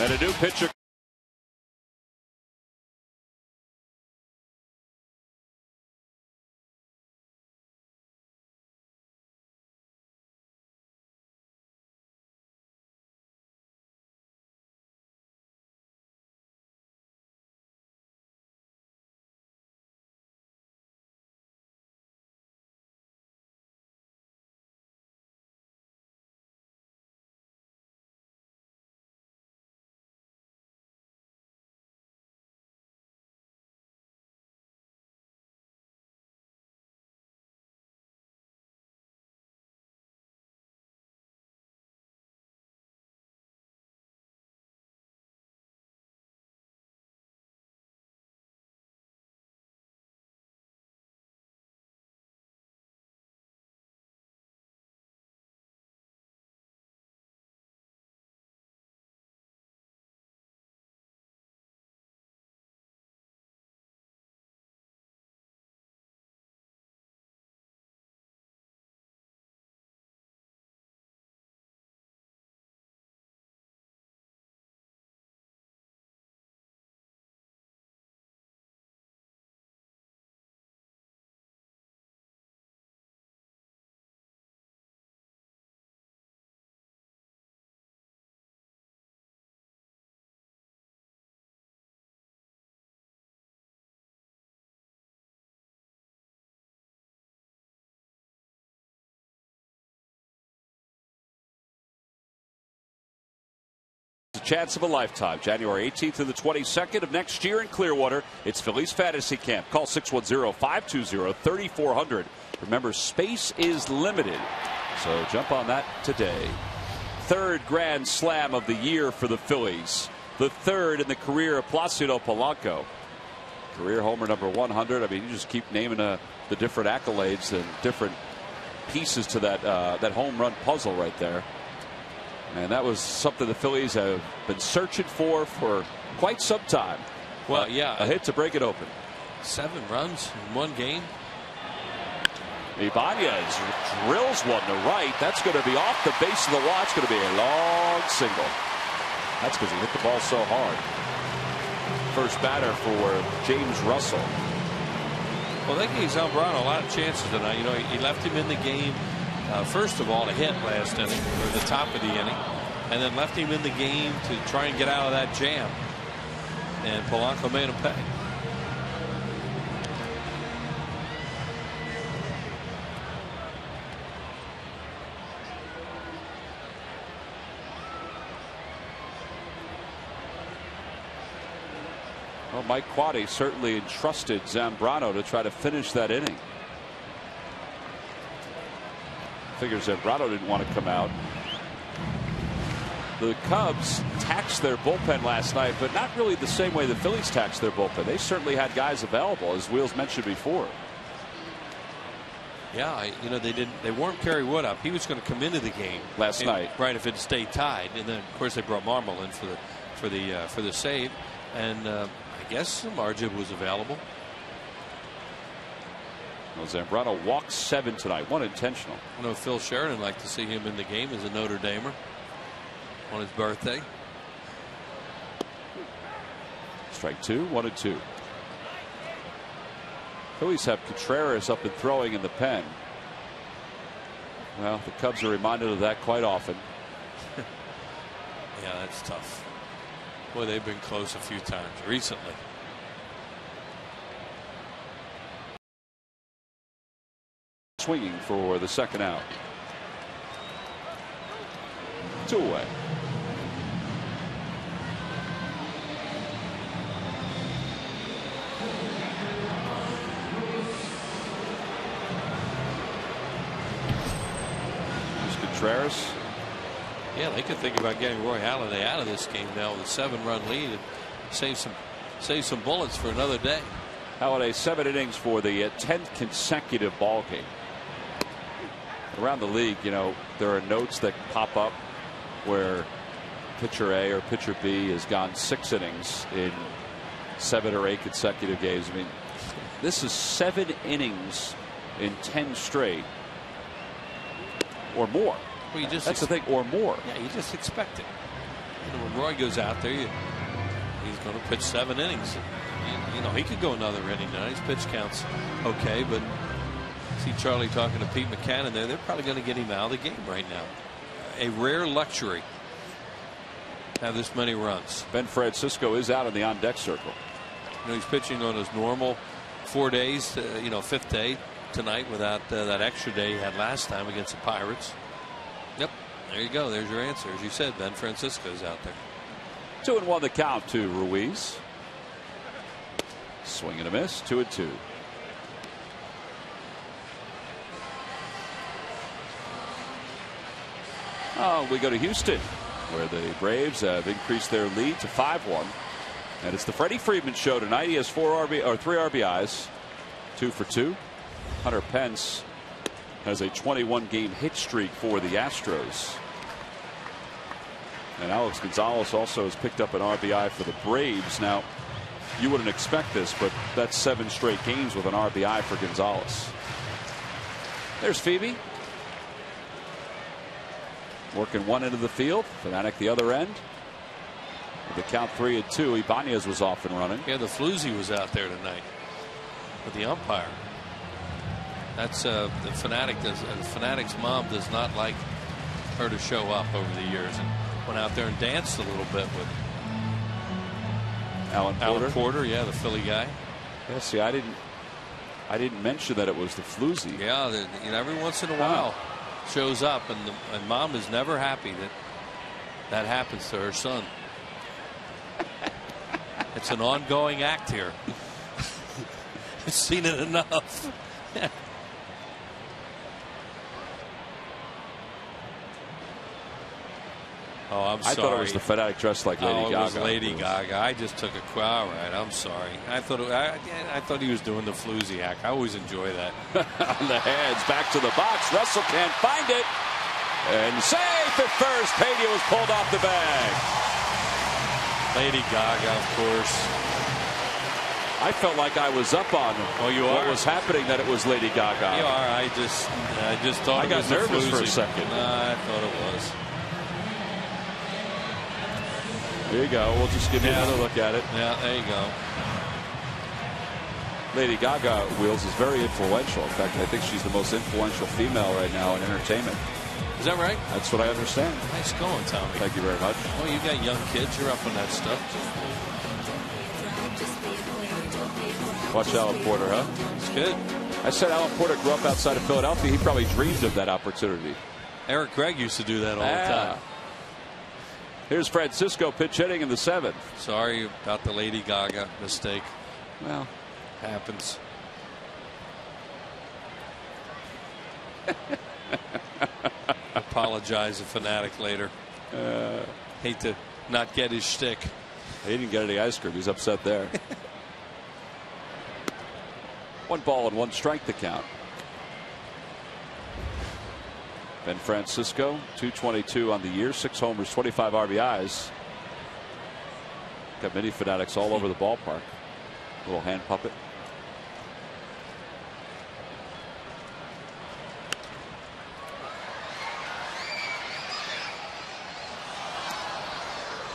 And a new pitcher. chance of a lifetime. January 18th to the 22nd of next year in Clearwater. It's Phillies Fantasy Camp. Call 610-520-3400. Remember, space is limited, so jump on that today. Third grand slam of the year for the Phillies. The third in the career of Placido Polanco. Career homer number 100. I mean, you just keep naming the different accolades and different pieces to that home run puzzle right there. And that was something the Phillies have been searching for quite some time. Well, yeah. A hit to break it open. 7 runs in one game. Ibanez drills one to right. That's going to be off the base of the wall. It's going to be a long single. That's because he hit the ball so hard. First batter for James Russell. Well, they gave Zambrano a lot of chances tonight. You know, he left him in the game. First of all, to hit last inning, or the top of the inning, and then left him in the game to try and get out of that jam. And Polanco made him pay. Well, Mike Quade certainly entrusted Zambrano to try to finish that inning. Figures Zambrano didn't want to come out. The Cubs taxed their bullpen last night, but not really the same way the Phillies taxed their bullpen. They certainly had guys available, as Wheels mentioned before. Yeah, you know, they warmed Kerry Wood up. He was going to come into the game last night, right? If it stayed tied, and then of course they brought Marmol in for the save, and I guess Margib was available. Well, Zambrano walked 7 tonight, 1 intentional. I know Phil Sheridan liked to see him in the game as a Notre Damer on his birthday. Strike 2, 1-2. Phillies have Contreras up and throwing in the pen. Well, the Cubs are reminded of that quite often. Yeah, that's tough. Boy, they've been close a few times recently. Swinging for the second out. 2 away. There's Contreras. Yeah, they could think about getting Roy Halladay out of this game now with a 7-run lead and save some bullets for another day. Halladay 7 innings for the 10th consecutive ball game. Around the league, you know, there are notes that pop up where pitcher A or pitcher B has gone 6 innings in 7 or 8 consecutive games. I mean, this is 7 innings in 10 straight or more. Well, that's the thing, or more. Yeah, you just expect it. You know, when Roy goes out there, he's going to pitch 7 innings. You know, he could go another inning now. His pitch counts okay, but see Charlie talking to Pete McCann there. They're probably going to get him out of the game right now. A rare luxury to have this many runs. Ben Francisco is out in the on-deck circle. You know, he's pitching on his normal 4 days, you know, 5th day tonight without that extra day he had last time against the Pirates. Yep, there you go. There's your answer. As you said, Ben Francisco's out there. 2-1 the count to Ruiz. Swing and a miss. 2-2. We go to Houston, where the Braves have increased their lead to 5-1. And it's the Freddie Freeman show tonight. He has 3 RBIs, 2 for 2. Hunter Pence has a 21-game hit streak for the Astros. And Alex Gonzalez also has picked up an RBI for the Braves. Now, you wouldn't expect this, but that's 7 straight games with an RBI for Gonzalez. There's Phoebe. Working one end of the field. Fanatic the other end. With the count 3-2. Ibanez was off and running. Yeah, the Floozy was out there tonight with the umpire. That's the Fanatic. The Fanatic's mom does not like her to show up over the years, and went out there and danced a little bit with Alan Porter. Yeah, the Philly guy. Yeah, see, I didn't mention that it was the Floozy. Yeah, you know, every once in a while shows up, and mom is never happy that happens to her son. It's an ongoing act here. I've seen it enough. Oh, I'm sorry. I thought it was the fanatic dressed like Lady Gaga. It was Lady Gaga. I just took a all right. I'm sorry. I thought he was doing the floozy act. I always enjoy that. On the hands, back to the box. Russell can't find it, and safe at first. Pena was pulled off the bag. Lady Gaga, of course. I felt like I was up on what was happening. That it was Lady Gaga. You are. I just thought I got nervous for a second. I thought it was. There you go. We'll just give you another look at it. Yeah, there you go. Lady Gaga, Wheels, is very influential. In fact, I think she's the most influential female right now in entertainment. Is that right? That's what I understand. Nice going, Tommy. Thank you very much. Oh, you got young kids. You're up on that stuff. Watch Alan Porter, huh? It's good. I said Alan Porter grew up outside of Philadelphia. He probably dreamed of that opportunity. Eric Gregg used to do that all the time. Here's Francisco pitch hitting in the 7th. Sorry about the Lady Gaga mistake. Well, happens. Apologize to Fanatic later. Hate to not get his shtick. He didn't get any ice cream. He's upset there. 1 ball and 1 strike to count. Ben Francisco, 222 on the year, 6 homers, 25 RBIs. Got many Fanatics all over the ballpark. Little hand puppet.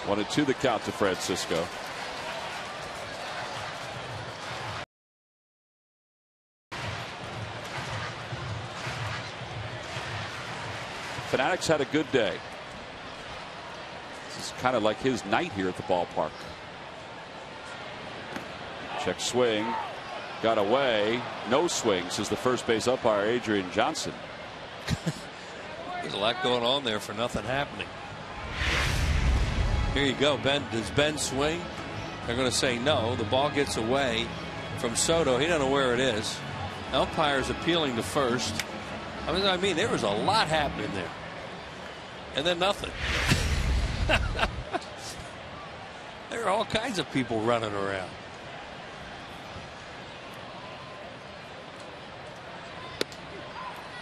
One and 2 the count to Francisco. Fanatics had a good day. This is kind of like his night here at the ballpark. Check swing. Got away. No swing, says the first base umpire, Adrian Johnson. There's a lot going on there for nothing happening. Here you go, Ben. Does Ben swing? They're going to say no. The ball gets away from Soto. He doesn't know where it is. Umpire's appealing to first. I mean, there was a lot happening there. And then nothing. There are all kinds of people running around.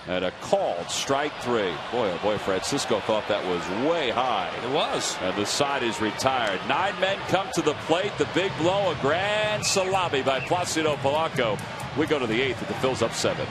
And a called strike 3. Boy, oh boy, Francisco thought that was way high. It was. And the side is retired. 9 men come to the plate. The big blow, a grand salami by Placido Polanco. We go to the 8th with the Phils up 7.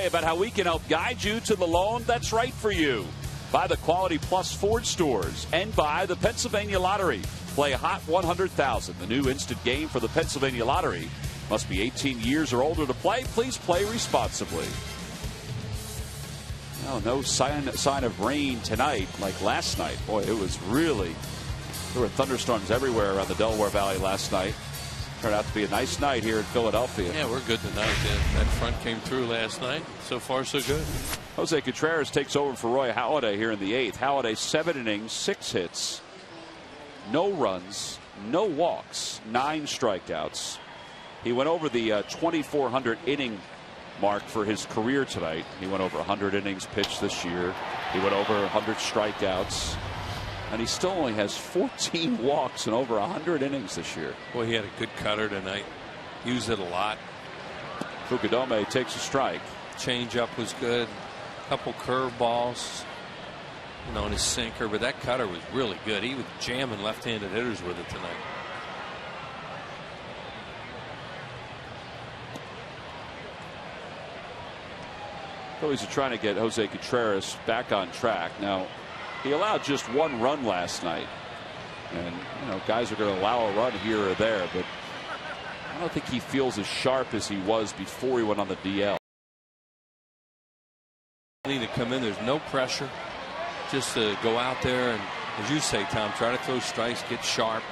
About how we can help guide you to the loan that's right for you. By the Quality Plus Ford stores and by the Pennsylvania Lottery. Play Hot 100,000, the new instant game for the Pennsylvania Lottery. Must be 18 years or older to play. Please play responsibly. No sign of rain tonight like last night. Boy, it was really, there were thunderstorms everywhere around the Delaware Valley last night. Turned out to be a nice night here in Philadelphia. Yeah, we're good tonight. That front came through last night. So far, so good. Jose Contreras takes over for Roy Halladay here in the 8th. Halladay 7 innings, 6 hits, no runs, no walks, 9 strikeouts. He went over the 2,400 inning mark for his career tonight. He went over 100 innings pitched this year. He went over 100 strikeouts. And he still only has 14 walks and over 100 innings this year. Boy, he had a good cutter tonight. Used it a lot. Fukudome takes a strike. Changeup was good. A couple curveballs, and his sinker, but that cutter was really good. He was jamming left-handed hitters with it tonight. Phillies are trying to get Jose Contreras back on track. Now, he allowed just 1 run last night. And, guys are going to allow a run here or there, but I don't think he feels as sharp as he was before he went on the DL. Need to come in. There's no pressure. Just to go out there and, as you say, Tom, try to throw strikes, get sharp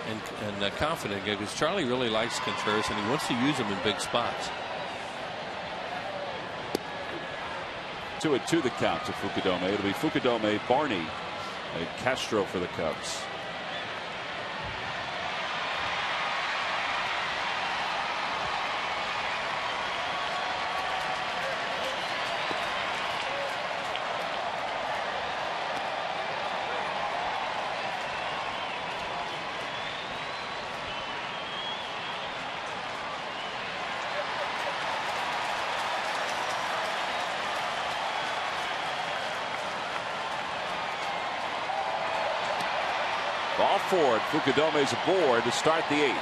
and confident. Because Charlie really likes Contreras and he wants to use him in big spots. 2-2 the count to Fukudome. It'll be Fukudome, Barney, and Castro for the Cubs. Ball forward. Fukudome's aboard to start the 8th.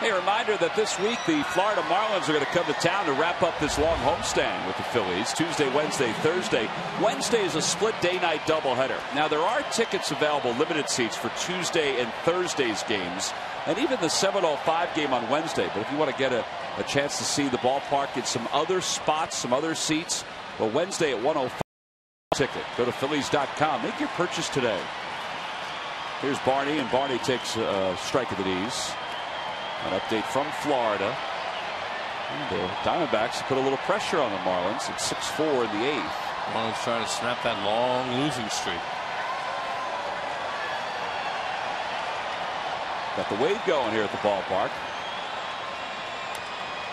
Hey, a reminder that this week the Florida Marlins are going to come to town to wrap up this long homestand with the Phillies. Tuesday, Wednesday, Thursday. Wednesday is a split day-night doubleheader. Now, there are tickets available, limited seats, for Tuesday and Thursday's games, and even the 7:05 game on Wednesday. But if you want to get a chance to see the ballpark in some other spots, some other seats, well, Wednesday at 1:05. Ticket. Go to Phillies.com. Make your purchase today. Here's Barney, and Barney takes a strike at the knees. An update from Florida. And the Diamondbacks put a little pressure on the Marlins at 6-4 in the 8th. Marlins trying to snap that long losing streak. Got the wave going here at the ballpark.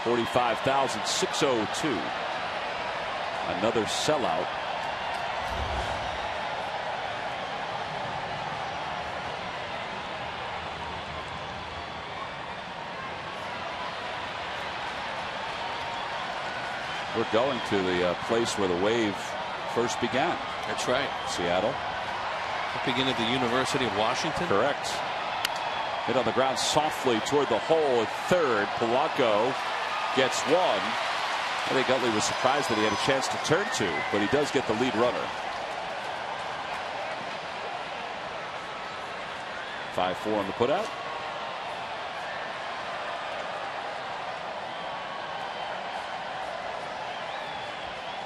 45,602. Another sellout. We're going to the place where the wave first began. That's right. Seattle. It began at the University of Washington. Correct. Hit on the ground softly toward the hole at third. Polanco gets one. I think Utley was surprised that he had a chance to turn to, but he does get the lead runner. 5-4 on the putout.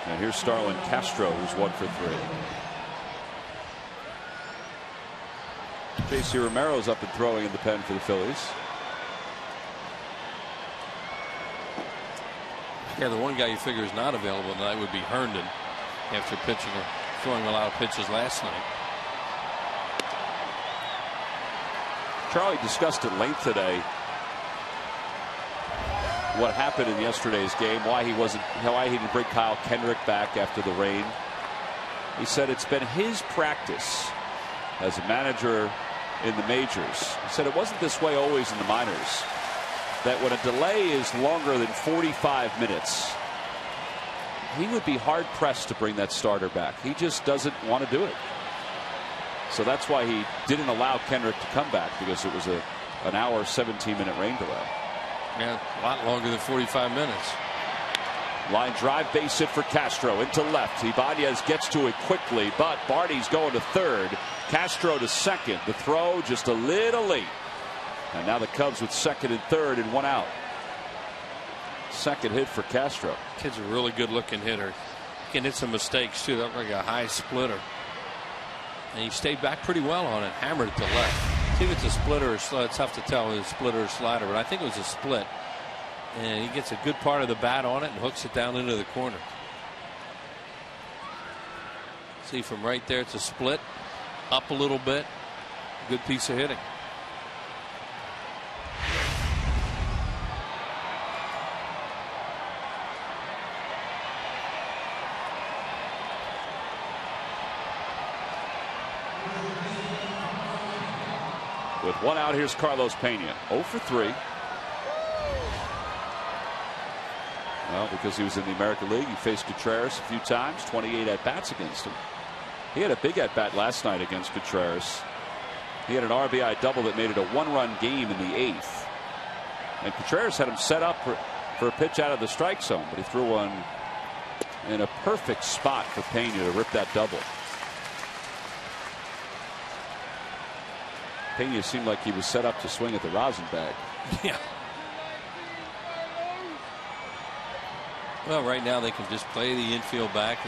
And here's Starlin Castro, who's 1 for 3. J.C. Romero's up and throwing in the pen for the Phillies. Yeah, the one guy you figure is not available tonight would be Herndon after pitching or throwing a lot of pitches last night. Charlie discussed at length today what happened in yesterday's game, why he didn't bring Kyle Kendrick back after the rain. He said it's been his practice as a manager in the majors. He said it wasn't this way always in the minors, that when a delay is longer than 45 minutes, he would be hard pressed to bring that starter back. He just doesn't want to do it. So that's why he didn't allow Kendrick to come back, because it was an hour 17-minute rain delay. Yeah, a lot longer than 45 minutes. Line drive, base hit for Castro into left. Ibanez gets to it quickly, but Barney's going to third. Castro to second. The throw just a little late. And now the Cubs with second and third and one out. Second hit for Castro. Kid's a really good looking hitter. He can hit some mistakes too. That looked like a high splitter. And he stayed back pretty well on it. Hammered it to left. See if it's a splitter or slider. It's tough to tell if it's a splitter or slider, but I think it was a split. And he gets a good part of the bat on it and hooks it down into the corner. See from right there, it's a split. Up a little bit. Good piece of hitting. With one out, here's Carlos Pena. 0 for 3. Well, because he was in the American League, he faced Contreras a few times, 28 at-bats against him. He had a big at-bat last night against Contreras. He had an RBI double that made it a one-run game in the 8th. And Contreras had him set up for a pitch out of the strike zone, but he threw one in a perfect spot for Pena to rip that double. Pena seemed like he was set up to swing at the rosin bag. Yeah. Well, right now they can just play the infield back.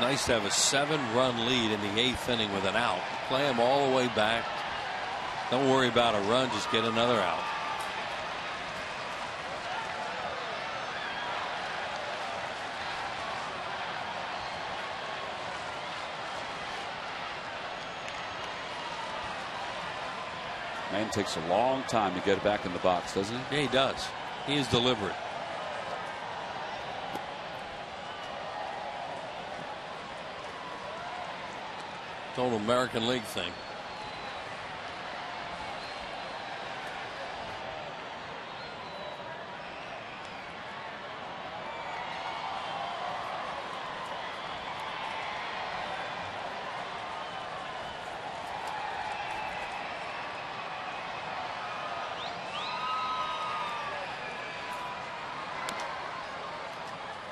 Nice to have a 7-run lead in the 8th inning with an out. Play them all the way back. Don't worry about a run, just get another out. Man takes a long time to get back in the box, doesn't he? Yeah, he does. He is deliberate. It's old American League thing.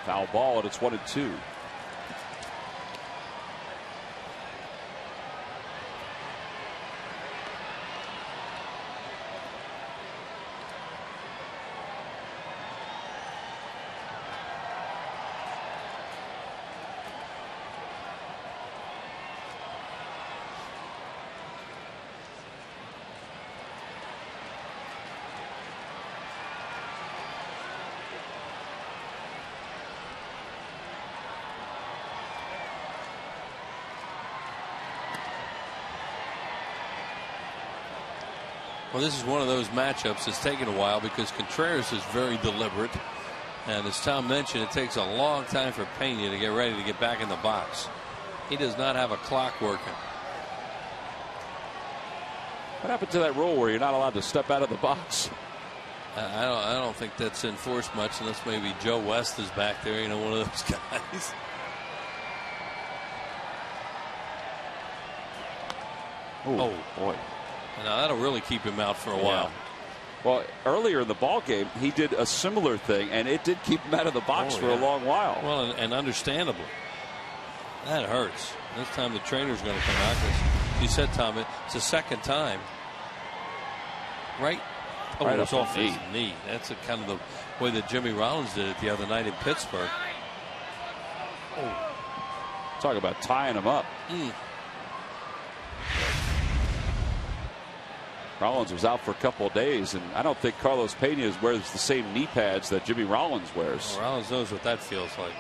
Foul ball, and it's 1-2. Well, this is one of those matchups that's taken a while because Contreras is very deliberate. And as Tom mentioned, it takes a long time for Pena to get ready to get back in the box. He does not have a clock working. What happened to that rule where you're not allowed to step out of the box? I don't think that's enforced much unless maybe Joe West is back there, you know, one of those guys. Ooh, oh boy. Now that'll really keep him out for a while. Well, earlier in the ball game, he did a similar thing, and it did keep him out of the box for a long while. Well, and understandably, that hurts. This time the trainer's going to come out because you said, Tom, it's the second time, right? Oh, right it was off off the his knee. That's kind of the way that Jimmy Rollins did it the other night in Pittsburgh. Oh. Talk about tying him up. Rollins was out for a couple of days, and I don't think Carlos Pena wears the same knee pads that Jimmy Rollins wears. Well, Rollins knows what that feels like.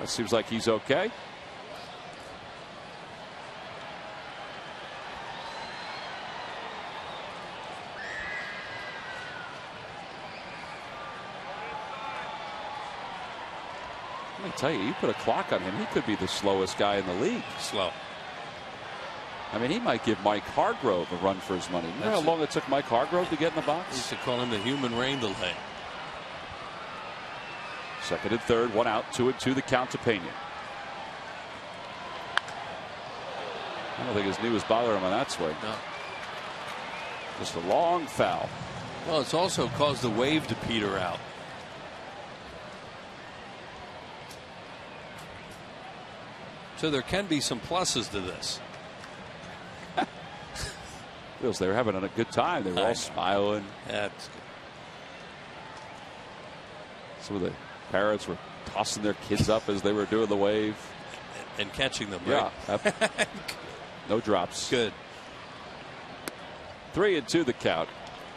It seems like he's okay. Let me tell you put a clock on him, he could be the slowest guy in the league. Slow. I mean, he might give Mike Hargrove a run for his money. Remember how long it took Mike Hargrove to get in the box? Used to call him the human rain delay. Second and third, one out, 2-2 the count to Pena. I don't think his knee was bothering him on that swing. No. Just a long foul. Well, it's also caused the wave to peter out. So there can be some pluses to this. Feels they were having a good time. They were all smiling. That's good. Some of the parents were tossing their kids up as they were doing the wave. And catching them, yeah, right? No drops. Good. 3-2 the count.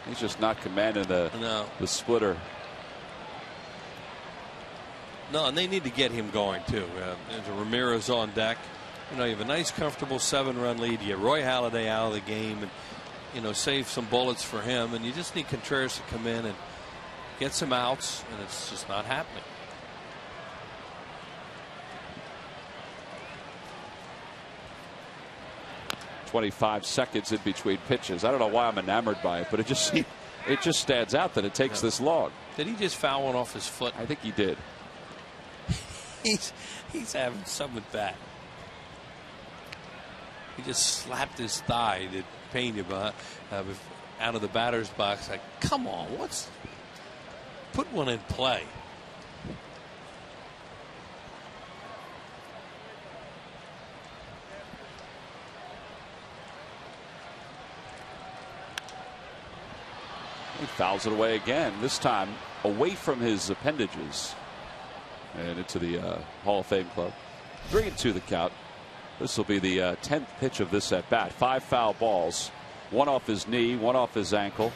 He's just not commanding the splitter. No, and they need to get him going too. There's Ramirez on deck. You know, you have a nice, comfortable 7-run lead. You get Roy Halladay out of the game, and you know, save some bullets for him. And you just need Contreras to come in and get some outs, and it's just not happening. "25 seconds in between pitches." I don't know why I'm enamored by it, but it just stands out that it takes this long. Did he just foul one off his foot? I think he did. He's having some with that. He just slapped his thigh to Pena out of the batter's box. Like, come on, put one in play. He fouls it away again, this time away from his appendages and into the Hall of Fame club. 3-2 the count. This will be the 10th pitch of this at bat. 5 foul balls, 1 off his knee, 1 off his ankle.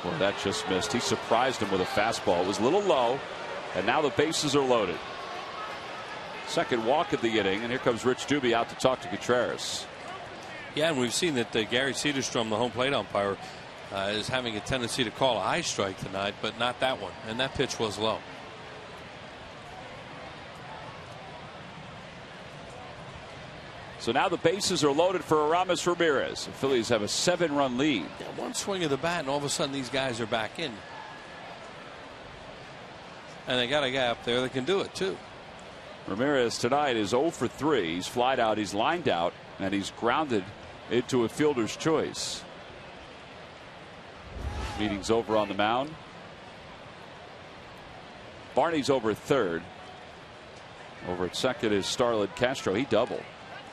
Well, that just missed. He surprised him with a fastball. It was a little low, and now the bases are loaded. Second walk of the inning, and here comes Rich Dubé out to talk to Contreras. Yeah, and we've seen that Gary Cederstrom, the home plate umpire, is having a tendency to call a high strike tonight, but not that one. And that pitch was low. So now the bases are loaded for Aramis Ramirez. The Phillies have a 7-run lead. Yeah, one swing of the bat, and all of a sudden these guys are back in. And they got a guy up there that can do it, too. Ramirez tonight is 0 for 3. He's flied out, he's lined out, and he's grounded into a fielder's choice. Meeting's over on the mound. Barney's over at third. Over at second is Starlin Castro. He doubled.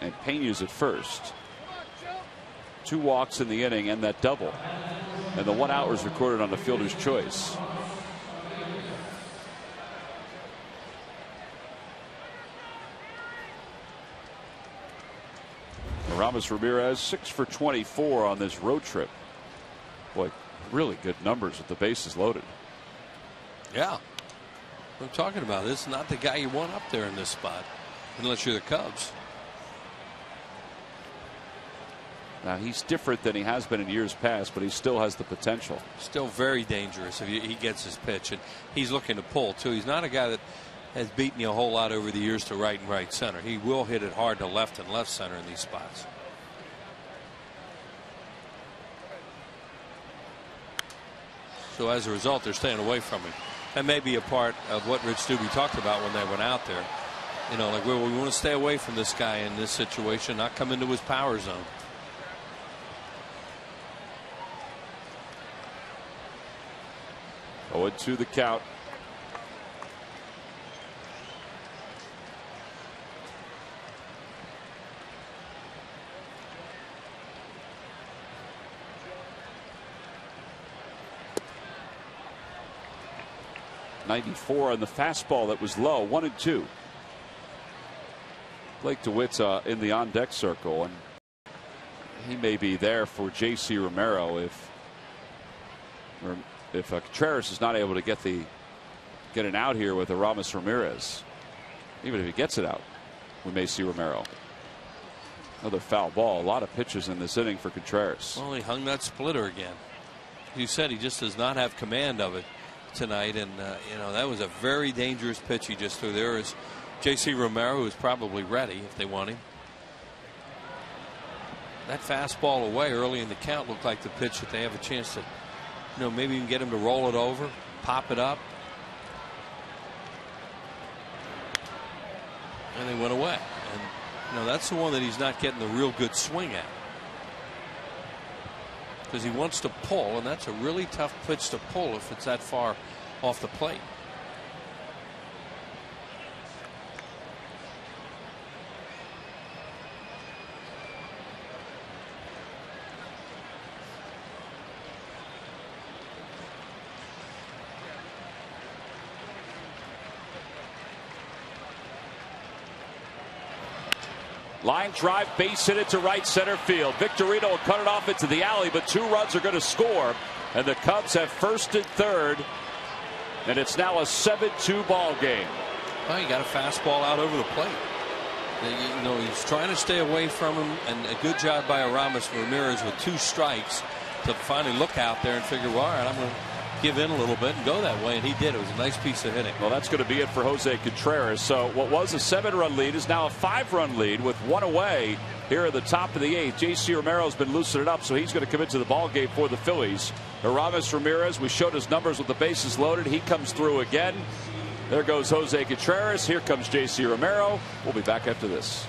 And Pena's at first. 2 walks in the inning and that double. And the 1 out was recorded on the fielder's choice. Aramis Ramirez 6 for 24 on this road trip. Boy, really good numbers with the bases loaded. Yeah. I'm talking about this is not the guy you want up there in this spot unless you're the Cubs. Now he's different than he has been in years past, but he still has the potential. Still very dangerous if he gets his pitch, and he's looking to pull too. He's not a guy that has beaten you a whole lot over the years to right and right center. He will hit it hard to left and left center in these spots. So as a result, they're staying away from him. That may be a part of what Rich Dubé talked about when they went out there. You know, like we want to stay away from this guy in this situation, not come into his power zone. To the count. .94 on the fastball that was low. 1-2. Blake DeWitt's in the on deck circle, and he may be there for J.C. Romero if Contreras is not able to get an out here with Aramis Ramirez. Even if he gets it out, we may see Romero. Another foul ball. A lot of pitches in this inning for Contreras. Well, he hung that splitter again. You said he just does not have command of it tonight, and you know, that was a very dangerous pitch he just threw. There is J.C. Romero, who is probably ready if they want him. that fastball away early in the count looked like the pitch that they have a chance to, maybe even get him to roll it over, pop it up. And they went away. And, that's the one that he's not getting the real good swing at. Because he wants to pull, and that's a really tough pitch to pull if it's that far off the plate. Line drive, base hit it to right center field. Victorino will cut it off into the alley, but 2 runs are going to score. And the Cubs have first and third. And it's now a 7-2 ball game. Well, he got a fastball out over the plate. He's trying to stay away from him, and a good job by Aramis Ramirez with 2 strikes to finally look out there and figure, well, all right, I'm going to give in a little bit and go that way, and he did. It was a nice piece of hitting. Well, that's going to be it for Jose Contreras. So what was a 7-run lead is now a 5-run lead with 1 away here at the top of the 8th. J.C. Romero's been loosening up, so he's going to come into the ball game for the Phillies. Aramis Ramirez, we showed his numbers with the bases loaded. He comes through again. There goes Jose Contreras. Here comes J.C. Romero. We'll be back after this.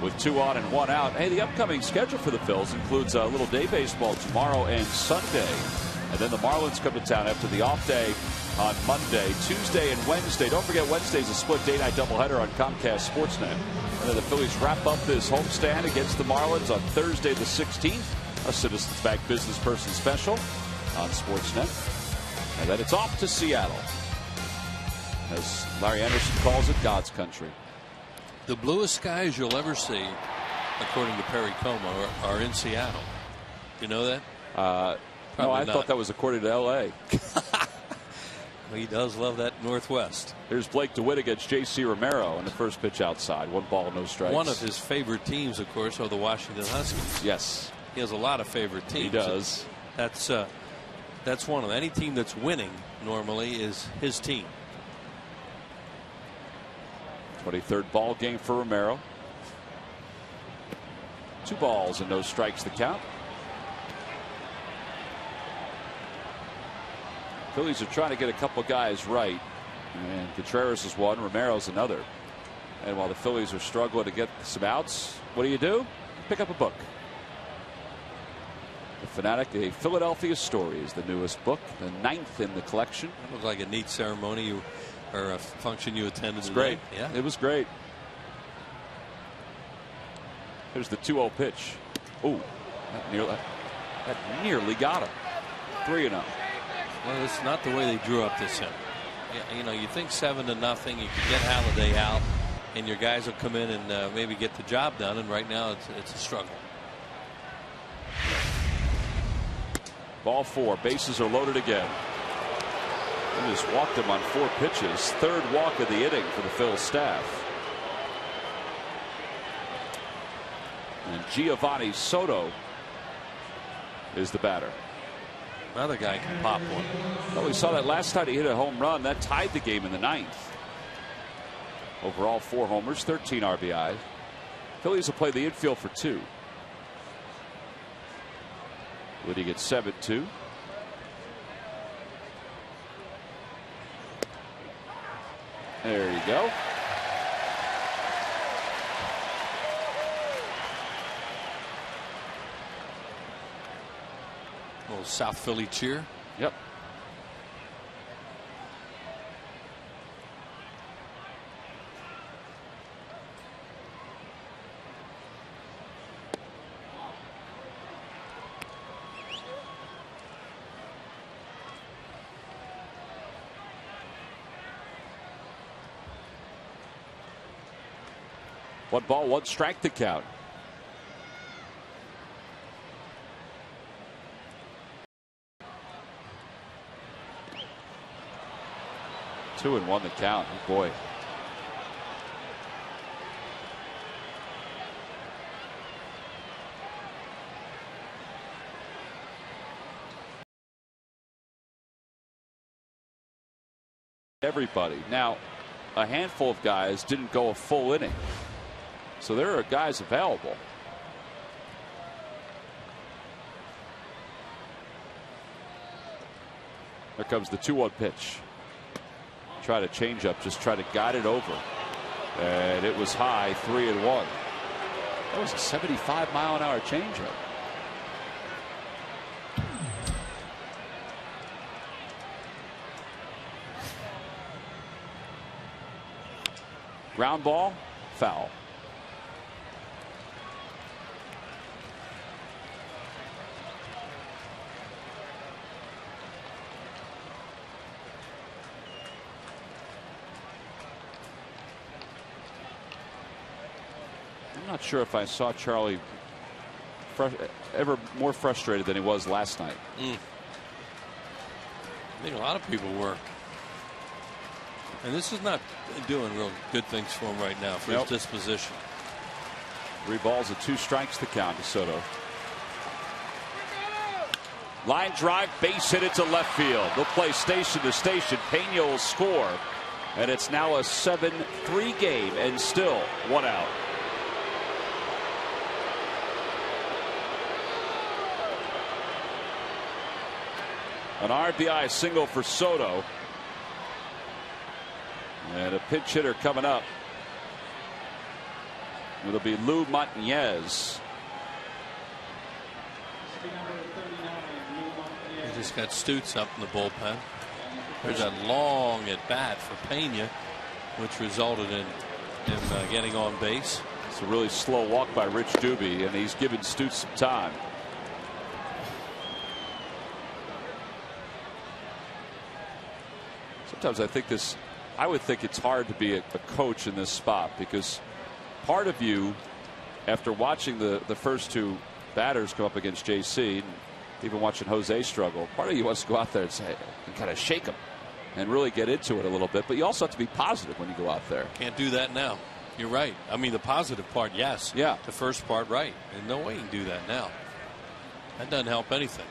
With 2 on and 1 out. Hey, the upcoming schedule for the Phils includes a little day baseball tomorrow and Sunday. And then the Marlins come to town after the off day on Monday, Tuesday, and Wednesday. Don't forget, Wednesday's a split day-night doubleheader on Comcast Sportsnet. And then the Phillies wrap up this homestand against the Marlins on Thursday the 16th. A Citizens Bank Business Person Special on Sportsnet. And then it's off to Seattle. As Larry Anderson calls it, God's country. The bluest skies you'll ever see, according to Perry Como, are in Seattle. You know that? No, I thought that was according to L.A. Well, he does love that Northwest. Here's Blake DeWitt against J.C. Romero on the first pitch outside. 1 ball, no strikes. One of his favorite teams, of course, are the Washington Huskies. Yes. He has a lot of favorite teams. He does. That's one of them. Any team that's winning normally is his team. 23rd ball game for Romero. 2 balls and no strikes the count. Phillies are trying to get a couple guys right, and Contreras is one, Romero's another. And while the Phillies are struggling to get some outs, what do? Pick up a book. The Fanatic, A Philadelphia Story is the newest book, the 9th in the collection. That looked like a neat ceremony or a function you attended. It's great. Yeah, it was great. There's the 2-0 pitch. Oh, that nearly got him. 3-0. Well, it's not the way they drew up this inning. You think 7-0. You can get Halladay out, and your guys will come in and maybe get the job done. And right now, it's a struggle. Ball 4. Bases are loaded again. He just walked him on 4 pitches. Third walk of the inning for the Phil staff. And Giovanni Soto is the batter. Another guy can pop one. Well, we saw that last time he hit a home run. That tied the game in the 9th. Overall 4 homers, 13 RBI. Phillies will play the infield for 2. Liddy gets 7-2. There you go. Little South Philly cheer. Yep. One ball, one strike to count. Two and one to count. Oh boy. Everybody. Now, a handful of guys didn't go a full inning. So there are guys available. There comes the 2-1 pitch. Try to change up, just try to guide it over. And it was high, 3-1. That was a 75-mile-an-hour changeup. Ground ball, foul. I'm not sure if I saw Charlie ever more frustrated than he was last night. I think a lot of people were. And this is not doing real good things for him right now, for his disposition. 3 balls and 2 strikes to count to Soto. Line drive, base hit it to left field. They'll play station to station. Pena will score. And it's now a 7-3 game and still 1 out. An RBI single for Soto. And a pinch hitter coming up. It'll be Lou Martinez. He just got Stutz up in the bullpen. There's a long at bat for Pena, which resulted in him getting on base. It's a really slow walk by Rich Doobie, and he's given Stutz some time. Sometimes I would think it's hard to be a coach in this spot, because part of you, after watching the first 2 batters come up against JC, and even watching Jose struggle, part of you wants to go out there and say, and kind of shake him and really get into it a little bit. But you also have to be positive when you go out there. Can't do that now. You're right. I mean, the positive part, yes. Yeah. The first part, right. And no way you can do that now. That doesn't help anything.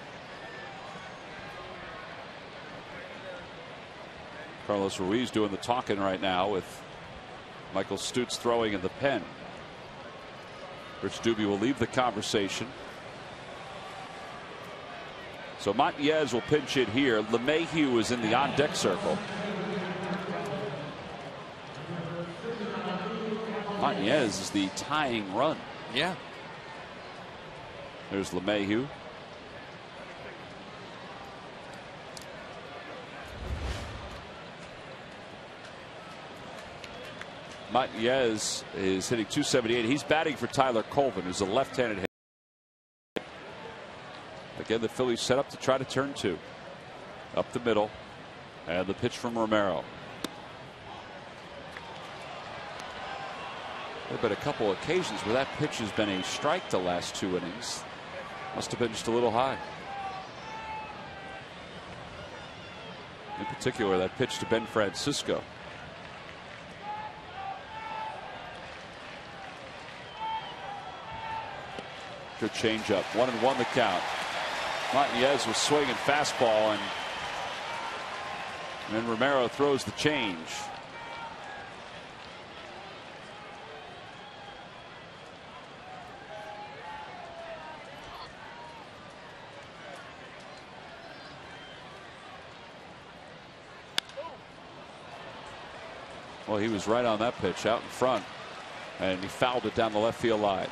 Carlos Ruiz doing the talking right now with Michael Stutz throwing in the pen. Rich Doobie will leave the conversation. So Martinez will pinch it here. LeMahieu is in the on-deck circle. Martinez is the tying run. Yeah. There's LeMahieu. Martinez is hitting .278. He's batting for Tyler Colvin, who's a left-handed hitter. Again, the Phillies set up to try to turn 2. Up the middle. And the pitch from Romero. There have been a couple occasions where that pitch has been a strike the last 2 innings. Must have been just a little high. In particular, that pitch to Ben Francisco. Good changeup. 1-1 the count. Montañez was swinging fastball, and then Romero throws the change. Well, he was right on that pitch out in front, and he fouled it down the left field line.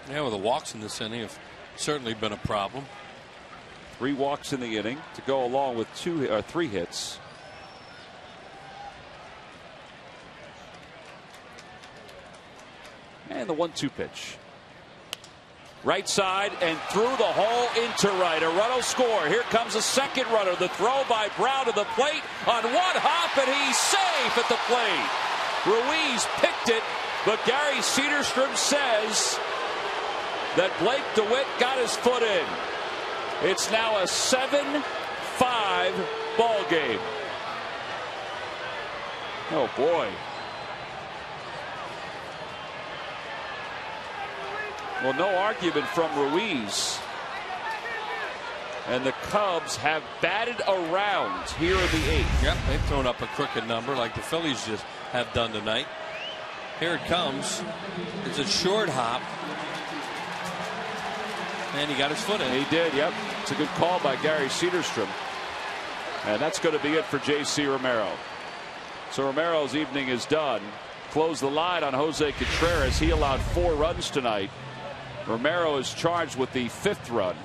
Yeah, well, the walks in this inning have certainly been a problem. 3 walks in the inning to go along with 3 hits. And the 1-2 pitch. Right side and through the hole into right. A run will score. Here comes a second runner. The throw by Brown to the plate on one hop, and he's safe at the plate. Ruiz picked it, but Gary Cedarstrom says that Blake DeWitt got his foot in. It's now a 7-5 ball game. Oh boy. Well, no argument from Ruiz. And the Cubs have batted around here in the 8th. Yep, they've thrown up a crooked number like the Phillies just have done tonight. Here it comes. It's a short hop. And he got his foot in. He did, yep. It's a good call by Gary Cedarstrom. And that's going to be it for J.C. Romero. So Romero's evening is done. Close the line on Jose Contreras. He allowed 4 runs tonight. Romero is charged with the 5th run.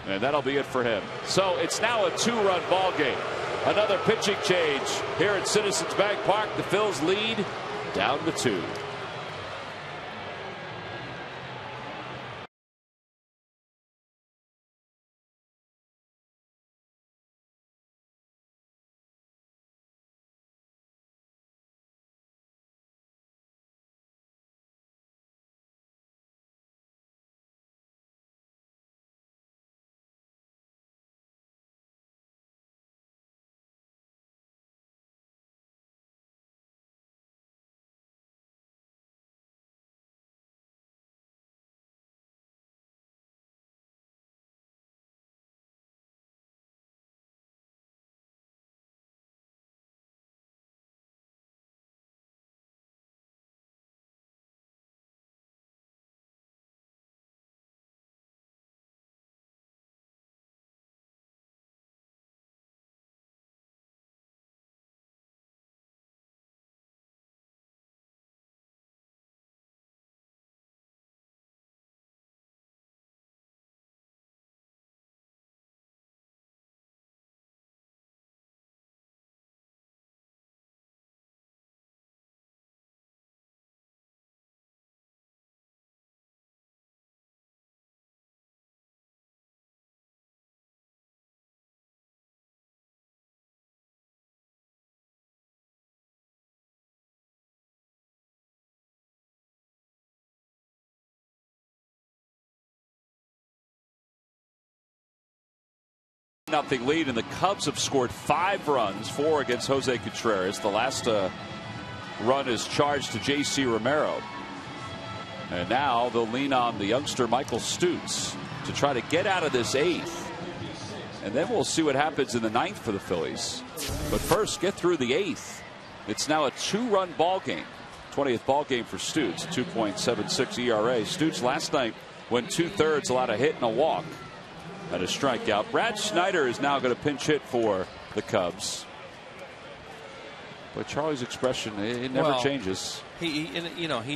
And that'll be it for him. So it's now a 2-run ball game. Another pitching change here at Citizens Bank Park. The Phils lead down to 2. Nothing lead, and the Cubs have scored 5 runs, 4 against Jose Contreras. The last run is charged to J.C. Romero. And now they'll lean on the youngster Michael Stutz to try to get out of this 8th. And then we'll see what happens in the 9th for the Phillies. But first, get through the 8th. It's now a 2-run ball game. 20th ball game for Stutz, 2.76 ERA. Stutz last night went 2/3, allowed a hit and a walk and a strikeout. Brad Schneider is now going to pinch hit for the Cubs. But Charlie's expression, it never changes. He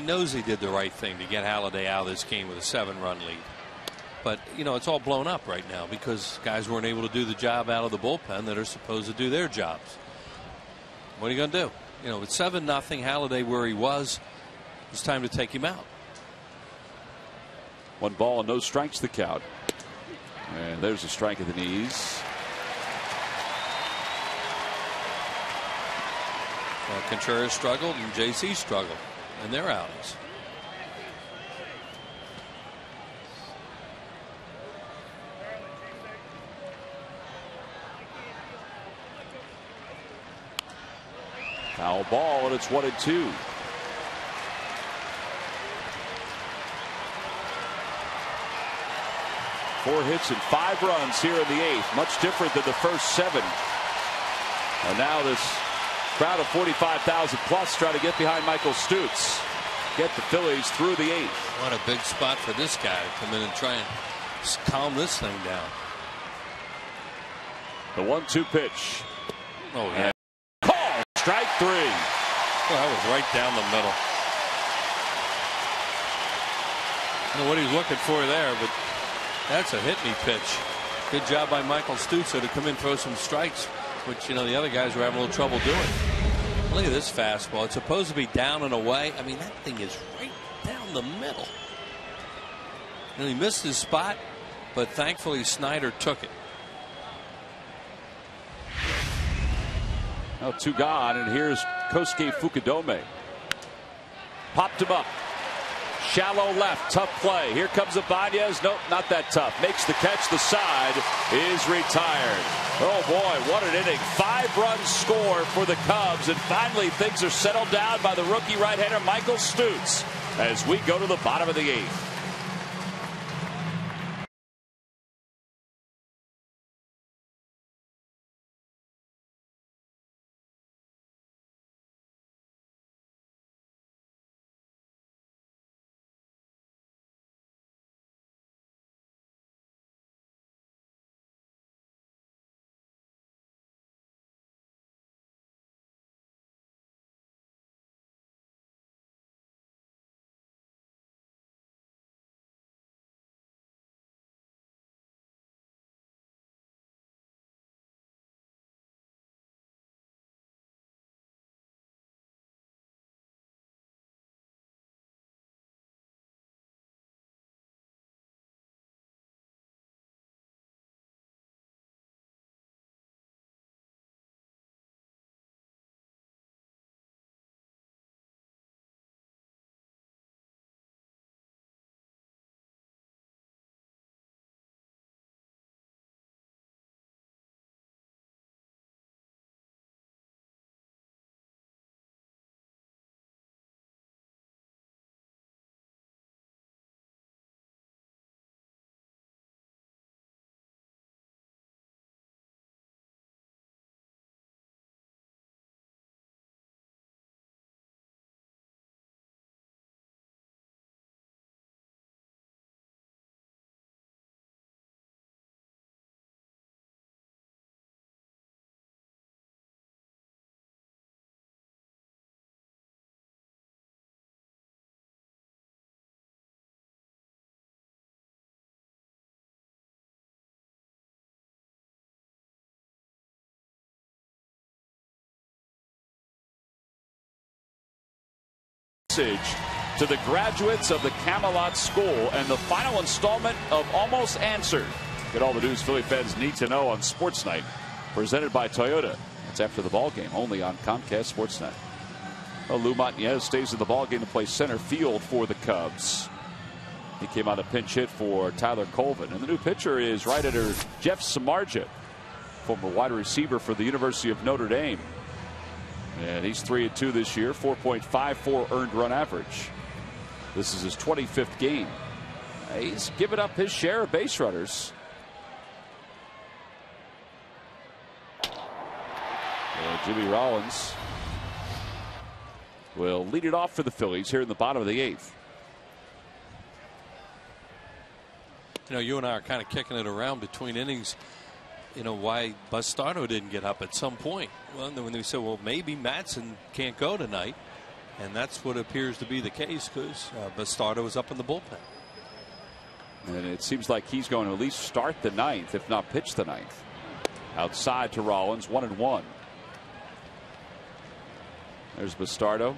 knows he did the right thing to get Halladay out of this game with a 7-run lead. But, it's all blown up right now because guys weren't able to do the job out of the bullpen that are supposed to do their jobs. What are you going to do? With 7-0, Halladay where he was, it's time to take him out. 1 ball and no strikes the count. And there's a strike at the knees. Contreras struggled and JC struggled in their outings. Foul ball, and it's 1-2. Four hits and 5 runs here in the 8th. Much different than the first 7. And now this crowd of 45,000 plus trying to get behind Michael Stutz. Get the Phillies through the 8th. What a big spot for this guy to come in and try and calm this thing down. The 1-2 pitch. Oh, yeah. Call. Strike 3. Well, that was right down the middle. I don't know what he's looking for there, but that's a hit-me pitch. Good job by Michael Stutz to come in and throw some strikes, which, you know, the other guys were having a little trouble doing. Look at this fastball. It's supposed to be down and away. I mean, that thing is right down the middle. You know, he missed his spot, but thankfully Snyder took it. Now 2 gone, and here's Kosuke Fukudome. Popped him up. Shallow left, tough play. Here comes Ibanez. Nope, not that tough. Makes the catch. The side is retired. Oh boy, what an inning. 5-run score for the Cubs, and finally things are settled down by the rookie right-hander Michael Stutz as we go to the bottom of the 8th. To the graduates of the Camelot School and the final installment of Almost Answered. Get all the news Philly fans need to know on Sports Night, presented by Toyota. That's after the ball game, only on Comcast Sportsnet. Well, Lou Montañez stays in the ball game to play center field for the Cubs. He came on a pinch hit for Tyler Colvin, and the new pitcher is right-hander Jeff Samardzija, former wide receiver for the University of Notre Dame. And he's 3-2 this year, 4.54 earned run average. This is his 25th game. He's given up his share of base runners. Jimmy Rollins will lead it off for the Phillies here in the bottom of the 8th. You know, you and I are kind of kicking it around between innings. You know, why Bastardo didn't get up at some point. Well, when they said, well, maybe Matson can't go tonight. And that's what appears to be the case, because Bastardo is up in the bullpen. And it seems like he's going to at least start the 9th, if not pitch the 9th. Outside to Rollins, 1-1. There's Bastardo.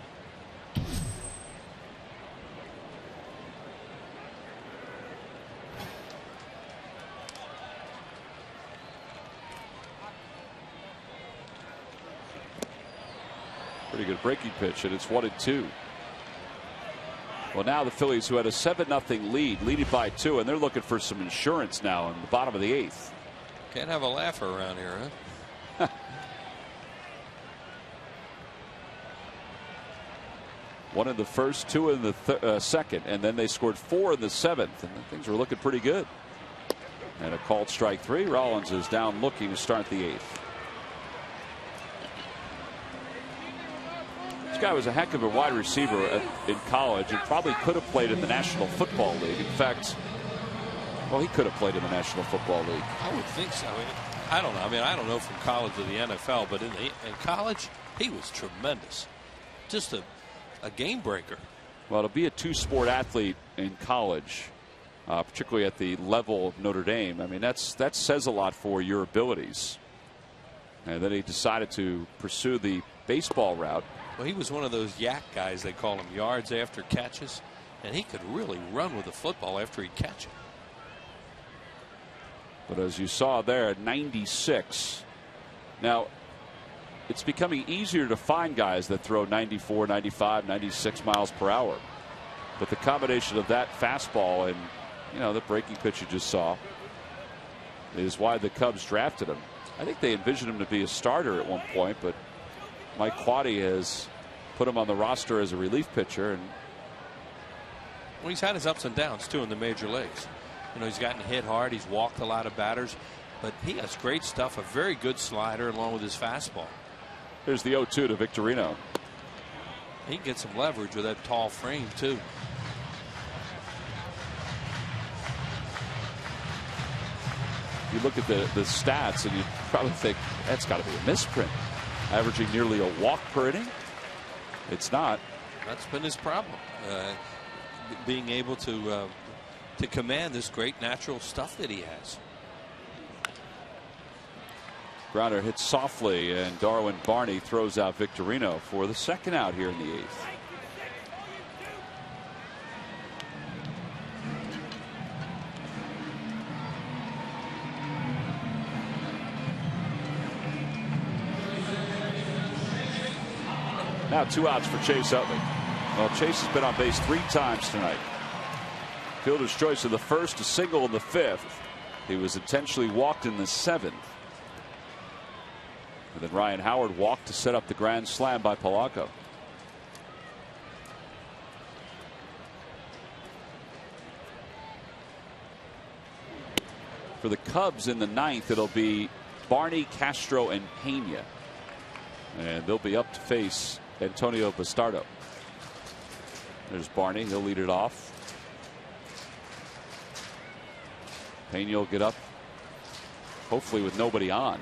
Pretty good breaking pitch, and it's 1-2. Well, now the Phillies, who had a 7-0 lead, lead it by 2, and they're looking for some insurance now in the bottom of the 8th. Can't have a laugher around here, huh? 1 in the first, 2 in the second, and then they scored 4 in the 7th, and things were looking pretty good. And a called strike 3. Rollins is down looking to start the 8th. This guy was a heck of a wide receiver in college and probably could have played in the National Football League. In fact, well, he could have played in the National Football League. I would think so. I don't know. I mean, I don't know from college to the NFL, but in college, he was tremendous. Just a game breaker. Well, to be a two-sport athlete in college, particularly at the level of Notre Dame, I mean, that says a lot for your abilities. And then he decided to pursue the baseball route. Well, he was one of those yak guys, they call him, yards after catches, and he could really run with the football after he'd catch it. But as you saw there, 96. Now, it's becoming easier to find guys that throw 94, 95, 96 miles per hour. But the combination of that fastball and, the breaking pitch you just saw is why the Cubs drafted him. I think they envisioned him to be a starter at one point, but Mike Quaddy has put him on the roster as a relief pitcher. And well, he's had his ups and downs too in the major leagues. He's gotten hit hard. He's walked a lot of batters, but he has great stuff. A very good slider along with his fastball. Here's the 0-2 to Victorino. He can get some leverage with that tall frame too. You look at the stats and you probably think that's got to be a misprint. Averaging nearly a walk per inning. It's not. That's been his problem. Being able to command this great natural stuff that he has. Grounder hits softly, and Darwin Barney throws out Victorino for the second out here in the 8th. Now 2 outs for Chase Utley. Well, Chase has been on base 3 times tonight. Fielder's choice in the first, a single in the 5th. He was intentionally walked in the 7th. And then Ryan Howard walked to set up the grand slam by Polanco. For the Cubs in the 9th, it'll be Barney, Castro, and Pena. And they'll be up to face Antonio Bastardo. There's Barney. He'll lead it off. Pena will get up, hopefully with nobody on.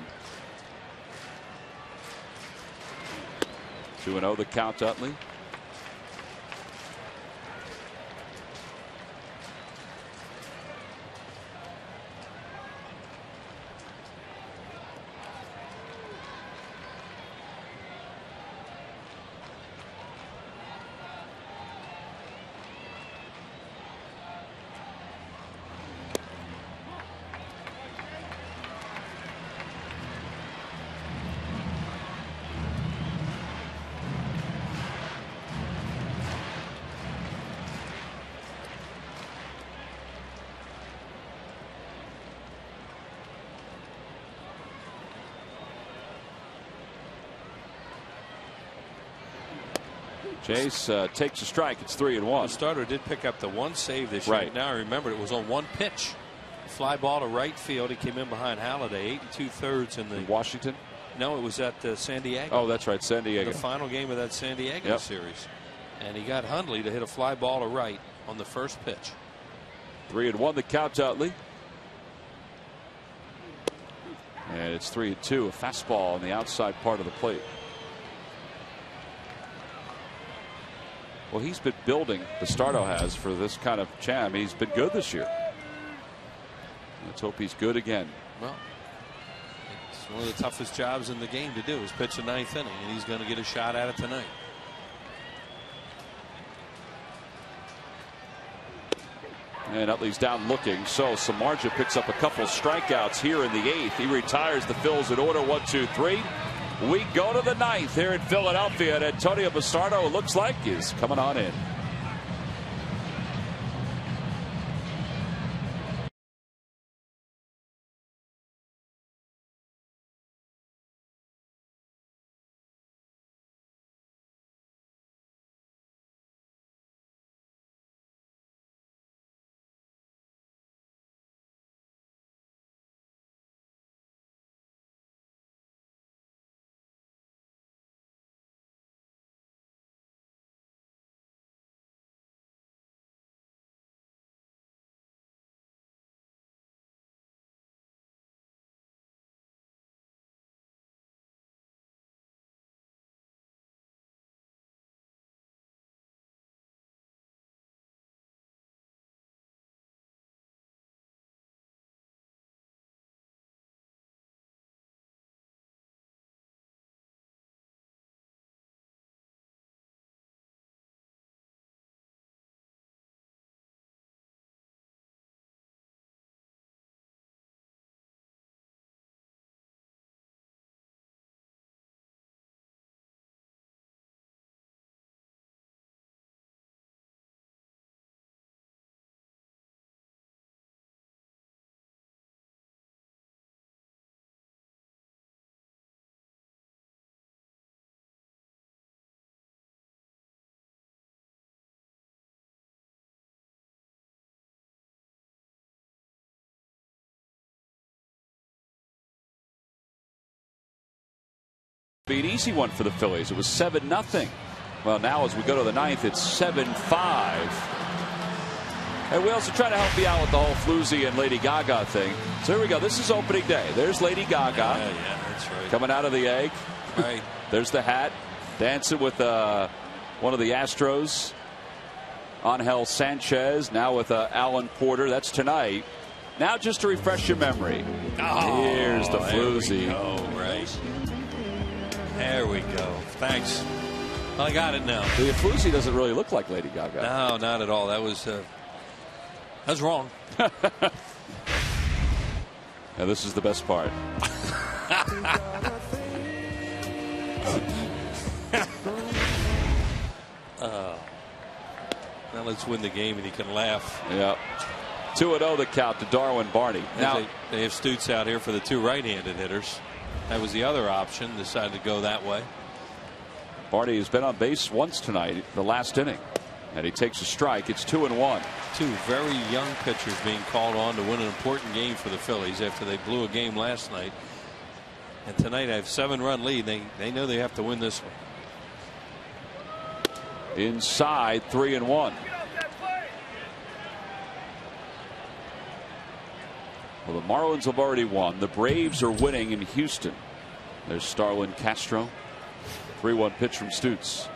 2-0 the count to Utley. Chase takes a strike. It's 3-1. The starter did pick up the one save this year. Right. Now I remember it was on one pitch. Fly ball to right field. He came in behind Halladay, 8 2/3 in Washington. No, it was at San Diego. Oh, that's right, San Diego. The final game of that San Diego series, and he got Hundley to hit a fly ball to right on the first pitch. 3-1 the count to Utley. And it's 3-2. A fastball on the outside part of the plate. Well, he's been building, Bastardo has, for this kind of champ. He's been good this year. Let's hope he's good again. Well, it's one of the toughest jobs in the game to do is pitch a 9th inning, and he's going to get a shot at it tonight. And Utley's down looking. So Samardzija picks up a couple strikeouts here in the 8th. He retires the Phils in order. 1, 2, 3. We go to the 9th here in Philadelphia, and Antonio Bastardo looks like is coming on in. Be an easy one for the Phillies. It was 7-0. Well, now as we go to the ninth, it's 7-5. And we also try to help you out with the whole Floozy and Lady Gaga thing. So here we go. This is opening day. There's Lady Gaga. Yeah, that's right. Coming out of the egg. Right. There's the hat. Dancing with one of the Astros. Angel Sanchez. Now with Alan Porter. That's tonight. Now just to refresh your memory. Oh, here's the Floozy. Oh, right. There we go. Thanks. I got it now. The Floozy doesn't really look like Lady Gaga. No, not at all. That was wrong. Now this is the best part. Now let's win the game and he can laugh. Yeah. 2-0 the count to Darwin Barney. Now they have Stutes out here for the two right-handed hitters. That was the other option. Decided to go that way. Barney has been on base once tonight, the last inning, and he takes a strike. It's 2-1. Two very young pitchers being called on to win an important game for the Phillies after they blew a game last night. And tonight I have 7-run lead. They know they have to win this one. Inside, 3-1. Well, the Marlins have already won. The Braves are winning in Houston. There's Starlin Castro. 3-1 pitch from Stutes.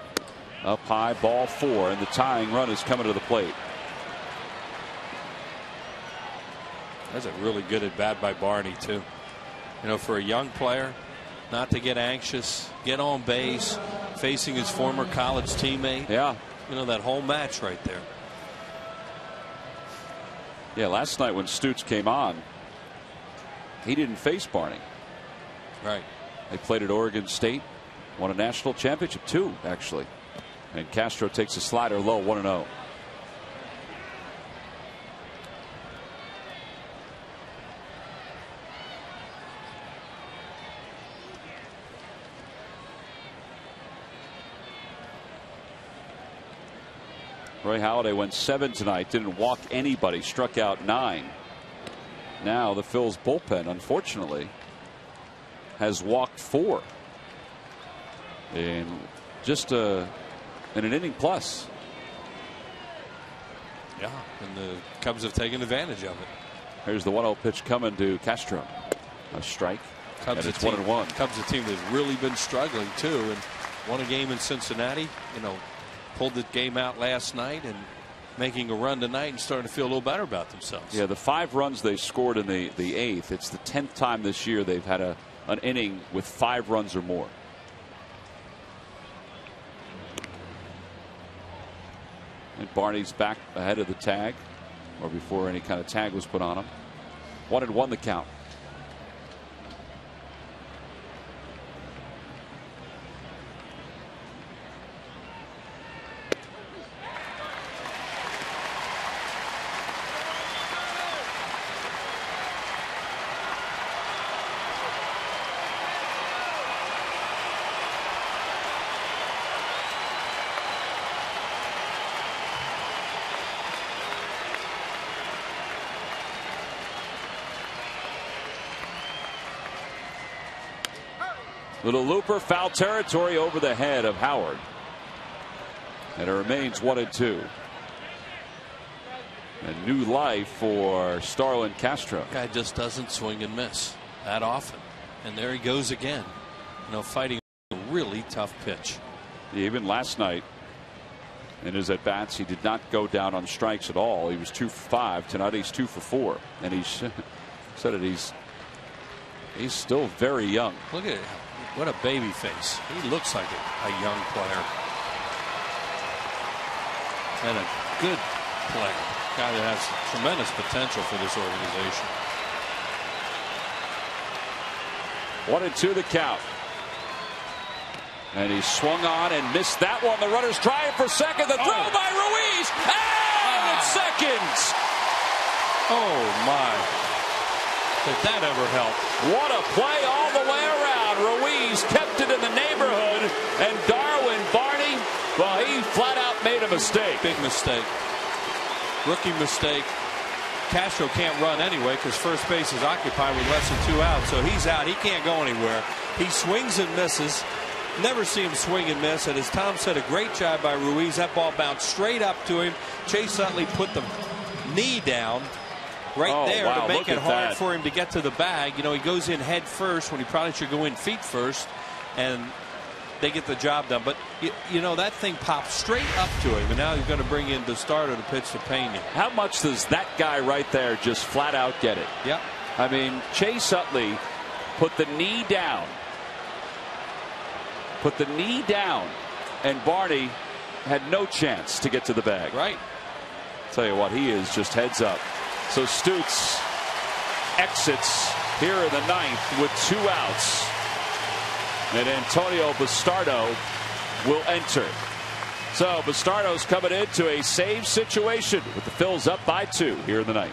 Up high, ball 4, and the tying run is coming to the plate. That's a really good at bat by Barney too. You know, for a young player, not to get anxious, get on base, facing his former college teammate. Yeah. You know, that whole match right there. Yeah, last night when Stutes came on, he didn't face Barney. Right. They played at Oregon State, won a national championship, 2 actually. And Castro takes a slider low, 1-0. Roy Halladay went 7 tonight, didn't walk anybody, struck out 9. Now the Phil's bullpen, unfortunately, has walked 4 in just in an inning plus. Yeah, and the Cubs have taken advantage of it. Here's the 1-0 pitch coming to Castro. A strike. Cubs, and it's 1-1. Cubs, a team that's really been struggling too, and won a game in Cincinnati. You know, pulled the game out last night and making a run tonight and starting to feel a little better about themselves. Yeah, the 5 runs they scored in the 8th. It's the 10th time this year they've had an inning with 5 runs or more. And Barney's back ahead of the tag, or before any kind of tag was put on him. 1-1 the count. Little looper, foul territory over the head of Howard. And it remains 1-2. A new life for Starlin Castro. Guy just doesn't swing and miss that often. And there he goes again. You know, fighting a really tough pitch. Yeah, even last night in his at bats, he did not go down on strikes at all. He was 2 for 5. Tonight he's 2 for 4. And he's said that he's still very young. Look at it. What a baby face. He looks like a young player. And a good player. Guy that has tremendous potential for this organization. 1-2 the count. And he swung on and missed that one. The runner's trying for second. The throw by Ruiz. And it's seconds. Oh, my. Did that ever help? What a play all the way around. Ruiz kept it in the neighborhood, and Darwin Barney, well, he flat out made a mistake. Big mistake. Rookie mistake. Castro can't run anyway because first base is occupied with less than 2 outs, so he's out. He can't go anywhere. He swings and misses, never see him swing and miss. And as Tom said, a great job by Ruiz. That ball bounced straight up to him. Chase Utley put the knee down right there to make it hard for him to get to the bag. You know, he goes in head first when he probably should go in feet first, and they get the job done. But you know, that thing popped straight up to him, and now he's going to bring in the starter to pitch to Pena. How much does that guy right there just flat out get it? Yep. I mean, Chase Utley put the knee down. Put the knee down, and Barney had no chance to get to the bag. Right. Tell you what, he is just heads up. So Stutz exits here in the 9th with 2 outs. And Antonio Bastardo will enter. So Bastardo's coming into a save situation with the Phils up by 2 here in the 9th.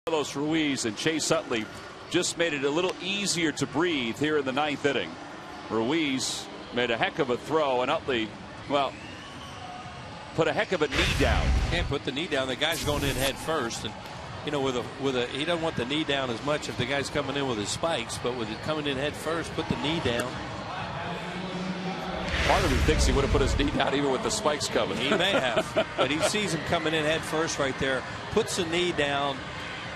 Carlos Ruiz and Chase Utley just made it a little easier to breathe here in the 9th inning. Ruiz made a heck of a throw, and Utley, well, put a heck of a knee down. Can't put the knee down. The guy's going in head first, and you know, he doesn't want the knee down as much if the guy's coming in with his spikes, but with it coming in head first, put the knee down. Part of me thinks he would have put his knee down even with the spikes coming. He may have, but he sees him coming in head first right there, puts the knee down.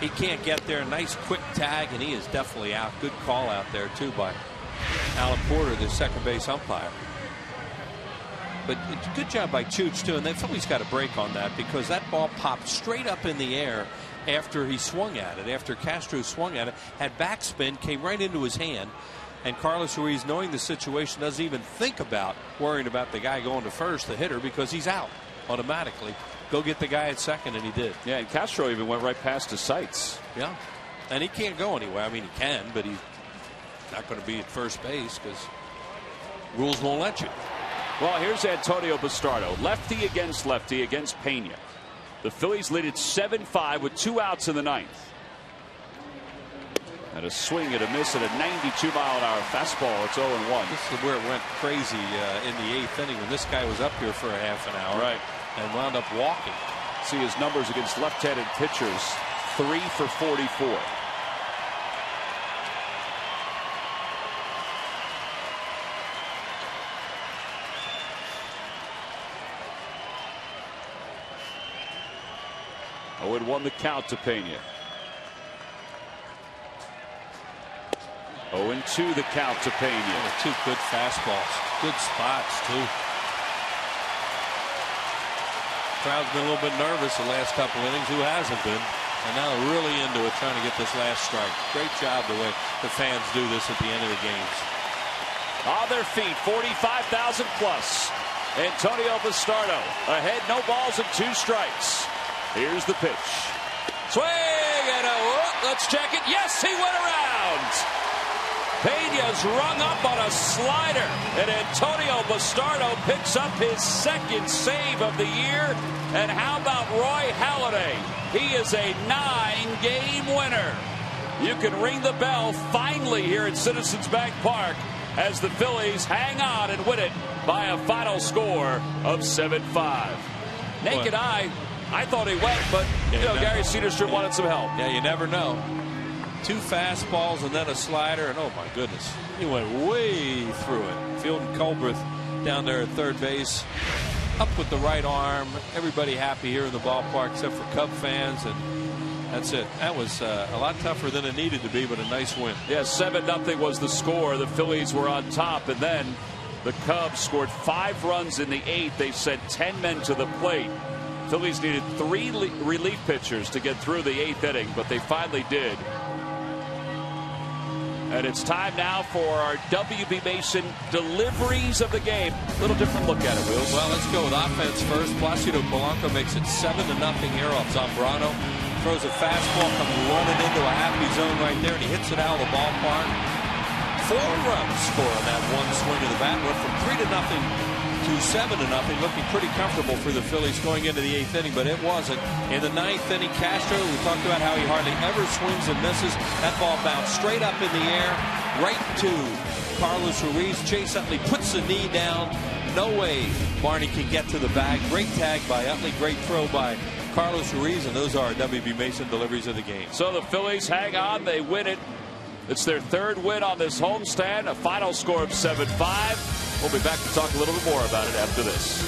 He can't get there. Nice quick tag, and he is definitely out. Good call out there, too, by Alan Porter, the second base umpire. But good job by Chooch, too. And the Phillies got a break on that because that ball popped straight up in the air after he swung at it, after Castro swung at it, had backspin, came right into his hand. And Carlos Ruiz, knowing the situation, doesn't even think about worrying about the guy going to first, the hitter, because he's out automatically. Go get the guy at second, and he did. Yeah, and Castro even went right past his sights. Yeah, and he can't go anywhere. I mean, he can, but he's not going to be at first base because rules won't let you. Well, here's Antonio Bastardo, lefty against Pena. The Phillies lead it 7-5 with 2 outs in the 9th. And a swing and a miss at a 92-mile-an-hour fastball. It's 0-1. This is where it went crazy in the 8th inning when this guy was up here for a half an hour. Right. And wound up walking. See his numbers against left-handed pitchers, 3 for 44. Oh, it won the count to Pena. 0-2 the count to Pena. 2 good fastballs. Good spots, too. Crowd's been a little bit nervous the last couple innings. Who hasn't been? And now they're really into it, trying to get this last strike. Great job the way the fans do this at the end of the games. On their feet, 45,000 plus. Antonio Bastardo ahead, no balls and 2 strikes. Here's the pitch. Swing and a whoop. Let's check it. Yes, he went around. Pena's rung up on a slider, and Antonio Bastardo picks up his second save of the year. And how about Roy Halladay? He is a 9-game winner. You can ring the bell finally here at Citizens Bank Park as the Phillies hang on and win it by a final score of 7-5. Naked eye, I thought he went, but Gary Cederstrom wanted some help. Yeah, you never know. 2 fastballs and then a slider, and oh my goodness, he went way through it. Fielding Culbreth down there at third base, up with the right arm. Everybody happy here in the ballpark except for Cub fans, and that's it. That was a lot tougher than it needed to be, but a nice win. Yeah, 7-0 was the score. The Phillies were on top, and then the Cubs scored 5 runs in the 8th. They sent 10 men to the plate. Phillies needed 3 relief pitchers to get through the 8th inning, but they finally did. And it's time now for our WB Mason deliveries of the game. A little different look at it, Wheels. Well, let's go with offense first. Placido Polanco makes it 7-0 here off Zambrano. Throws a fastball, comes running into a happy zone right there, and he hits it out of the ballpark. 4 runs score on that one swing of the bat. Went from 3-0 to 7-0, looking pretty comfortable for the Phillies going into the 8th inning, but it wasn't. In the 9th inning, Castro, we talked about how he hardly ever swings and misses. That ball bounced straight up in the air, right to Carlos Ruiz. Chase Utley puts the knee down. No way Barney can get to the bag. Great tag by Utley, great throw by Carlos Ruiz, and those are WB Mason deliveries of the game. So the Phillies hang on, they win it. It's their 3rd win on this homestand, a final score of 7-5. We'll be back to talk a little bit more about it after this.